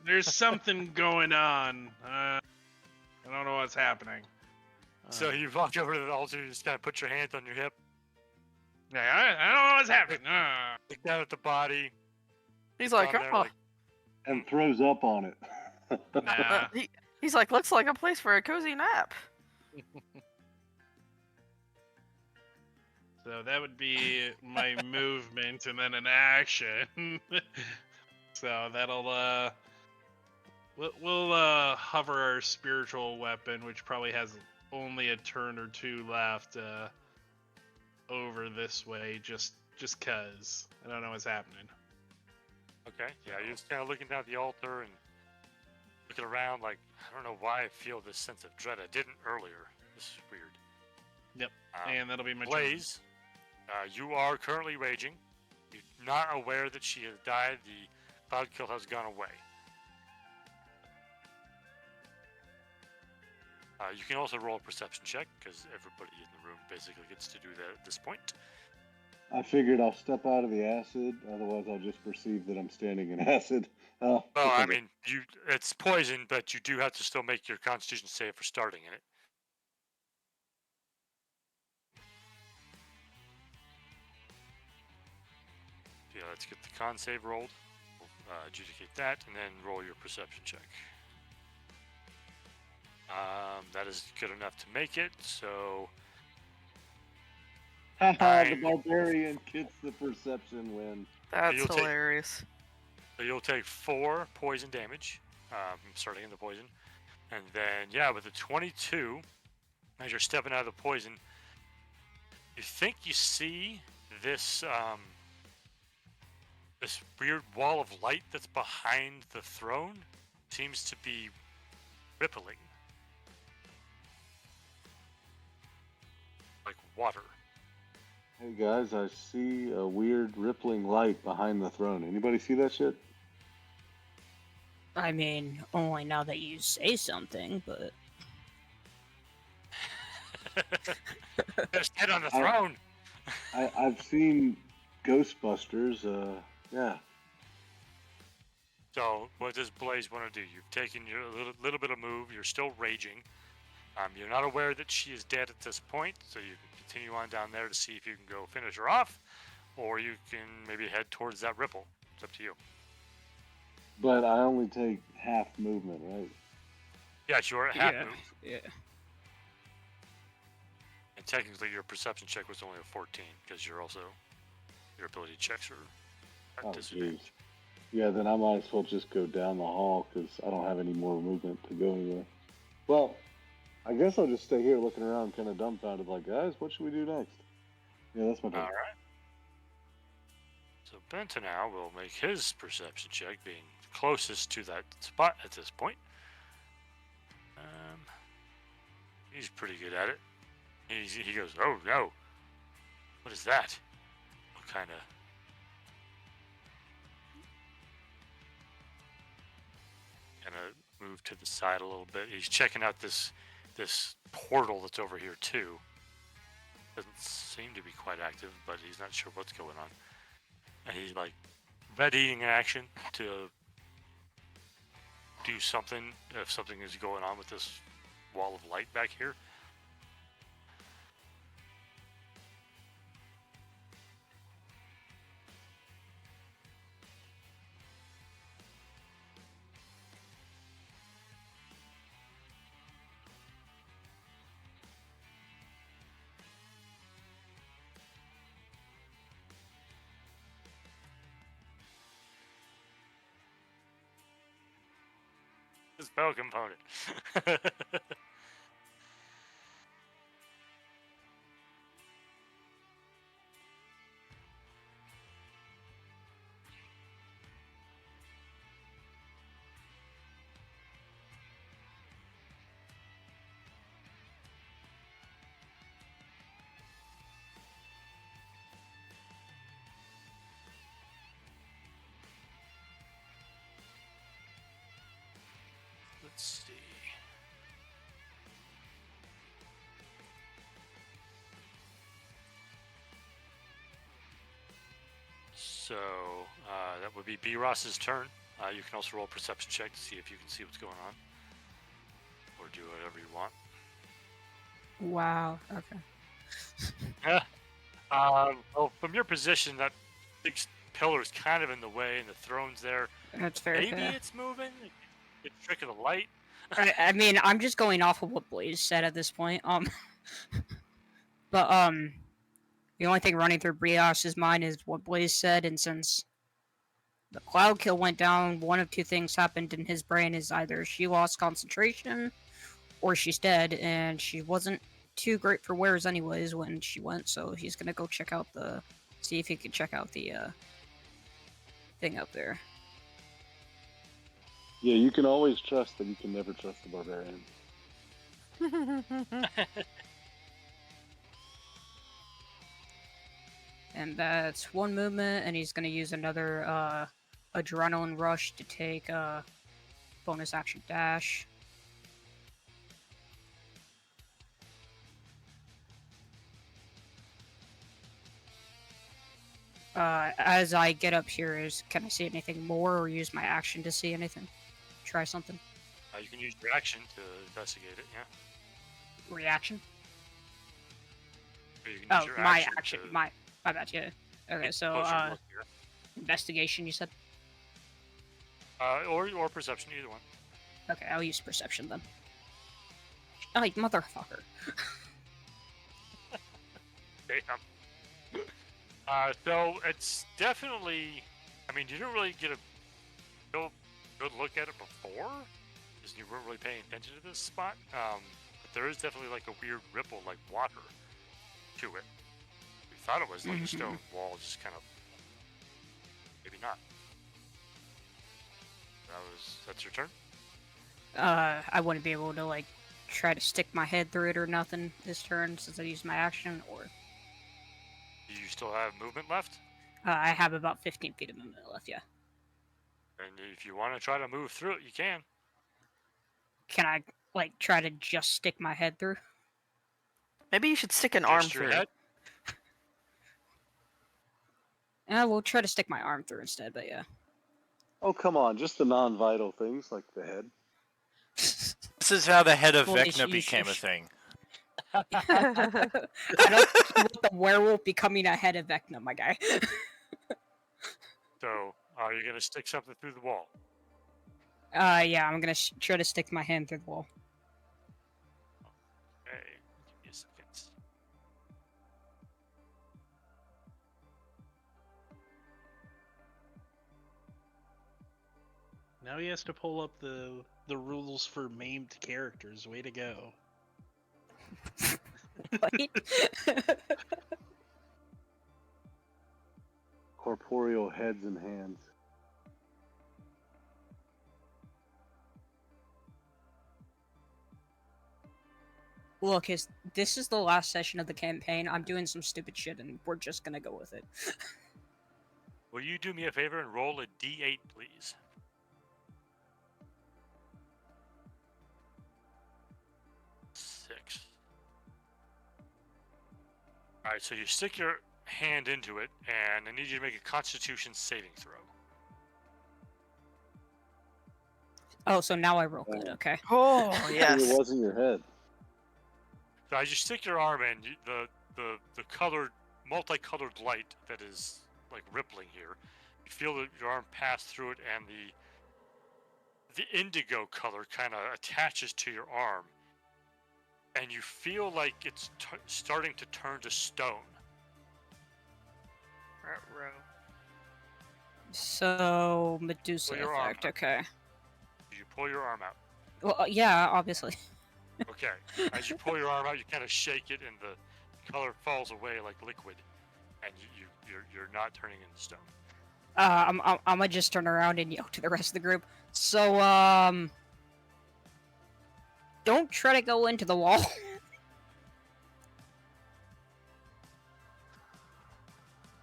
There's something going on. I don't know what's happening. So you walk over to the altar, you just kind of put your hand on your hip, I don't know what's happening. look down at the body. He's it's like, on there, oh. like, And throws up on it. Nah. He's like, looks like a place for a cozy nap. So that would be my movement and then an action. So that'll we'll hover our spiritual weapon, which probably has only a turn or two left, over this way, just cause I don't know what's happening. okay, yeah, you're just kind of looking down at the altar and looking around, like, I don't know why I feel this sense of dread. I didn't earlier. This is weird. Yep. Um, And that'll be my turn. Blaze, you are currently raging. You're not aware that she has died. The cloud kill has gone away. You can also roll a perception check, because everybody in the room basically gets to do that at this point. I figured I'll step out of the acid, otherwise I'll just perceive that I'm standing in acid. Oh, Well, I okay. mean, it's poison, but you do have to still make your Constitution save for starting in it. Yeah, let's get the con save rolled. We'll adjudicate that, and then roll your perception check. That is good enough to make it, so Haha, the I'm- barbarian gets the perception win. That's You'll take- hilarious. so you'll take 4 poison damage, starting in the poison. And then, yeah, with the 22, as you're stepping out of the poison, you think you see this, this weird wall of light that's behind the throne seems to be rippling. Like water. Hey guys, I see a weird rippling light behind the throne. Anybody see that shit? I mean, only now that you say something, but Just head on the I- throne. I've seen Ghostbusters. Yeah. So what does Blaze want to do? You've taken your little bit of move. You're still raging. You're not aware that she is dead at this point, so you can continue on down there to see if you can go finish her off, or you can maybe head towards that ripple. It's up to you. But I only take half movement, right? Yeah, you're at half yeah, move, yeah. and technically your perception check was only a 14 because you're also your ability checks are at Oh, disadvantage. jeez. Yeah, then I might as well just go down the hall because I don't have any more movement to go anywhere. Well, I guess I'll just stay here looking around, kind of dumbfounded, like, guys, what should we do next? Yeah, that's my turn. All right. So Benta now will make his perception check, being closest to that spot at this point. He's pretty good at it. He goes, oh no, what is that? What kind of? Gonna move to the side a little bit. He's checking out this portal that's over here too. Doesn't seem to be quite active, but he's not sure what's going on. And he's like readying action to do something if something is going on with this wall of light back here. The spell component. Let's see. So that would be B. Ross's turn. You can also roll a perception check to see if you can see what's going on, or do whatever you want. Wow. Okay. Yeah. Well, from your position, that big pillar is kind of in the way, and the throne's there. That's fair. Maybe Yeah. it's moving. The trick of the light. I mean, I'm just going off of what Blaze said at this point. But the only thing running through Brios's mind is what Blaze said, and since the cloud kill went down, one of two things happened in his brain: is either she lost concentration, or she's dead, and she wasn't too great for wares anyways when she went. So he's gonna go check out see if he can check out the thing up there. Yeah, you can always trust that you can never trust the barbarian. And that's one movement, and he's gonna use another adrenaline rush to take bonus action dash. As I get up here, can I see anything more or use my action to see anything? Try something. You can use your action to investigate it. Yeah. Reaction. Or you can use Oh, your my action. action. To My bad. Yeah. Okay, take so closer look here. investigation. You said. Or perception, either one. Okay, I'll use perception then. Oh, motherfucker. Damn. So it's definitely. I mean, you didn't really get a real good look at it before, because you weren't really paying attention to this spot. But there is definitely like a weird ripple, like water, to it. We thought it was like a stone wall, just kind of. Maybe not. That's your turn. I wouldn't be able to like try to stick my head through it or nothing this turn since I used my action, or Do you still have movement left? I have about 15 feet of movement left. Yeah. And if you want to try to move through it, you can. Can I like try to just stick my head through? Maybe you should stick an arm Just your through. head. Yeah, we'll try to stick my arm through instead. But yeah. Oh, come on. Just the non-vital things like the head. This is how the head of Well, Vecna became a sh- thing. I don't think you want the werewolf becoming a head of Vecna, my guy. So, are you gonna stick something through the wall? Yeah, I'm gonna try to stick my hand through the wall. Okay, give me a second. Now he has to pull up the rules for maimed characters. Way to go. What? Corporeal heads and hands. Look, this is the last session of the campaign. I'm doing some stupid shit, and we're just gonna go with it. Will you do me a favor and roll a d8, please? Six. Alright, so you stick your hand into it, and I need you to make a Constitution saving throw. Oh, so now I roll good. Okay. Oh, It yes. wasn't your head. So as you stick your arm in, the colored, multicolored light that is like rippling here, you feel that your arm pass through it, and the indigo color kind of attaches to your arm, and you feel like it's starting to turn to stone. Ruh-roh. So Medusa Pull your arm effect. out. Okay. You pull your arm out. Well, yeah, obviously. Okay. As you pull your arm out, you kind of shake it, and the color falls away like liquid, and you're not turning into stone. I'm gonna just turn around and yell to the rest of the group. So don't try to go into the wall.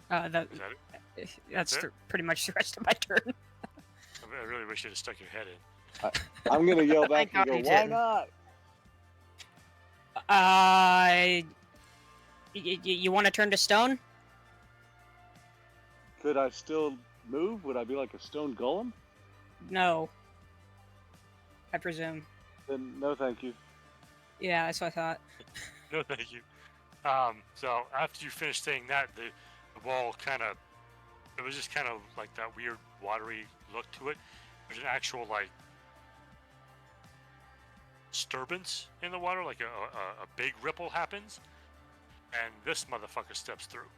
That Is that it? that's it? pretty much the rest of my turn. I really wish you'd have stuck your head in. I'm gonna yell back Thank and go, God he why didn't. not? You want to turn to stone? Could I still move? Would I be like a stone golem? No. I presume. Then no, thank you. Yeah, that's what I thought. No, thank you. So after you finish saying that, the wall it was just kind of like that weird watery look to it. There's an actual like disturbance in the water, like a big ripple happens, and this motherfucker steps through.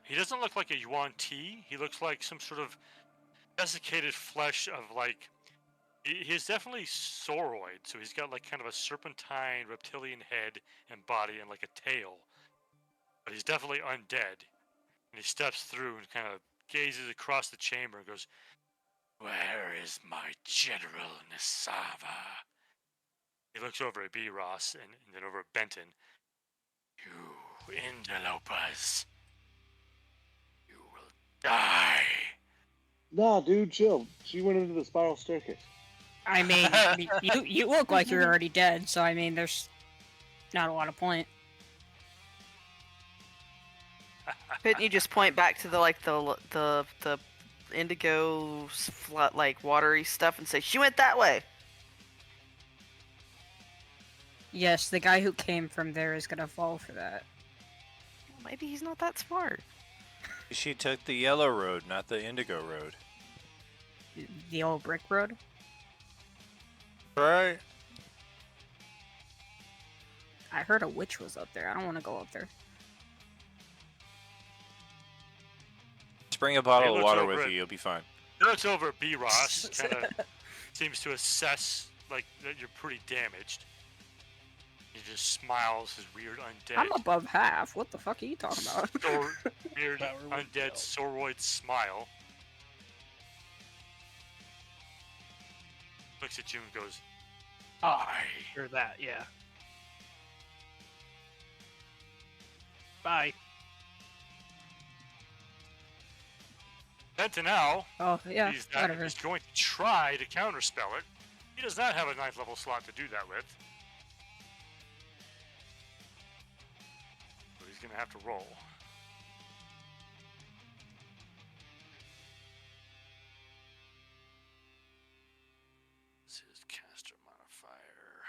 He doesn't look like a Yuan Ti. He looks like some sort of desiccated flesh of like. He's definitely sauroid, so he's got like kind of a serpentine reptilian head and body and like a tail. But he's definitely undead. And he steps through and kind of gazes across the chamber and goes, "Where is my General Nisava?" He looks over at B. Ross and then over at Benton. "You interlopers. You will die." Nah, dude, chill. She went into the spiral staircase. I mean, you look like you're already dead, so I mean, there's not a lot of point. Couldn't you just point back to the indigo like watery stuff and say she went that way? Yes, the guy who came from there is gonna fall for that. Well, maybe he's not that smart. She took the yellow road, not the indigo road. The old brick road. Right. I heard a witch was up there. I don't want to go up there. Just bring a bottle of looks water over with it. you. You'll be fine. He looks over at B. Ross, kind of seems to assess like that you're pretty damaged. He just smiles his weird undead. I'm above half. What the fuck are you talking about? Weird Power with undead Bill. sauroid smile. Looks at you and goes, "I." Or that, yeah. Bye. Bentonau, Oh yeah, whatever. he's going to try to counterspell it. He does not have a 9th level slot to do that with. So he's going to have to roll. This is caster modifier.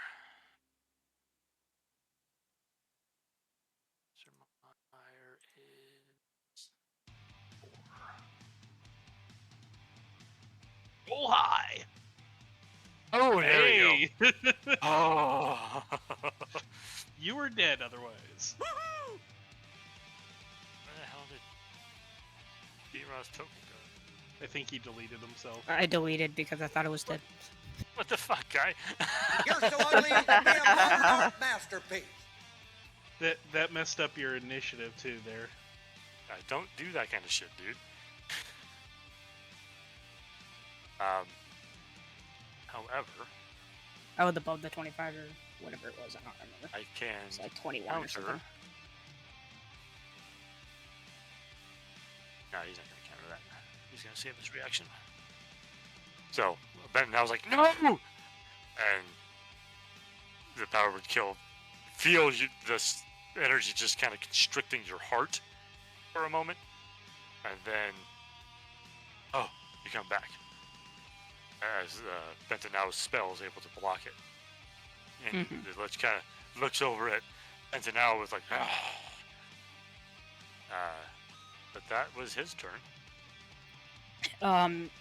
Caster modifier is 4. Roll high. Oh, there we go. Hey, Oh. you were dead otherwise. Where the hell did B-Ross token go? I think he deleted himself. I deleted because I thought it was dead. What the fuck, guy? You're so ugly you could be a modern art masterpiece. That messed up your initiative too there. Don't do that kind of shit, dude. However, I was above the 25 or whatever it was. I don't remember. I can It's like 21 or counter. something. No, he's not going to counter that. He's going to save his reaction. So, Ben, I was like, no! And the power would kill. Feel this energy just kind of constricting your heart for a moment. And then, oh, you come back. As Bentonau's spell is able to block it. And it kind of looks over at Bentonau with like, ah. But that was his turn.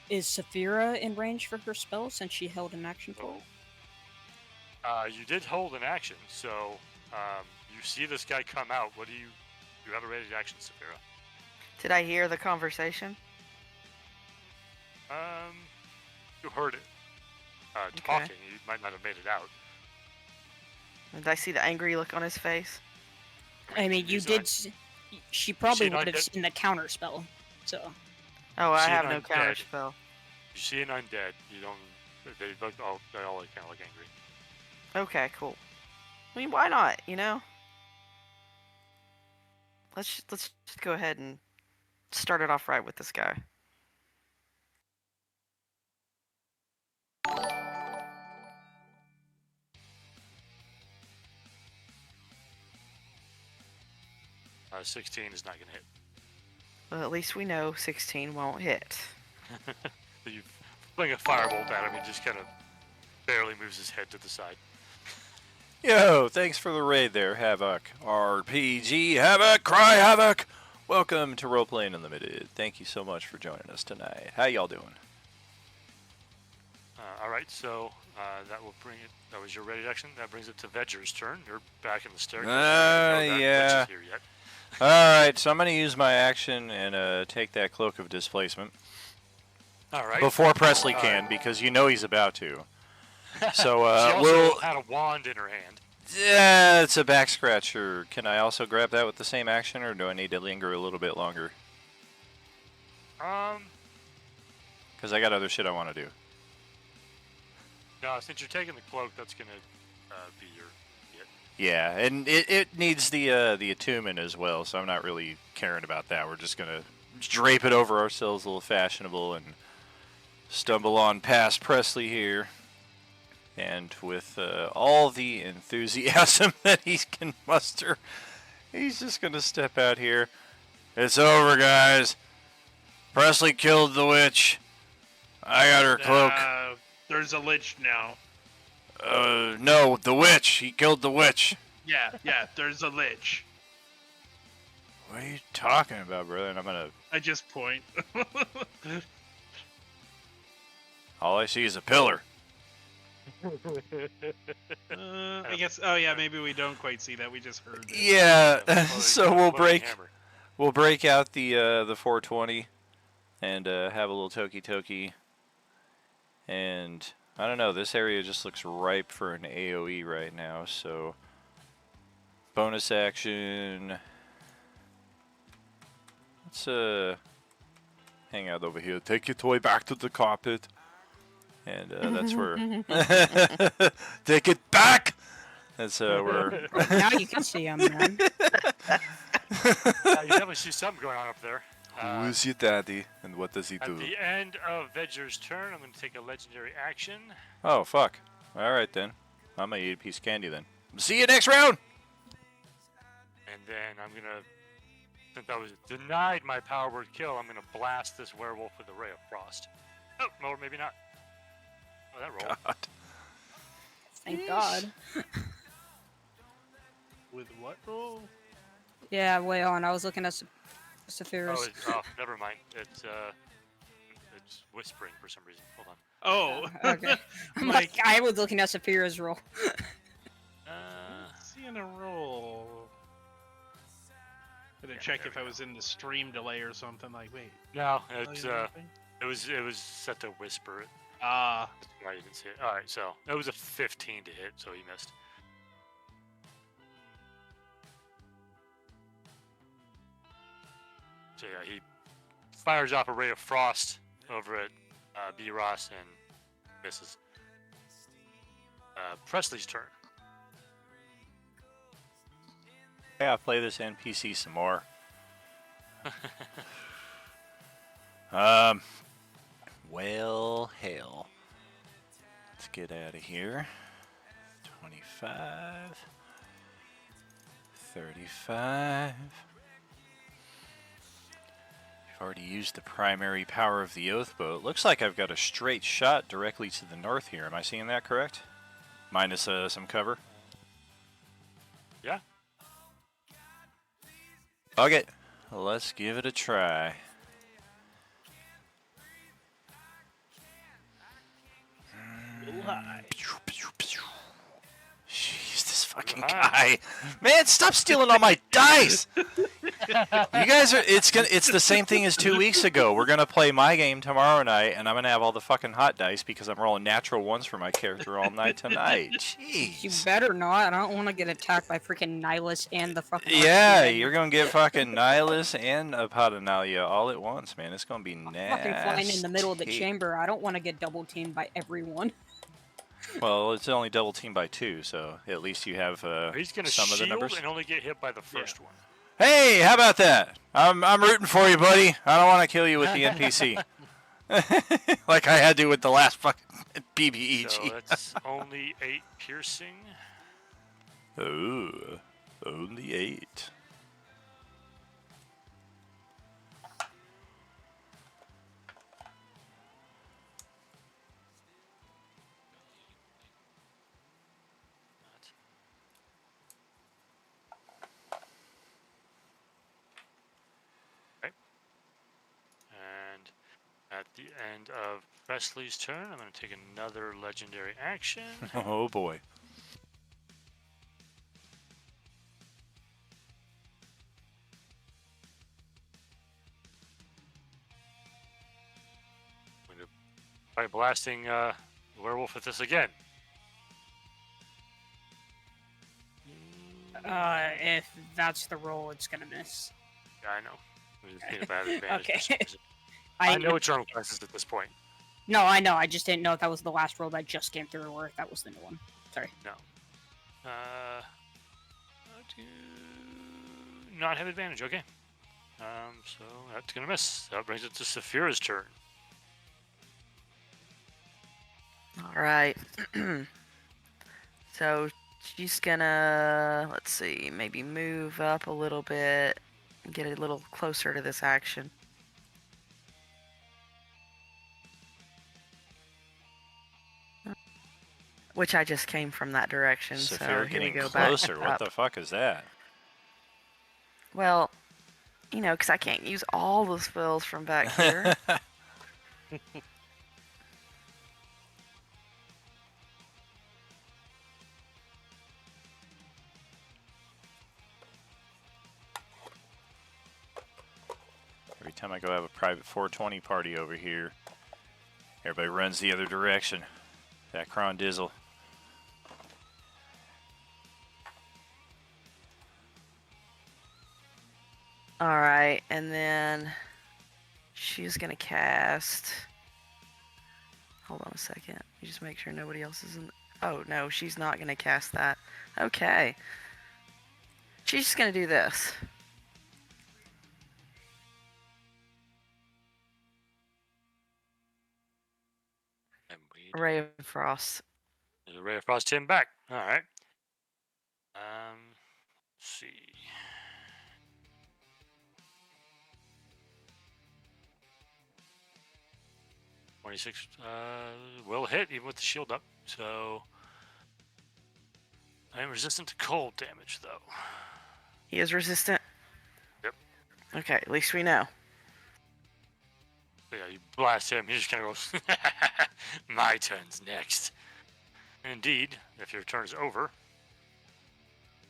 Is Saphira in range for her spell since she held an action for it? You did hold an action, so you see this guy come out. What do you have a ready action, Saphira? Did I hear the conversation? You heard it. Talking. You might not have made it out. Did I see the angry look on his face? I mean, you He's did. not- She probably an would have undead- seen the counter spell. So Oh, I See have an no undead. counter spell. You see an undead. You don't. They all kind of look angry. Okay, cool. I mean, why not? You know. Let's just go ahead and start it off right with this guy. Uh, 16 is not going to hit. Well, at least we know 16 won't hit. You fling a firebolt at him. He just kind of barely moves his head to the side. Yo, thanks for the raid there, Havoc. RPG Havoc, cry Havoc! Welcome to Roleplaying Unlimited. Thank you so much for joining us tonight. How y'all doing? All right, so that will bring it. That was your ready action. That brings it to Vedger's turn. You're back in the staircase. Yeah. Witch is here yet. Alright, so I'm going to use my action and take that Cloak of Displacement. All right. Before Presley can, because you know he's about to. So, she also we'll... had a wand in her hand. Yeah, it's a back scratcher. Can I also grab that with the same action, or do I need to linger a little bit longer? Because I got other shit I want to do. No, since you're taking the cloak, that's gonna be your hit. Yeah, and it needs the attunement as well, so I'm not really caring about that. We're just gonna drape it over ourselves a little fashionable and stumble on past Presley here. And with all the enthusiasm that he can muster, he's just gonna step out here. It's over, guys. Presley killed the witch. I got her cloak. There's a lich now. No, the witch. He killed the witch. Yeah, there's a lich. What are you talking about, brother? And I'm gonna... I just point. All I see is a pillar. I guess. Oh yeah, maybe we don't quite see that. We just heard it. Yeah, so we'll Floating break hammer. out the 420 and have a little toki. And I don't know, this area just looks ripe for an AoE right now, so bonus action. Let's hang out over here. Take your toy back to the carpet. And that's where take it back. That's where now you can see him, man. You definitely see something going on up there. Who is your daddy, and what does he At do? the end of Vedger's turn, I'm going to take a legendary action. Oh, fuck. Alright then. I'm gonna eat a piece of candy then. See you next round! And then I'm going to, since I was denied my power word kill, I'm going to blast this werewolf with a ray of frost. Oh, or maybe not. Oh, that rolled. God. Thank God. With what roll? Yeah, way on. I was looking at Sapphire's. Oh, never mind. It's whispering for some reason. Hold on. Oh, Okay. I'm like, I was looking at Sapphire's roll. seeing a roll. Gonna check if I was in the stream delay or something. Like, wait. No, tell it's you anything? it was set to whisper. Ah, That's why you didn't see it. All right, so it was a 15 to hit, so he missed. So yeah, he fires off a ray of frost over at B. Ross and misses. Presley's turn. Yeah, I'll play this NPC some more. Well, hell. Let's get out of here. 25. 35. I've already used the primary power of the Oath Bow. It looks like I've got a straight shot directly to the north here. Am I seeing that correct? Minus some cover. Yeah. Okay, let's give it a try. Jeez, this fucking guy. Man, stop stealing all my dice! You guys are it's the same thing as 2 weeks ago. We're gonna play my game tomorrow night and I'm gonna have all the fucking hot dice because I'm rolling natural ones for my character all night tonight. You Jeez. better not. I don't want to get attacked by freaking Nihilus and the fucking. Yeah, Archfiend. you're gonna get fucking Nihilus and a Paternalia all at once, man. It's gonna be I'm nasty. fucking flying in the middle of the chamber. I don't want to get double teamed by everyone. Well, it's only double teamed by 2, so at least you have He's gonna some of the shield numbers. and only get hit by the first one. Hey, how about that? I'm rooting for you, buddy. I don't want to kill you with the NPC. Like I had to with the last fucking BBEG. So that's only 8 piercing. Oh, only 8. And at the end of Presley's turn, I'm going to take another legendary action. Oh boy. I'm going to try blasting werewolf with this again. If that's the roll, it's gonna miss. Yeah, I know. I'm just getting a bad advantage for Okay. some reason. I know it's charm classes at this point. No, I know. I just didn't know if that was the last roll that just came through or if that was the new one. Sorry. No. I do not have advantage. Okay. So that's gonna miss. That brings it to Saphira's turn. All right. So she's gonna, let's see, maybe move up a little bit and get a little closer to this action. Which I just came from that direction, so Saphir here we getting go closer. back What up. the fuck is that? Well, you know, because I can't use all the spells from back here. Every time I go have a private 420 party over here, everybody runs the other direction. That Cron Dizzle. Alright, and then she's gonna cast. Hold on a second. Let me just make sure nobody else is in. Oh, no, she's not gonna cast that. Okay. She's just gonna do this. Ray of Frost. There's a ray of frost him back. All right. Let's see. $26 will hit even with the shield up. So I am resistant to cold damage though. He is resistant. Yep. Okay, at least we know. So yeah, you blast him. He just kind of goes. My turn's next. Indeed, if your turn is over.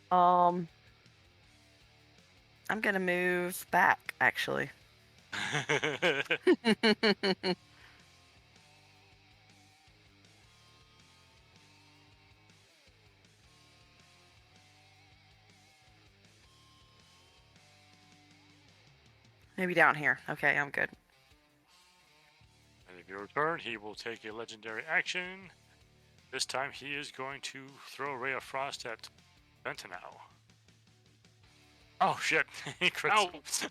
I'm gonna move back, actually. Maybe down here. Okay, I'm good. And if your turn, he will take a legendary action. This time he is going to throw a ray of frost at Ventinau. Oh shit! He crits.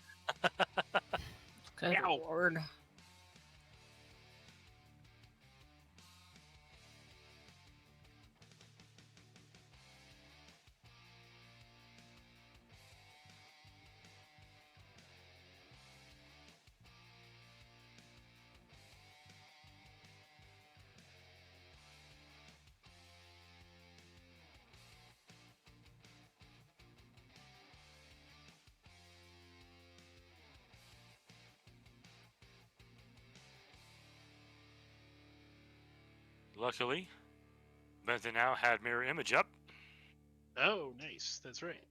Good Ow. lord. Luckily, Ventinau had mirror image up, Oh, nice. That's right.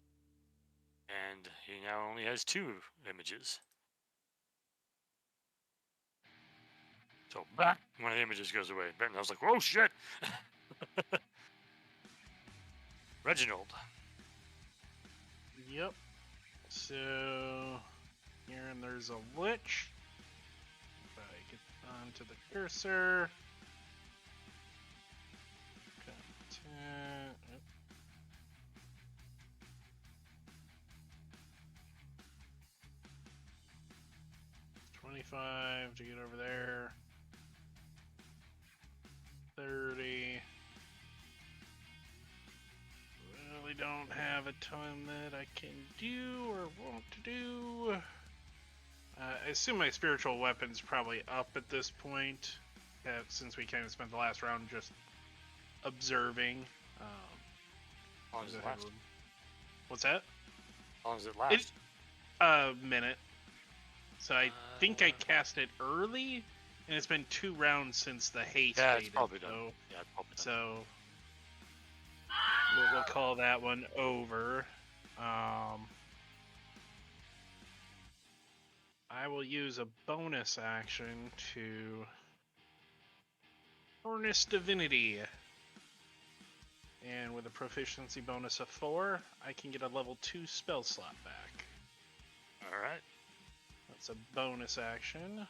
and he now only has 2 images. So, bah, one of the images goes away. Ventinau's like, "Oh shit!" Reginald. Yep. So here and there's a lich. If I get onto the cursor. Content. Oop. $25 to get over there. 30. Really don't have a ton that I can do or want to do. I assume my spiritual weapon's probably up at this point, since we kind of spent the last round just observing. How long does it last? What's that? How long does it last? A minute. So I think I cast it early, and it's been 2 rounds since the haste Yeah, it's faded, probably done. so, Yeah, it's probably done. so we'll call that one over. I will use a bonus action to Harness Divinity. And with a proficiency bonus of 4, I can get a level 2 spell slot back. Alright. That's a bonus action.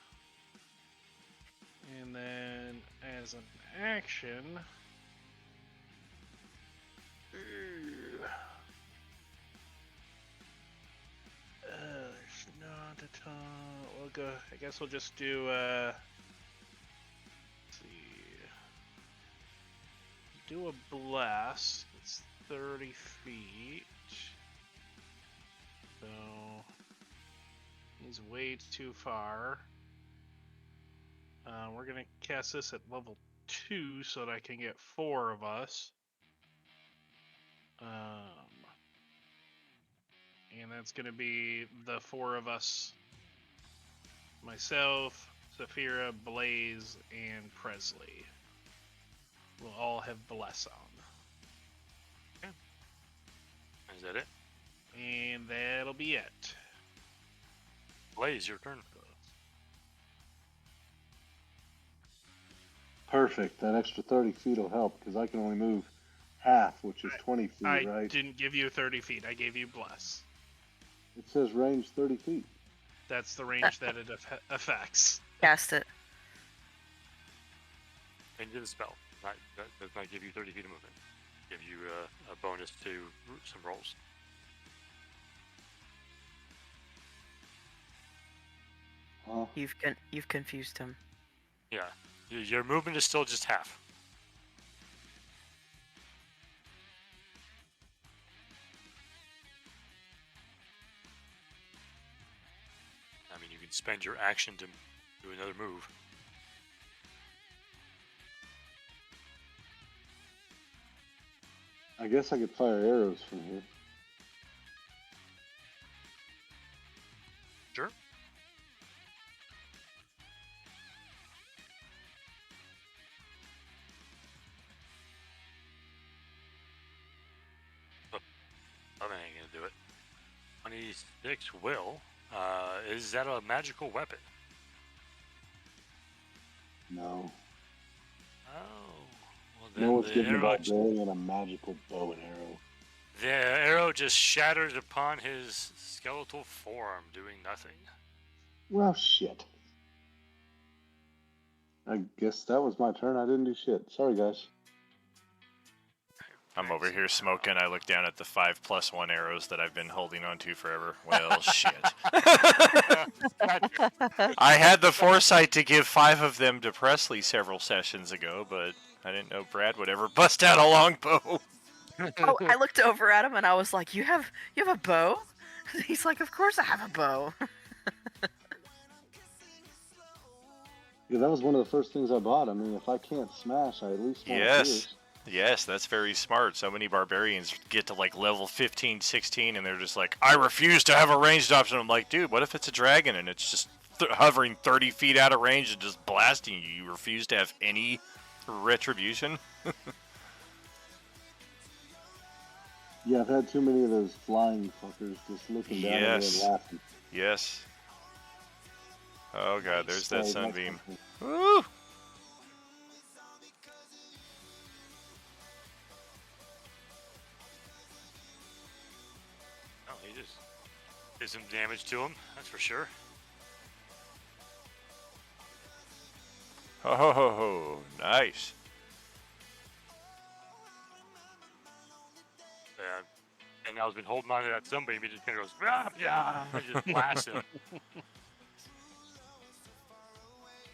And then, as an action... there's not a ton... We'll go... I guess we'll just do, let's see... Do a blast. It's 30 feet. So... He's way too far. We're gonna cast this at level 2 so that I can get 4 of us. And that's gonna be the 4 of us. Myself, Saphira, Blaze, and Presley. We'll all have Bless on. Is that it? And that'll be it. Blaze, your turn. Perfect. That extra 30 feet will help because I can only move half, which is 20 feet, I right? didn't give you 30 feet. I gave you Bless. It says range 30 feet. That's the range that it affects. Cast it. And do the spell. That does not give you 30 feet of movement. Give you a bonus to some rolls. Huh? You've confused him. Yeah. Your movement is still just half. can spend your action to do another move. I guess I could fire arrows from here. Sure. I ain't gonna do it. 26 will. Is that a magical weapon? No. Oh. Well, then No one's the giving a arrow, barbarian a magical bow and arrow. the arrow just shatters upon his skeletal form, doing nothing. Well, shit. I guess that was my turn. I didn't do shit. Sorry, guys. I'm over here smoking. I look down at the 5+1 arrows that I've been holding on to forever. Well, shit. I had the foresight to give 5 of them to Presley several sessions ago, but I didn't know Brad would ever bust out a longbow. Oh, I looked over at him and I was like, "You have a bow?" He's like, "Of course I have a bow." Yeah, that was one of the first things I bought. I mean, if I can't smash, I at least want to Yes. pierce. Yes, that's very smart. So many barbarians get to like level 15, 16, and they're just like, I refuse to have a ranged option. I'm like, dude, what if it's a dragon and it's just hovering 30 feet out of range and just blasting you? You refuse to have any retribution? Yeah, I've had too many of those flying fuckers just looking down at me and Yes. laughing. Yes. Oh god, there's that Sorry, next sunbeam. one. Woo! Oh, he just did some damage to him, that's for sure. Ho ho ho ho! Nice. And I've been holding on to that sunbeam, he just kind of goes, "Rah, yeah," and just blasts him.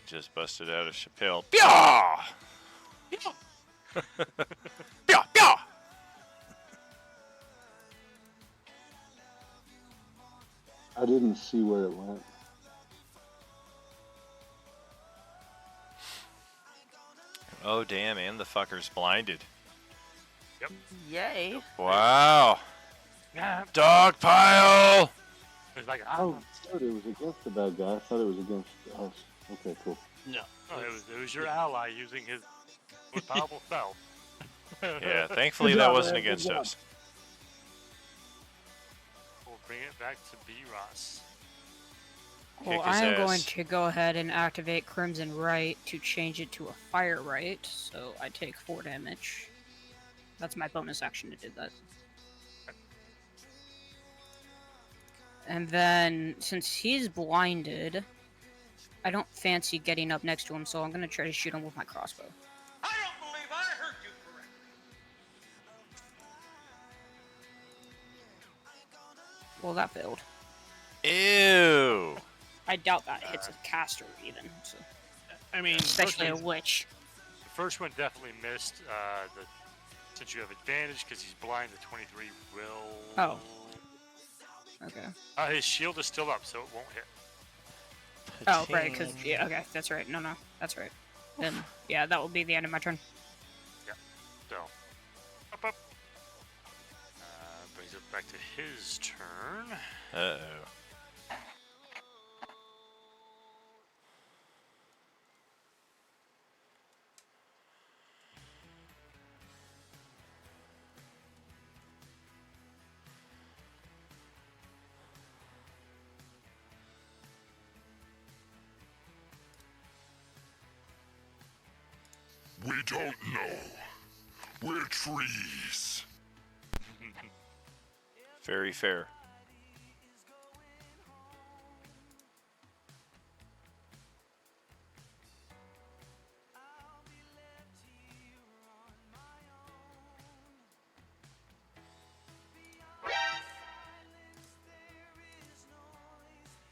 Just busted out a Chappelle. Pyah! Pyah! Pyah! I didn't see where it went. Oh damn! And the fucker's blinded. Yay! Wow! Yeah. Dog pile! It's like, Oh, I thought it was against the bad guy. I thought it was against us. Okay, cool. No. oh, it was your ally using his most powerful spell. Yeah, thankfully Good that job, wasn't man, good against job. us. We'll bring it back to B. Ross. Well, Kick his I am going ass. to go ahead and activate Crimson Right to change it to a Fire Right, so I take 4 damage. That's my bonus action to do that. And then, since he's blinded, I don't fancy getting up next to him, so I'm going to try to shoot him with my crossbow. I don't believe I heard you correctly. Well, that failed. Ew! I doubt that hits a caster even, so, I mean, especially a witch. The first one definitely missed. Since you have advantage because he's blind, the 23 will. Oh. Okay. His shield is still up, so it won't hit. Oh, right, because, yeah, okay, that's right. No, that's right. Then, yeah, that will be the end of my turn. So, up. Brings it back to his turn. Uh-oh. We don't know. We're trees. Very fair.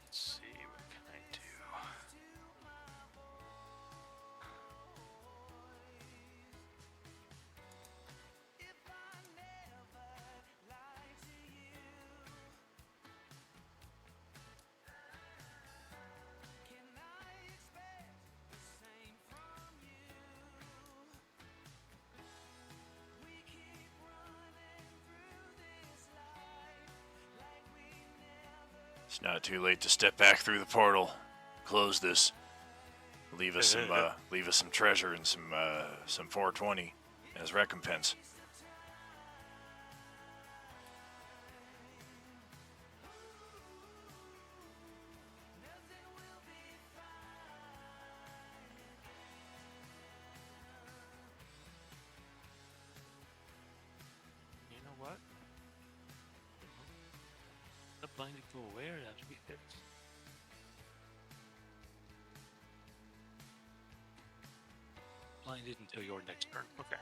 Let's see, what can I do? It's not too late to step back through the portal. Close this. Leave us some treasure and some 420 as recompense. You know what? The blinded go away or have to be fixed? Blinded until your next turn. Okay.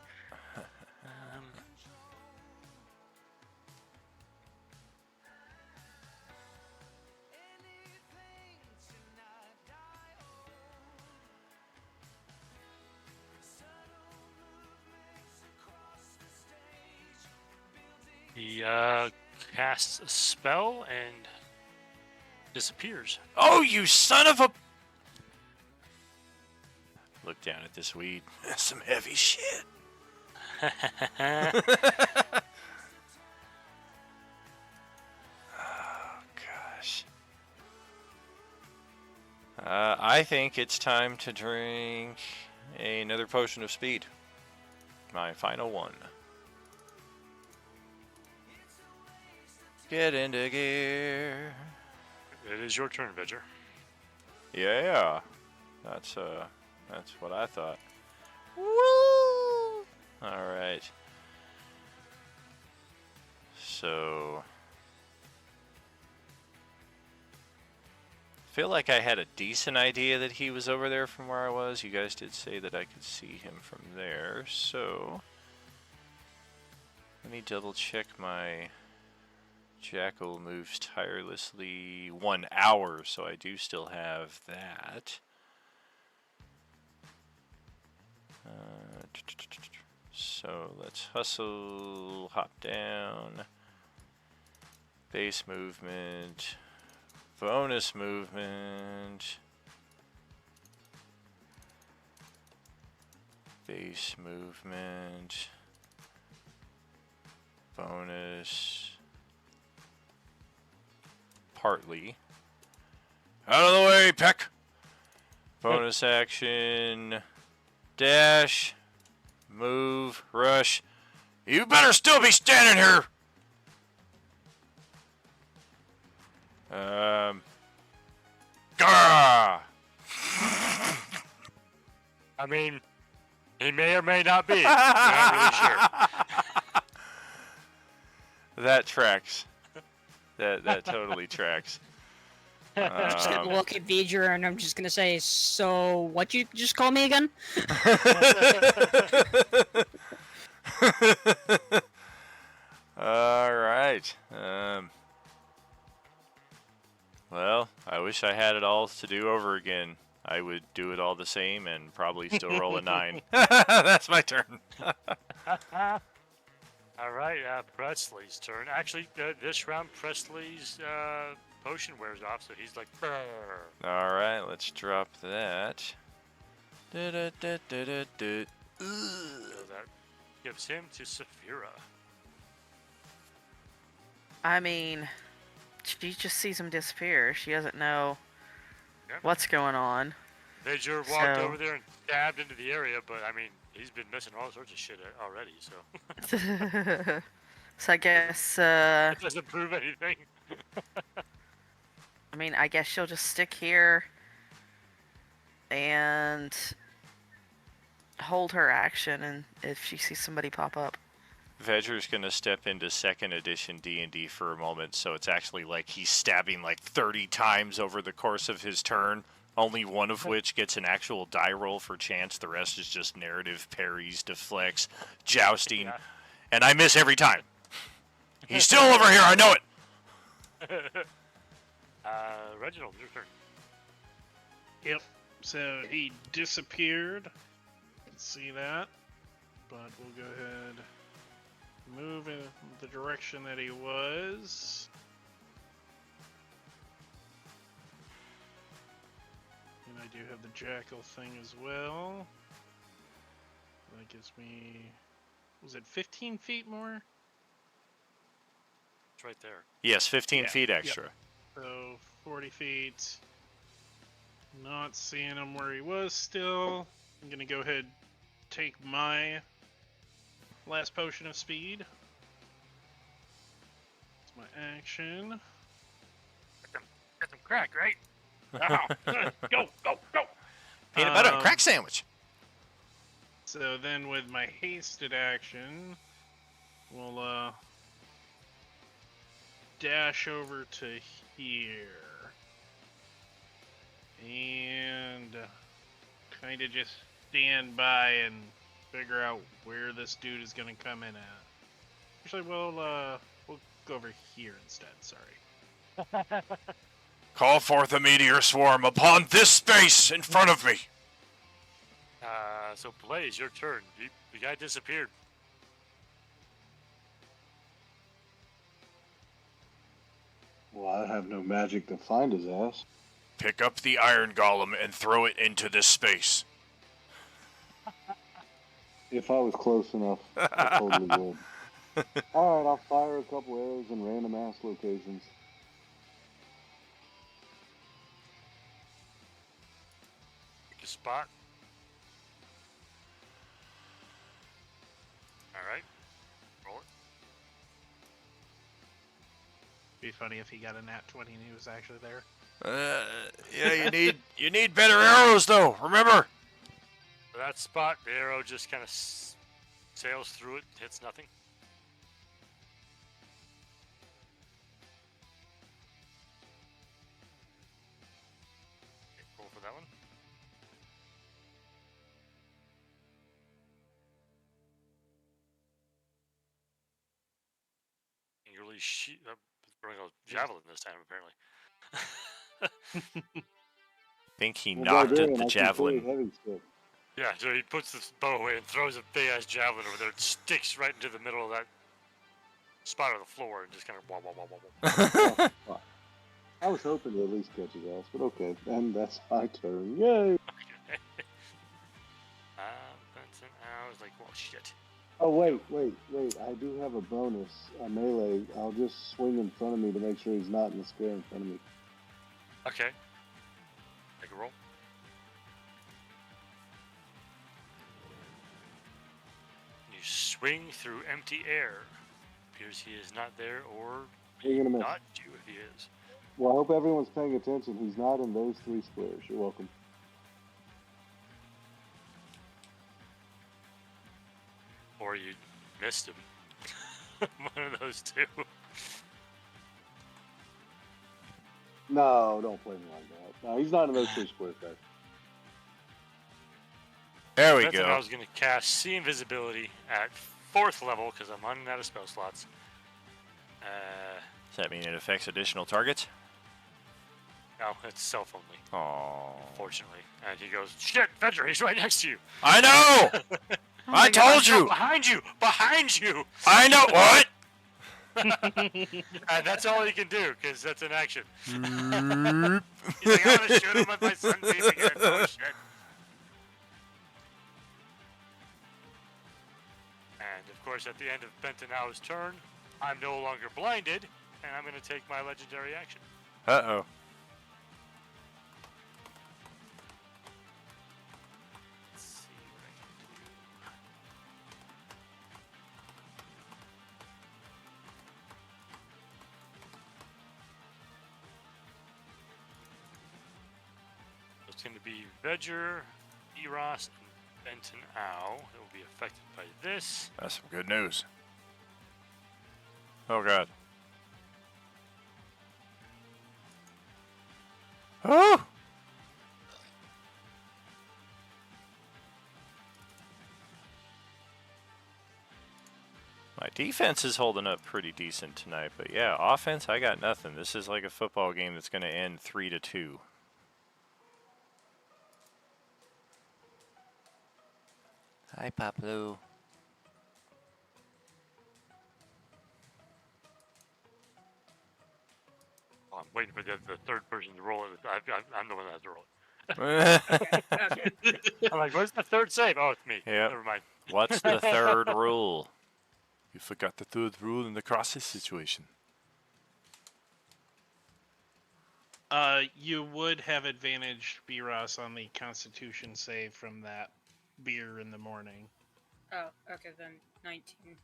He casts a spell and disappears. Oh, you son of a... Look down at this weed. That's some heavy shit. Oh, gosh. I think it's time to drink another potion of speed. My final one. Get into gear. It is your turn, Vedger. Yeah. That's what I thought. Woo! All right. So, I feel like I had a decent idea that he was over there from where I was. You guys did say that I could see him from there, so let me double check my Jackal moves tirelessly 1 hour, so I do still have that. So let's hustle, hop down, base movement, bonus movement, base movement, bonus, partly. Out of the way, Peck! Bonus action, dash, move, rush. You better still be standing here! Gah! I mean, he may or may not be. We're not really sure. That tracks. That totally tracks. I'm just gonna look at V'ger and I'm just gonna say, so what you just call me again? All right. Well, I wish I had it all to do over again. I would do it all the same and probably still roll a 9. That's my turn. All right, Presley's turn. Actually, this round, Presley's potion wears off, so he's like, "Brr." All right, let's drop that. So that gives him to Saphira. I mean, she just sees him disappear. She doesn't know Yep. what's going on. Major walked So- over there and stabbed into the area, but I mean, he's been missing all sorts of shit already, so So I guess, it doesn't prove anything. I mean, I guess she'll just stick here and hold her action, and if she sees somebody pop up. Vedger's gonna step into 2nd edition D&D for a moment, so it's actually like he's stabbing like 30 times over the course of his turn, only one of which gets an actual die roll for chance. The rest is just narrative, parries, deflects, jousting, Yeah. and I miss every time. He's still over here, I know it! Reginald, your turn. Yep. So he disappeared. Let's see that. But we'll go ahead, move in the direction that he was. And I do have the jackal thing as well. That gives me, was it 15 feet more? It's right there. Yes, 15 Yeah, feet yep. extra. So 40 feet. Not seeing him where he was still. I'm gonna go ahead take my last potion of speed. It's my action. Get some crack, right? Ow. Go, go, go! Peanut butter and crack sandwich. So then with my hasted action, we'll dash over to here. And kind of just stand by and figure out where this dude is going to come in at. Actually, we'll go over here instead, sorry. Call forth a meteor swarm upon this space in front of me. So Blaze, your turn. The guy disappeared. Well, I have no magic to find his ass. Pick up the iron golem and throw it into this space. If I was close enough, I totally would. Alright, I'll fire a couple arrows in random ass locations. Pick a spot. Alright. Roll it. Be funny if he got a nat 20 and he was actually there. Yeah, you need better arrows though. Remember. For that spot, the arrow just kind of sails through it, hits nothing. Okay, roll for that one. You really bring a javelin this time, apparently. I think he Well, knocked at barbarian, the I can carry javelin. heavy stuff. Yeah, so he puts the bow away and throws a big ass javelin over there. It sticks right into the middle of that spot on the floor and just kind of wah wah wah wah wah. Fuck. I was hoping to at least catch his ass, but okay. And that's my turn. Yay! Benson, I was like, well, shit. Oh, wait. I do have a bonus, a melee. I'll just swing in front of me to make sure he's not in the square in front of me. Okay. Make a roll. You swing through empty air. Appears he is not there, or Swing and a miss. not you if he is. Well, I hope everyone's paying attention. He's not in those three squares. You're welcome. Or you missed him. One of those two. No, don't play me like that. No, he's not in those three squares, guys. There we That's when I go. was going to cast See Invisibility at 4th level because I'm running out of spell slots. Does that mean it affects additional targets? No, it's self only, Oh. fortunately. And he goes, shit, Vedra, he's right next to you. I know. I told you. Behind you! Behind you! I know what. And that's all he can do, because that's an action. He's like, I'm gonna shoot him with my sunbeam again. Oh shit. And of course, at the end of Bentonau's turn, I'm no longer blinded, and I'm gonna take my legendary action. Uh-oh. Let's see what I can do. It's going to be Vedger, Eros, and Benton Ow that will be affected by this. That's some good news. Oh god. Oh! My defense is holding up pretty decent tonight, but yeah, offense, I got nothing. This is like a football game that's going to end 3-2. Hi, Pablo. Oh, I'm waiting for the third person to roll it. I'm the one that has to roll it. I'm like, what's the third save? Oh, it's me. Yep. Never mind. What's the third rule? You forgot the third rule in the crisis situation. You would have advantage, B-Ross, on the Constitution save from that beer in the morning. Oh, okay, then 19.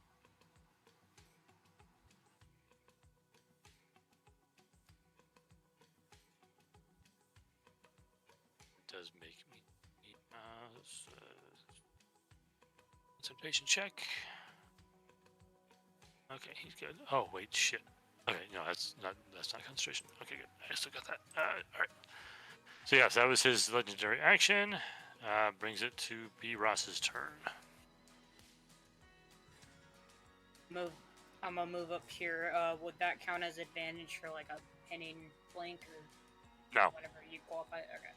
Does make me concentration check. Okay, he's good. Oh wait, shit. Okay, no, that's not concentration. Okay, good. I still got that. All right. So yes, that was his legendary action. Brings it to B. Ross's turn. Move. I'm gonna move up here. Would that count as advantage for like a pinning flank or No. whatever you qualify? Okay.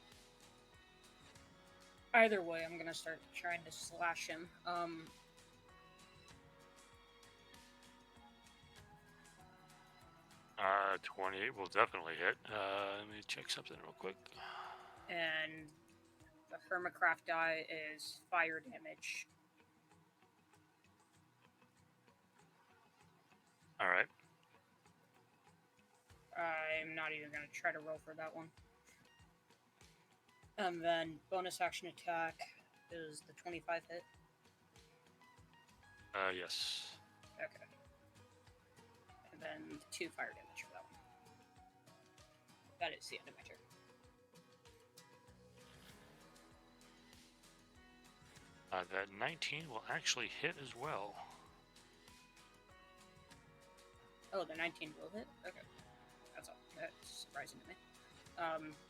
Either way, I'm gonna start trying to slash him. 28 will definitely hit. Let me check something real quick. And the Hermitcraft die is fire damage. All right. I'm not even gonna try to roll for that one. And then bonus action attack is the 25 hit. Yes. Okay. And then 2 fire damage for that one. That is the end of my turn. That 19 will actually hit as well. Oh, the 19 will hit? Okay. That's surprising to me.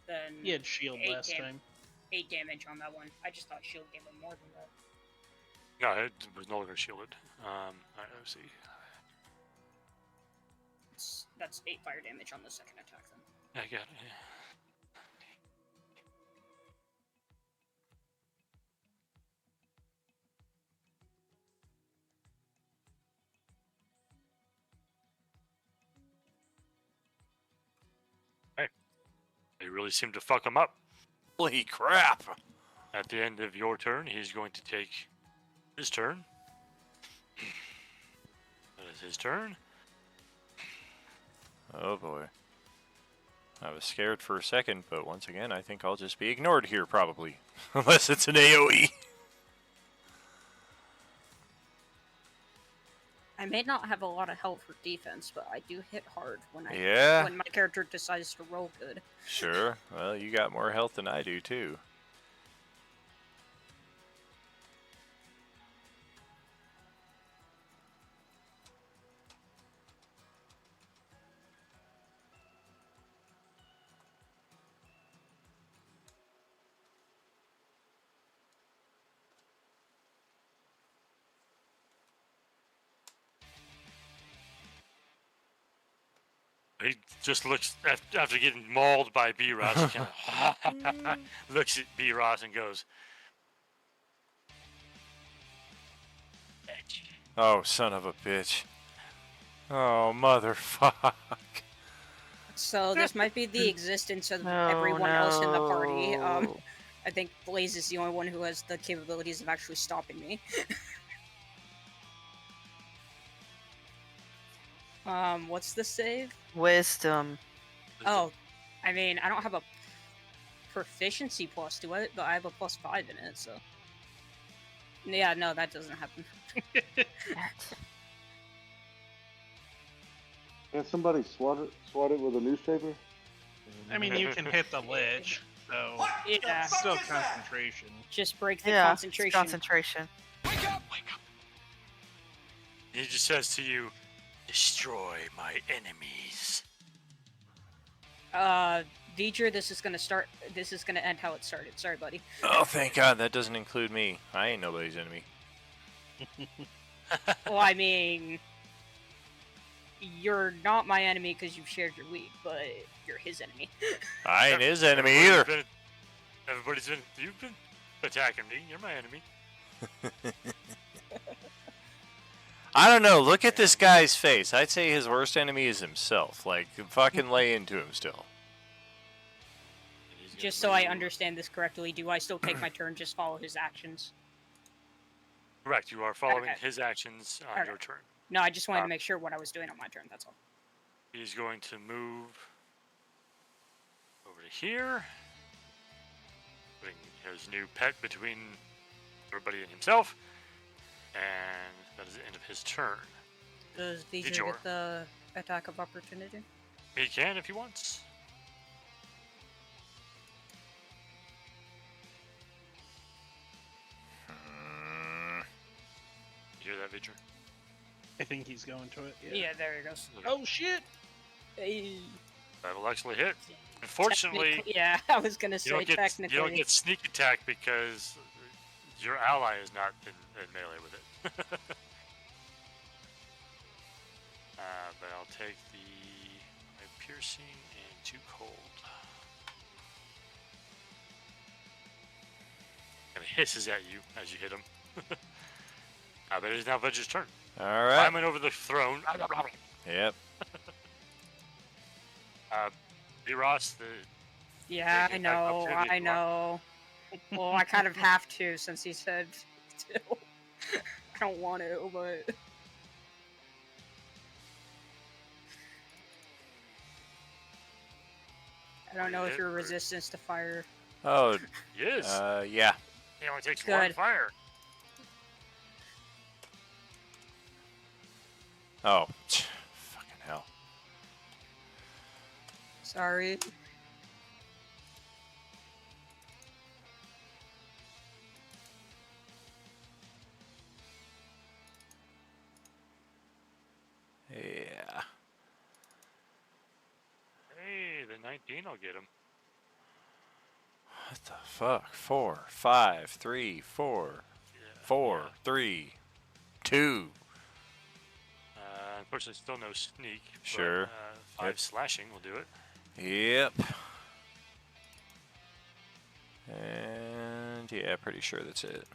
Then He had shield 8 last time. 8 damage on that one. I just thought shield gave him more than that. No, it was no longer shielded. All right, let's see. That's 8 fire damage on the second attack then. I got it. Yeah. Hey, they really seem to fuck him up. Holy crap! At the end of your turn, he's going to take his turn. That is his turn. Oh boy. I was scared for a second, but once again, I think I'll just be ignored here, probably. Unless it's an AoE. I may not have a lot of health for defense, but I do hit hard when Yeah. when my character decides to roll good. Sure. Well, you got more health than I do, too. He just looks after getting mauled by B. Ross. He kinda looks at B. Ross and goes, "Bitch." Oh, son of a bitch. Oh, motherfuck. So this might be the existence of No, everyone else in the party. no. I think Blaze is the only one who has the capabilities of actually stopping me. What's the save? Wisdom. Oh, I mean, I don't have a proficiency plus, do I? But I have a +5 in it, so. Yeah, no, that doesn't happen. Can't somebody swat it with a newspaper? I mean, you can hit the lich, so Yeah, it's still concentration. just break the Yeah, it's concentration. concentration. Wake up! He just says to you, "Destroy my enemies." V'ger, this is gonna end how it started. Sorry, buddy. Oh, thank God that doesn't include me. I ain't nobody's enemy. Well, I mean, you're not my enemy because you've shared your weed, but you're his enemy. I ain't his enemy Everybody's either. you've been attacking me. You're my enemy. I don't know. Look at this guy's face. I'd say his worst enemy is himself. Like, fucking lay into him still. And he's gonna Just so I move. understand this correctly, do I still take my turn, just follow his actions? Correct. You are following Okay. his actions on Okay. your turn. No, I just wanted to make sure what I was doing on my turn, that's all. He's going to move here. Putting his new pet between everybody and himself. And that is the end of his turn. Does Vijay Vijor. get the attack of opportunity? He can if he wants. You hear that, Vidger? I think he's going to it. Yeah, there he goes. Oh shit! Hey. That will actually hit. Unfortunately, Technically- yeah, I was gonna you say don't technically. get sneak attack because your ally is not in melee with it. But I'll take my piercing and 2 cold. And it hisses at you as you hit him. But it is now Vedge's turn. All right. Climbing over the throne. Yep. B. Ross, Yeah, Taking I attack know, opportunity I if you know. Well, I kind of have to since he said to. I don't want to, but I don't know if hit you're or- resistance to fire. Oh, yes. yeah. He only takes 1 Good. fire. Oh, fucking hell. Sorry. Yeah. Hey, the 19 will get him. What the fuck? 4, 5, 3, 4, Yeah. 4, yeah. 3, 2. Unfortunately, still no sneak. but, Sure. 5 Yep. slashing will do it. Yep. And yeah, pretty sure that's it.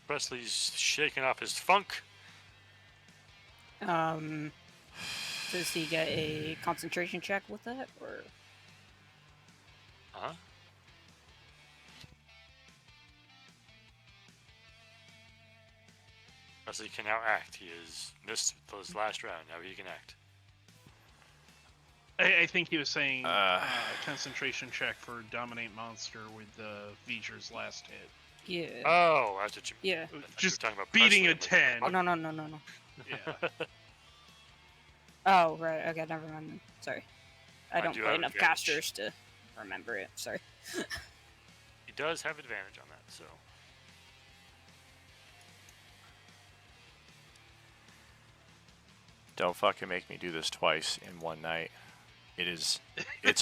Presley's shaking off his funk. Does he get a concentration check with that, or? Uh-huh. Presley can now act. He has missed his last round. Now he can act. I think he was saying Uh. concentration check for dominate monster with Vijor's last hit. Yeah. Oh, that's what you Yeah. I thought you were Just talking about beating Presley. a 10. Oh no. Yeah. Oh right. Okay, never mind. Then. Sorry. I don't do play have enough advantage. casters to remember it. Sorry. He does have advantage on that, so. Don't fucking make me do this twice in one night. It's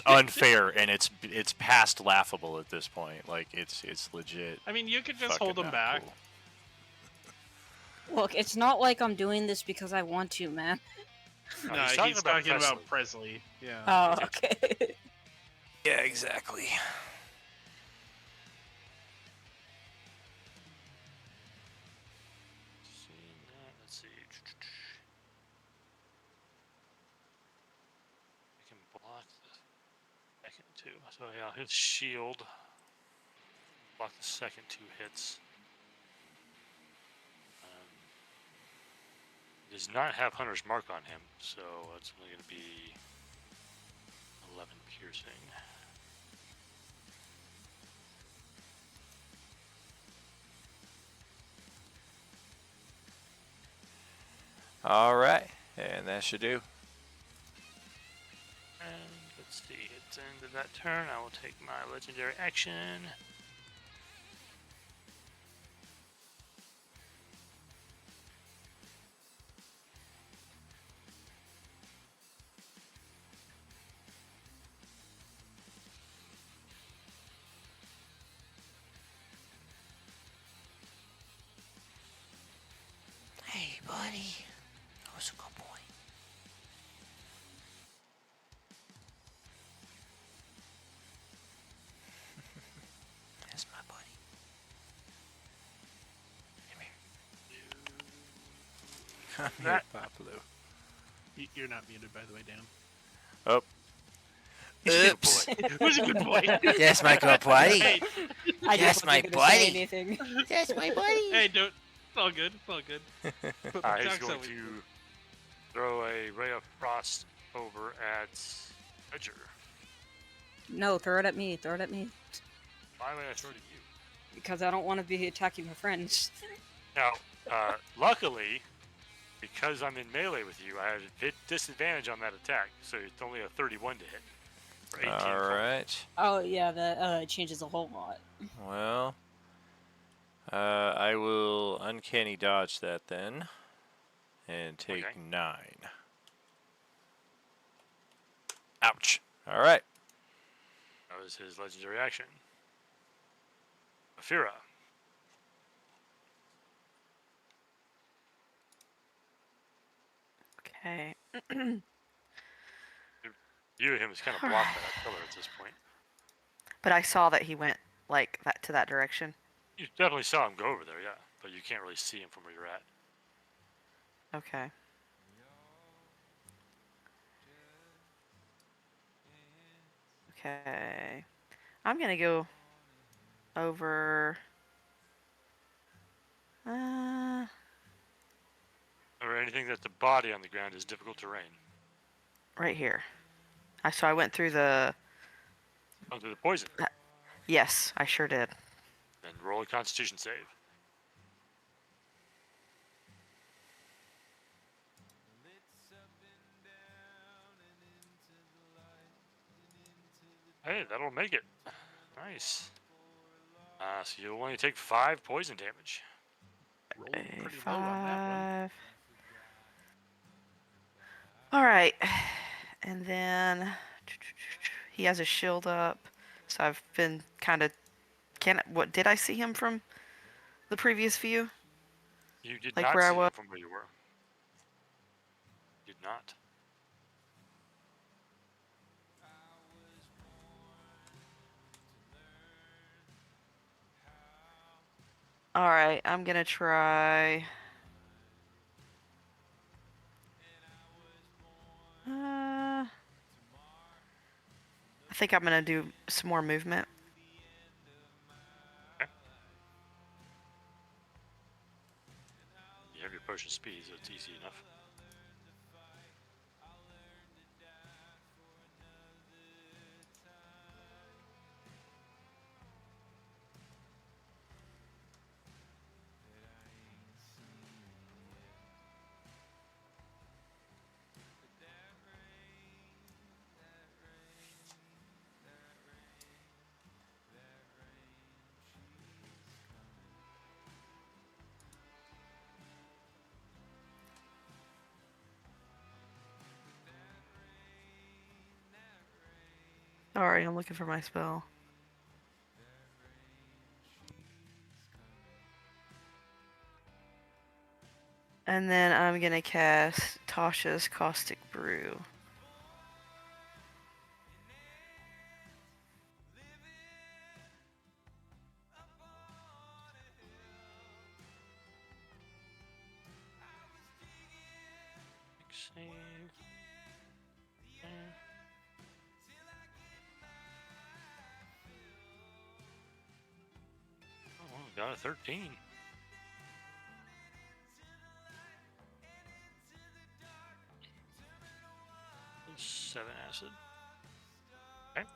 unfair and it's past laughable at this point. Like it's legit. I mean, you could just fucking hold him not back. cool. Look, it's not like I'm doing this because I want to, man. No, No, he's talking about Presley. Yeah. Oh, okay. Yeah, exactly. Let's see. We can block the second 2. So yeah, his shield. Block the second 2 hits. Does not have Hunter's Mark on him, so it's only going to be 11 piercing. All right, and that should do. And let's see, at the end of that turn, I will take my legendary action. Hey, buddy. That was a good boy. That's my buddy. Come here. Come here, Papalu. You're not muted, by the way, Dan. Oh. Oops. Who's a good boy? That's my good buddy. Hey, I That's just my wasn't gonna say buddy. anything. That's my buddy. hey, don't. It's all good. It's all good. Put the He's jokes going out with you. to throw a ray of frost over at Ledger. No, throw it at me. Throw it at me. Why would I throw it at you? Because I don't want to be attacking my friends. Now, luckily, because I'm in melee with you, I had a disadvantage on that attack, so it's only a 31 to hit. For 18 All cold. Oh right. yeah, that changes a whole lot. Well, I will uncanny dodge that then, and take Okay. 9. Ouch. All right. That was his legendary action. Afira. Okay. You and him is kind of blocked by that pillar at this point. But I saw that he went like that to that direction. You definitely saw him go over there, yeah, but you can't really see him from where you're at. Okay. Okay. I'm gonna go over. Or anything that the body on the ground is difficult terrain. Right here. So I went through the. Go through the poison. Yes, I sure did. Then roll a Constitution save. Hey, that'll make it. Nice. So you'll only take 5 poison damage. Rolling pretty low on that one. 5. All right, and then he has a shield up, so I've been kind of. What did I see him from the previous view? You did Like not where I see him was? from where you were. Did not. All right, I'm gonna try. I think I'm gonna do some more movement. Okay. You have your potion speed, so it's easy enough. Sorry, I'm looking for my spell. And then I'm gonna cast Tasha's Caustic Brew. Save. Okay. Oh, well, got a 13. That's 7 acid. Okay.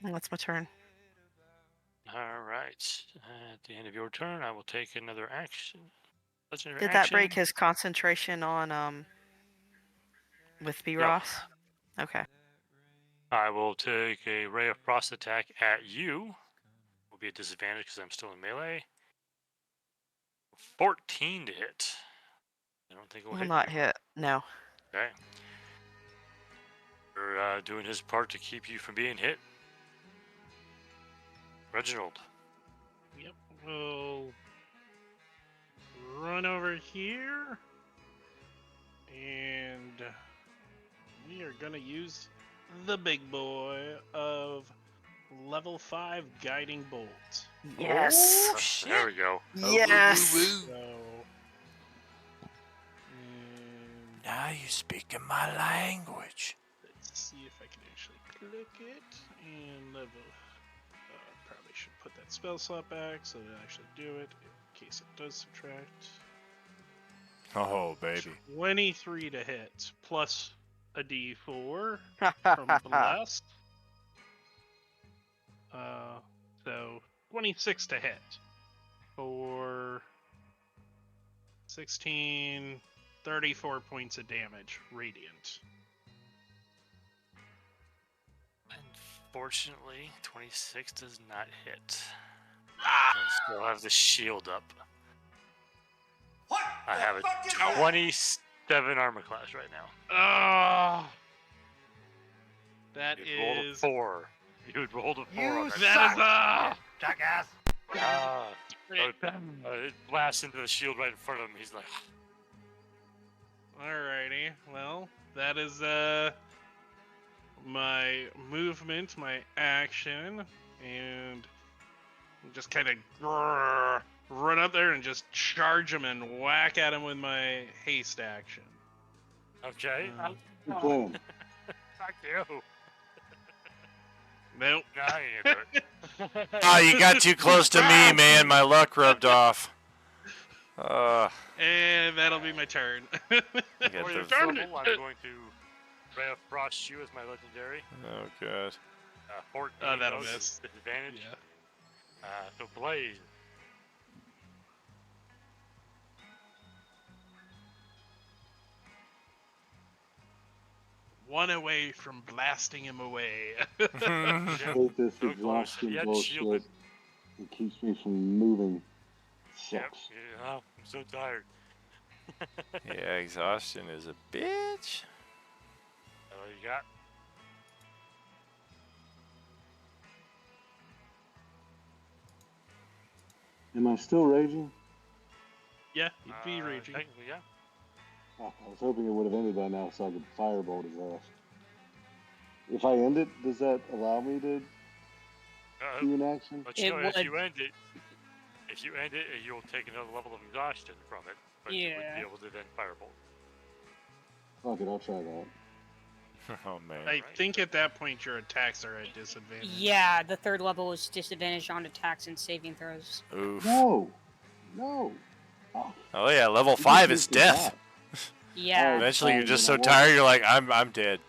That's my turn. All right. At the end of your turn, I will take another action. Legendary Did that action. break his concentration on with B. No. Ross? Okay. I will take a ray of frost attack at you. Will be a disadvantage because I'm still in melee. 14 to hit. I don't think it will Will hit not you. hit. No. Okay. We're doing his part to keep you from being hit. Reginald. Yep. We'll run over here. And we are going to use the big boy of level 5 Guiding Bolt. Yes. Oh, There we go. Yes. So. And Now you speak in my language. let's see if I can actually click it. And level. Probably should put that spell slot back so that I actually do it in case it does subtract. Oh, baby. 23 to hit, plus a d4 from Bless. So 26 to hit for 16, 34 points of damage, radiant. Unfortunately, 26 does not hit. Ah! I still have the shield up. What I the have a fuck is that? 27 armor class right now. Oh, that You rolled a is 4. You rolled a 4 on that. that is Jackass. It blasts into the shield right in front of him. He's like, Alrighty, well, that is my movement, my action, and just kind of run up there and just charge him and whack at him with my haste action. okay, Good plan. fuck you. Nope. No, I ain't gonna do it. Oh, you got too close to me, man. My luck rubbed off. And that'll be my turn. I got For your the- trouble, I'm going to Ray of Frost you as my legendary. Oh, God. 14 that'll those miss. disadvantage. Yeah. So Blaze. One away from blasting him away. I hate this So close. exhaustion He had bullshit. shielded. It keeps me from moving. Yep. Sucks. Yeah, I'm so tired. Yeah, exhaustion is a bitch. That's all you got? Am I still raging? Yeah, you'd be raging. Technically, yeah. Oh, I was hoping it would have ended by now so I could firebolt his ass. If I end it, does that allow me to do an action? But you It know, if would. you end it, you'll take another level of exhaustion from it. But you wouldn't be Yeah. able to then firebolt. Fuck it, I'll try that. Oh, man. I think at that point your attacks are at disadvantage. Yeah, the third level is disadvantage on attacks and saving throws. Oof. No! No! Oh, Oh, yeah, level you 5 just is missed death. that. Yeah. Eventually, you're fine, just then so I won't- tired, you're like, I'm dead.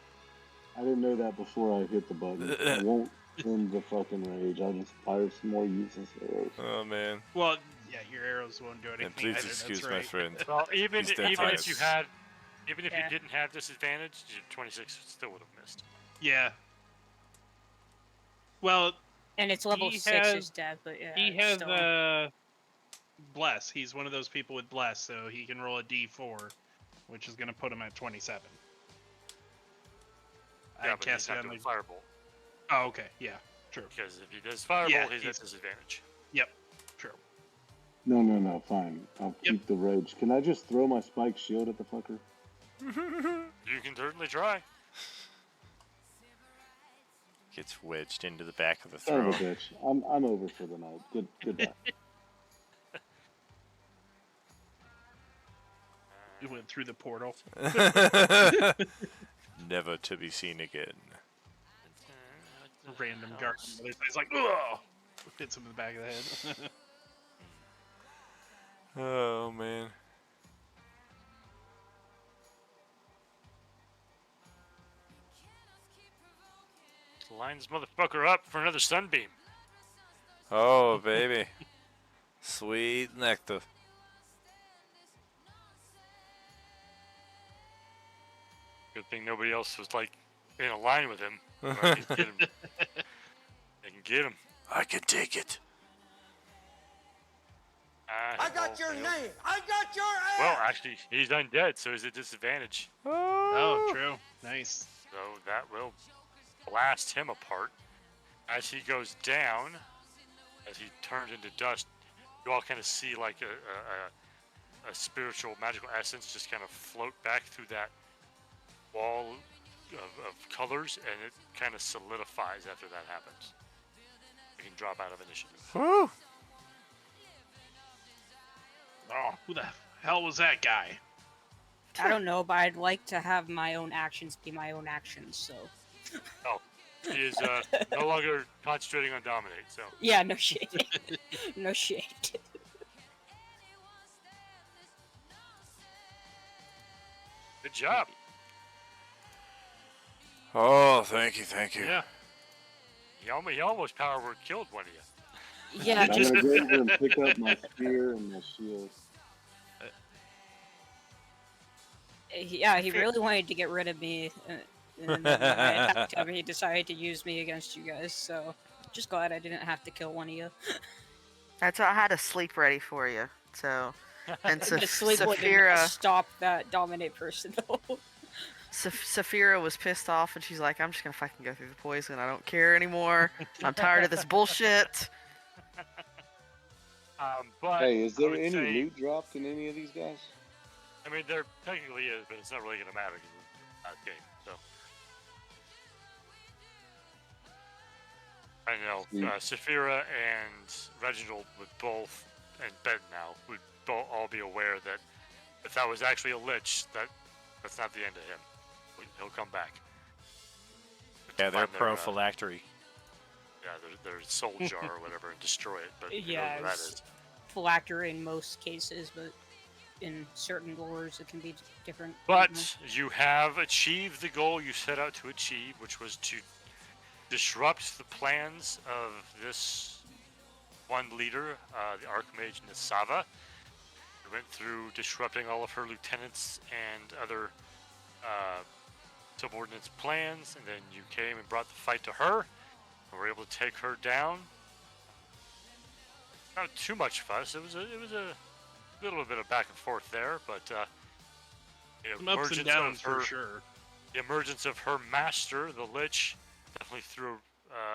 I didn't know that before I hit the button. I won't end the fucking rage. I'll just fire some more useless arrows. Oh, man. Well, yeah, your arrows won't do anything. And please either, excuse that's my right. friend. Well, even He's dead if tired. you had, even if Yeah. you didn't have disadvantage, your 26 still would have missed. Yeah. Well, And it's level He 6 has- is death, but yeah. he it's has still... bless. He's one of those people with bless, so he can roll a d4, which is gonna put him at 27. Yeah, I but cast he's it not on doing the. firebolt Oh, okay. Yeah. True. because if he does firebolt, Yeah, he's at he's- disadvantage. Yep. True. No, fine. I'll Yep. keep the rage. Can I just throw my spike shield at the fucker? You can certainly try. Gets wedged into the back of the Son of a throat. bitch. I'm over for the night. Goodbye. You went through the portal. Never to be seen again. Random guard. He's like, ugh! Hits him in the back of the head. Oh, man. Line this motherfucker up for another sunbeam. Oh, baby. Sweet nectar. Good thing nobody else was like in a line with him. Or I can get him. They can get him. I can take it. I got your name. I got your ass. Well, actually, he's undead, so he's at disadvantage. Oh, true. Nice. So that will blast him apart. As he goes down, as he turns into dust, you all kind of see like a spiritual magical essence just kind of float back through that wall of colors, and it kind of solidifies after that happens. You can drop out of initiative. Woo! Oh, who the hell was that guy? I don't know, but I'd like to have my own actions be my own actions, so... He is no longer concentrating on dominate, so Yeah, no shit. No shit. Good job. Oh, thank you, thank you. Yeah. He almost power word killed one of you. Yeah, I'm just gonna go over and pick up my spear and my shield. yeah, he Fear- really wanted to get rid of me, and then when I attacked him, he decided to use me against you guys. So, just glad I didn't have to kill one of you. That's why I had a sleep ready for you. So, and The sleep would not Saphira, stop that dominate person though. Saphira was pissed off, and she's like, "I'm just gonna fucking go through the poison. I don't care anymore. I'm tired of this bullshit." But Hey, is I there would any say, loot dropped in any of these guys? I mean, there technically is, but it's not really gonna matter because it's not a game. So I know Saphira and Reginald would both, and Ben now would all be aware that if that was actually a lich, that's not the end of him. He'll come back. Yeah, they're Find their, prophylactory. Yeah, their soul jar or whatever, and destroy it. But you know Yeah, what that it's is. phylactery in most cases, but in certain lores it can be different. But you have achieved the goal you set out to achieve, which was to disrupt the plans of this one leader, the Archmage Nisava. You went through disrupting all of her lieutenants and other subordinates' plans, and then you came and brought the fight to her, and were able to take her down. Not too much fuss. It was a little bit of back and forth there, but the Some ups and emergence downs of her, for sure. the emergence of her master, the Lich, definitely threw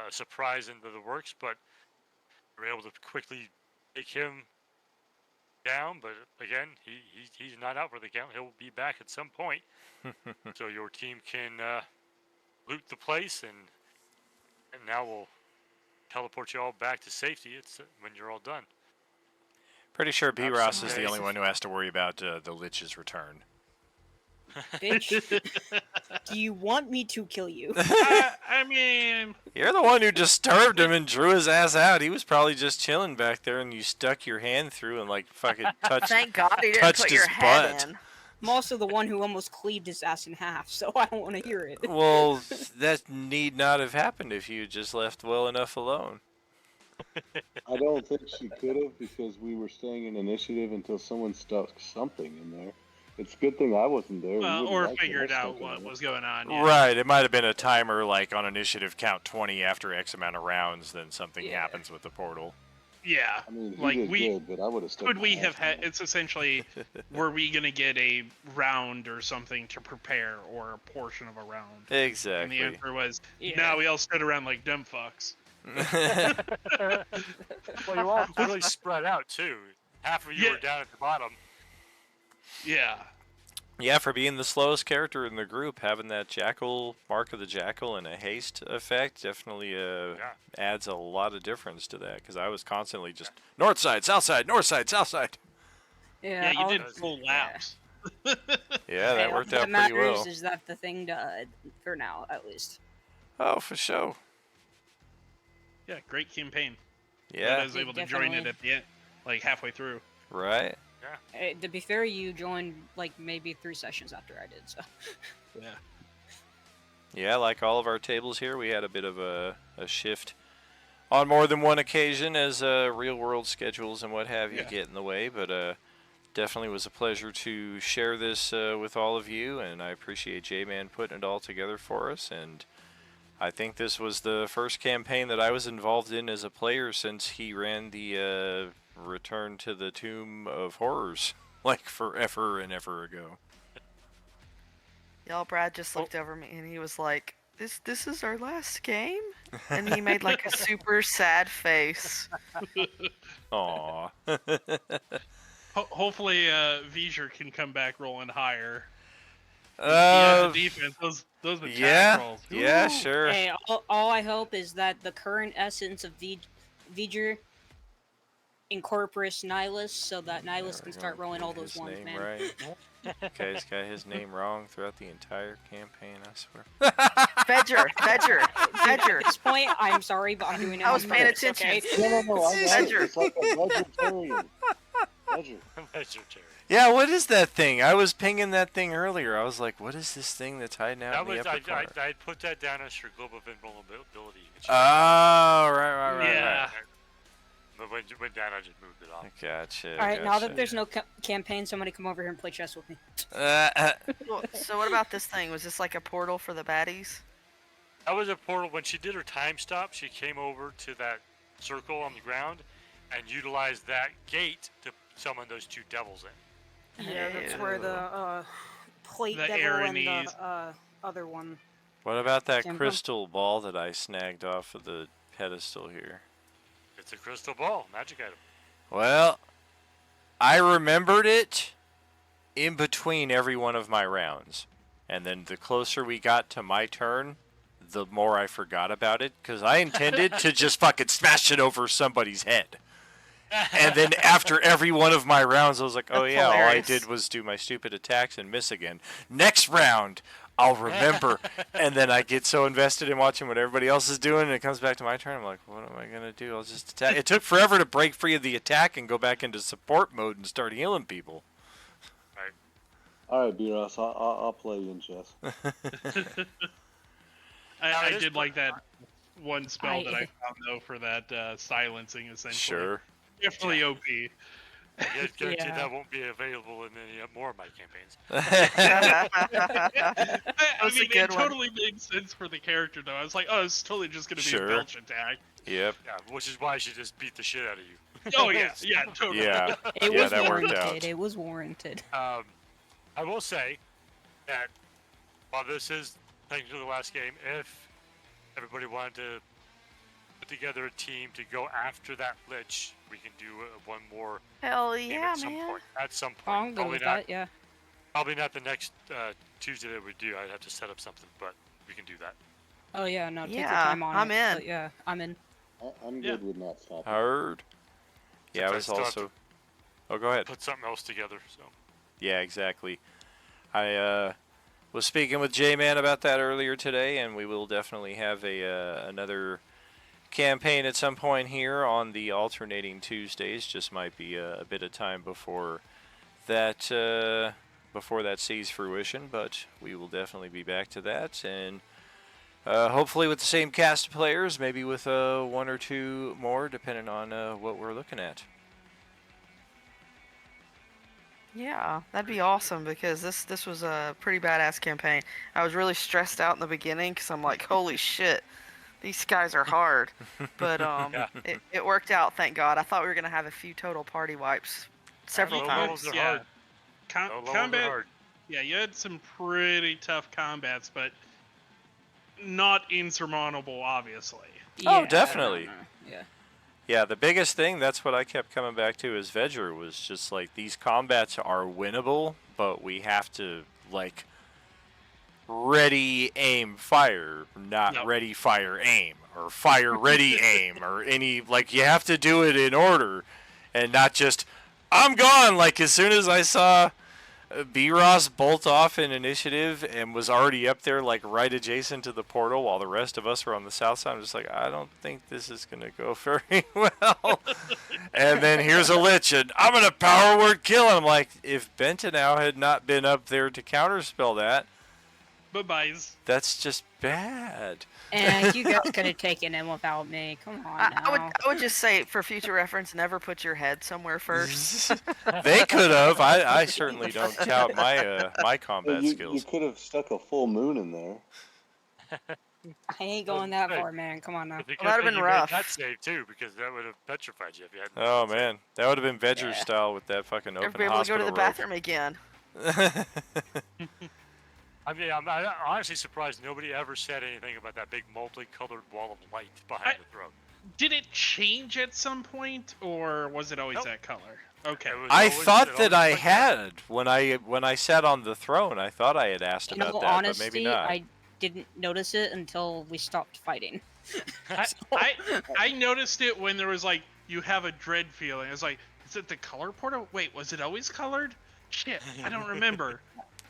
a surprise into the works, but we were able to quickly take him down. But again, he's not out for the count. He'll be back at some point, so your team can loot the place, and now we'll teleport you all back to safety. It's when you're all done. Pretty sure B. Ross is the Absolutely. only one who has to worry about the Lich's return. Bitch, do you want me to kill you? I mean, You're the one who disturbed him and drew his ass out. He was probably just chilling back there, and you stuck your hand through and like fucking touched. Thank God he didn't touched put his your head butt. in. I'm also the one who almost cleaved his ass in half, so I don't want to hear it. Well, that need not have happened if you just left well enough alone. I don't think she could have because we were staying in initiative until someone stuck something in there. It's a good thing I wasn't there. well, We or would've liked it. I figured stuck out in what there. was going on. Yeah. Right, it might have been a timer like on initiative count 20 after X amount of rounds, then something Yeah. happens with the portal. Yeah. I mean, he Like, did we- good, but I would have stuck. Could my we ass have in had? there. It's essentially, were we gonna get a round or something to prepare, or a portion of a round? And the Exactly. answer was, Yeah. no. We all stood around like dumb fucks. Well, you all really spread out too. Half of you Yeah. were down at the bottom. Yeah. Yeah, for being the slowest character in the group, having that jackal, mark of the jackal, and a haste effect definitely adds a lot of difference to that. Because I was constantly just north side, south side, north side, south side. Yeah, you I'll- did full laps. Yeah, Hey, that all worked that out pretty matters well. is that the thing died, for now, at least. Oh, for sure. Yeah, great campaign. I Yeah, was able to join it Definitely. at the end, like halfway through. right. To be fair, you joined like maybe 3 sessions after I did, so. Yeah. Yeah, like all of our tables here, we had a bit of a shift on more than one occasion as real-world schedules and what have you Yeah. get in the way. But definitely was a pleasure to share this with all of you, and I appreciate J-Man putting it all together for us. And I think this was the first campaign that I was involved in as a player since he ran the Return to the Tomb of Horrors, like forever and ever ago. Y'all, Brad just looked over me and he was like, "This is our last game," and he made like a super sad face. Aw. Hopefully, Vizier can come back rolling higher. Yeah, Uh, the defense. Those attack yeah, rolls. yeah, Ooh. sure. Hey, all I hope is that the current essence of V'ger incorporates Nihilus, so that Nihilus can start rolling all those His ones, name man. right. Okay, he's got his name wrong throughout the entire campaign, I swear. Fedger. At this point, I'm sorry, but I'm doing it I on was paying purpose, attention. okay? No, I got it. Ledger. It's like a vegetarian. Vegetarian. Yeah, what is that thing? I was pinging that thing earlier. I was like, what is this thing that's hiding out That in the was upper part? I put that down as your global invulnerability. Oh, right. Yeah. But when it went down, I just moved it off. Gotcha. All right, now that gotcha. there's no campaign, somebody come over here and play chess with me. Well, so what about this thing? Was this like a portal for the baddies? That was a portal. When she did her time stop, she came over to that circle on the ground and utilized that gate to summon those two devils in. Yeah, that's where the plate The devil Aranese. and the other one. What about that Came from- crystal ball that I snagged off of the pedestal here? It's a crystal ball, magic item. Well, I remembered it in between every one of my rounds. And then the closer we got to my turn, the more I forgot about it. Because I intended to just fucking smash it over somebody's head. And then after every one of my rounds, I was like, oh That's yeah, all I hilarious. did was do my stupid attacks and miss again. Next round, I'll remember. And then I get so invested in watching what everybody else is doing, and it comes back to my turn. I'm like, what am I going to do? I'll just attack. It took forever to break free of the attack and go back into support mode and start healing people. All right, B-Ross, I'll play you in chess. I this did like that one spell I- that I found though for that silencing essentially. Sure. Definitely OP. I guarantee Yeah. that won't be available in any more of my campaigns. I was a mean, good it one. totally made sense for the character though. I was like, oh, it's totally just gonna be Sure. a belch attack. Yep. Yeah, which is why she just beat the shit out of you. Oh yeah, yeah, totally. Yeah. It Yeah, was that worked warranted. out. It was warranted. I will say that while this is technically the last game, if everybody wanted to put together a team to go after that lich, we can do one more Hell game yeah, at some man. point. At some point. Oh, I'm good Probably with not, that. Yeah. probably not the next Tuesday that we do. I'd have to set up something, but we can do that. Oh yeah, no, take your Yeah, time on I'm it. in. But yeah, I'm in. I'm Yeah. good with not stopping. Heard. Yeah, I Since I was still have also. Oh, go ahead. Put something else together. So Yeah, exactly. I was speaking with J-Man about that earlier today, and we will definitely have another campaign at some point here on the alternating Tuesdays. Just might be a bit of time before that sees fruition, but we will definitely be back to that, and hopefully with the same cast of players, maybe with one or two more, depending on what we're looking at. Yeah, that'd be awesome because this was a pretty badass campaign. I was really stressed out in the beginning because I'm like, holy shit, these guys are hard. But it worked out, thank God. I thought we were gonna have a few total party wipes several Low times. levels are Yeah. hard. Com- Low levels are combat. hard. Yeah, you had some pretty tough combats, but not insurmountable, obviously. Oh, Yeah, definitely. no. Yeah. Yeah, the biggest thing, that's what I kept coming back to as Vedger, was just like these combats are winnable, but we have to, like, ready, aim, fire, not Yep. ready, fire, aim, or fire, ready, aim, or any, like, you have to do it in order, and not just, I'm gone, like, as soon as I saw B-Ross bolt off in initiative and was already up there, like, right adjacent to the portal while the rest of us were on the south side. I'm just like, I don't think this is going to go very well. And then here's a lich, and I'm going to power word kill. And I'm like, if Bentonau had not been up there to counterspell that, Bye-byes. that's just bad. And you guys could have taken him without me. Come on now. I would just say, for future reference, never put your head somewhere first. They could have. I certainly don't tout my my combat you skills. could have stuck a full moon in there. I ain't going that Hey. far, man. Come on now. It's a good that'd have thing been you made rough. That save too, because that would have petrified you if you hadn't. Oh man, that would have been Vedger Yeah. style with that fucking Never open be able to go hospital to the bathroom again. rope. I mean, I'm honestly surprised nobody ever said anything about that big multicolored wall of light behind I- the throne. Did it change at some point, or was it always Nope. that color? Okay. It was I always- thought it that always I like that. had when I sat on the throne. I thought I had asked In about all that, honesty, but maybe not. I didn't notice it until we stopped fighting. I noticed it when there was like, you have a dread feeling. I was like, is it the color portal? Wait, was it always colored? Shit, I don't remember.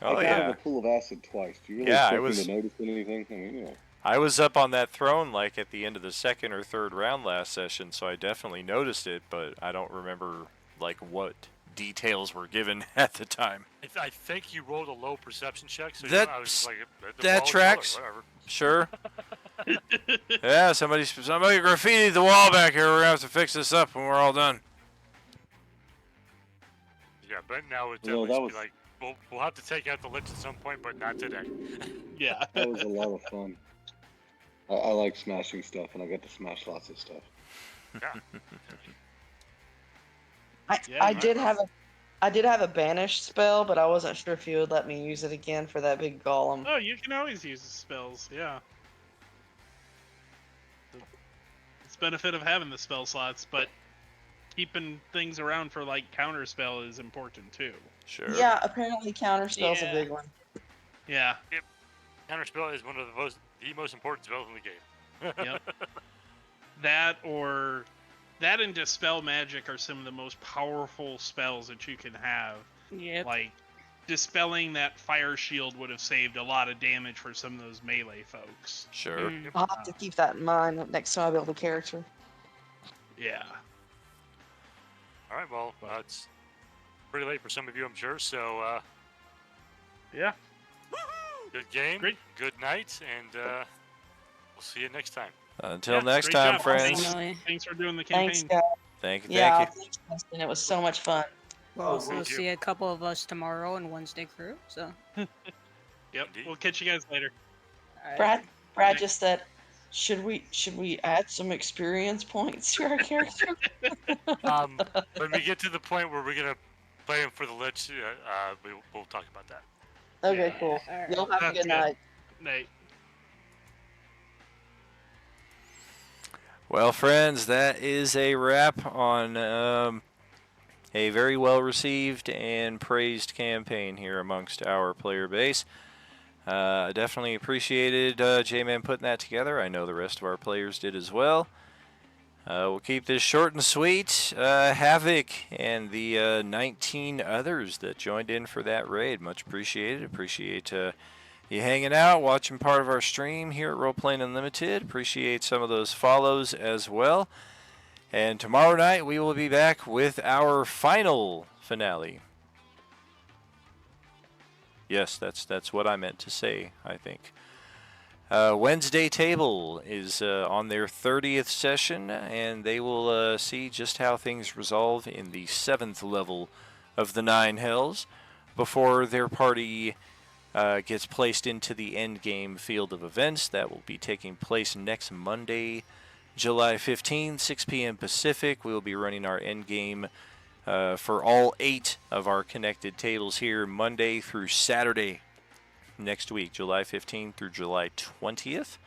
Oh I got in yeah, a pool of acid twice. Do you really Yeah, I expect me was- to notice anything? I mean, I was up on that throne like at the end of the second or third round last session, so I definitely noticed it, but I don't remember like what details were given at the time. I think you rolled a low perception check, so I was just like, the that wall is tracks. color, whatever. Sure. Yeah, somebody graffitied the wall back here. We're gonna have to fix this up when we're all done. Yeah, but now it Well, definitely that be was- like, we'll have to take out the lich at some point, but not today. Yeah. That was a lot of fun. I like smashing stuff, and I got to smash lots of stuff. Yeah. Yeah, I my- did have a banish spell, but I wasn't sure if you would let me use it again for that big golem. Oh, you can always use the spells. Yeah. It's benefit of having the spell slots, but keeping things around for like counter spell is important too. Sure. Yeah, apparently counter spell's Yeah. a big one. Yeah. Counterspell is one of the most important spells in the game. Yep. That and Dispel Magic are some of the most powerful spells that you can have. Yep. Like, dispelling that fire shield would have saved a lot of damage for some of those melee folks. Sure. Mm. I'll have to keep that in mind next time I build a character. Yeah. All right, well, it's pretty late for some of you, I'm sure. So, Yeah. good game, Great. good night, and we'll see you next time. Until Yeah, next great time, job. friends. Definitely. Thanks for doing the Thanks, campaign. guys. Thank you. Yeah, Thank you. thanks, Justin. It was so much fun. We'll thank see you. a couple of us tomorrow in Wednesday crew. So. Yep. Indeed. We'll catch you guys later. Alright. Brad just said, should we add some experience points to our character? When we get to the point where we're gonna play him for the lich, we'll talk about that. Okay, cool. Alright. You'll have a That's good good. night. Night. Well, friends, that is a wrap on a very well received and praised campaign here amongst our player base. Definitely appreciated J-Man putting that together. I know the rest of our players did as well. We'll keep this short and sweet. Havoc and the 19 others that joined in for that raid, much appreciated. Appreciate you hanging out, watching part of our stream here at Roleplaying Unlimited. Appreciate some of those follows as well. And tomorrow night we will be back with our final finale. Yes, that's what I meant to say, I think. Wednesday Table is on their 30th session, and they will see just how things resolve in the 7th level of the 9 Hells before their party gets placed into the endgame field of events. That will be taking place next Monday, July 15th, 6 p.m. Pacific. We will be running our endgame for all 8 of our connected tables here Monday through Saturday next week, July 15th through July 20th.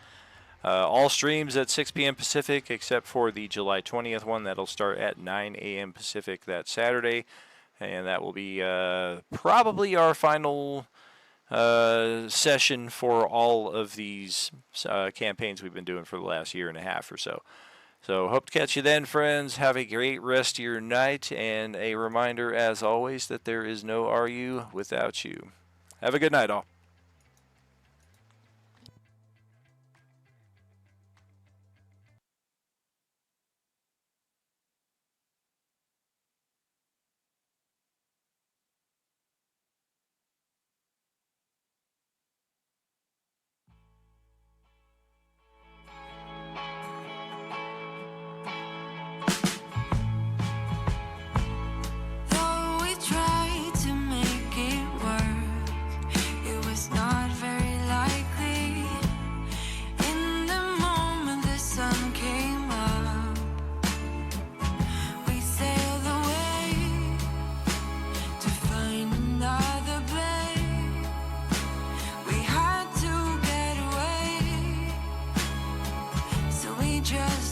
All streams at 6 p.m. Pacific except for the July 20th one. That'll start at 9 a.m. Pacific that Saturday. And that will be probably our final session for all of these campaigns we've been doing for the last year and a half or so. So hope to catch you then, friends. Have a great rest of your night, and a reminder, as always, that there is no RU without you. Have a good night, all. Though we tried to make it work, it was not very likely. In the moment the sun came up, we sailed away to find another bay. We had to get away, so we just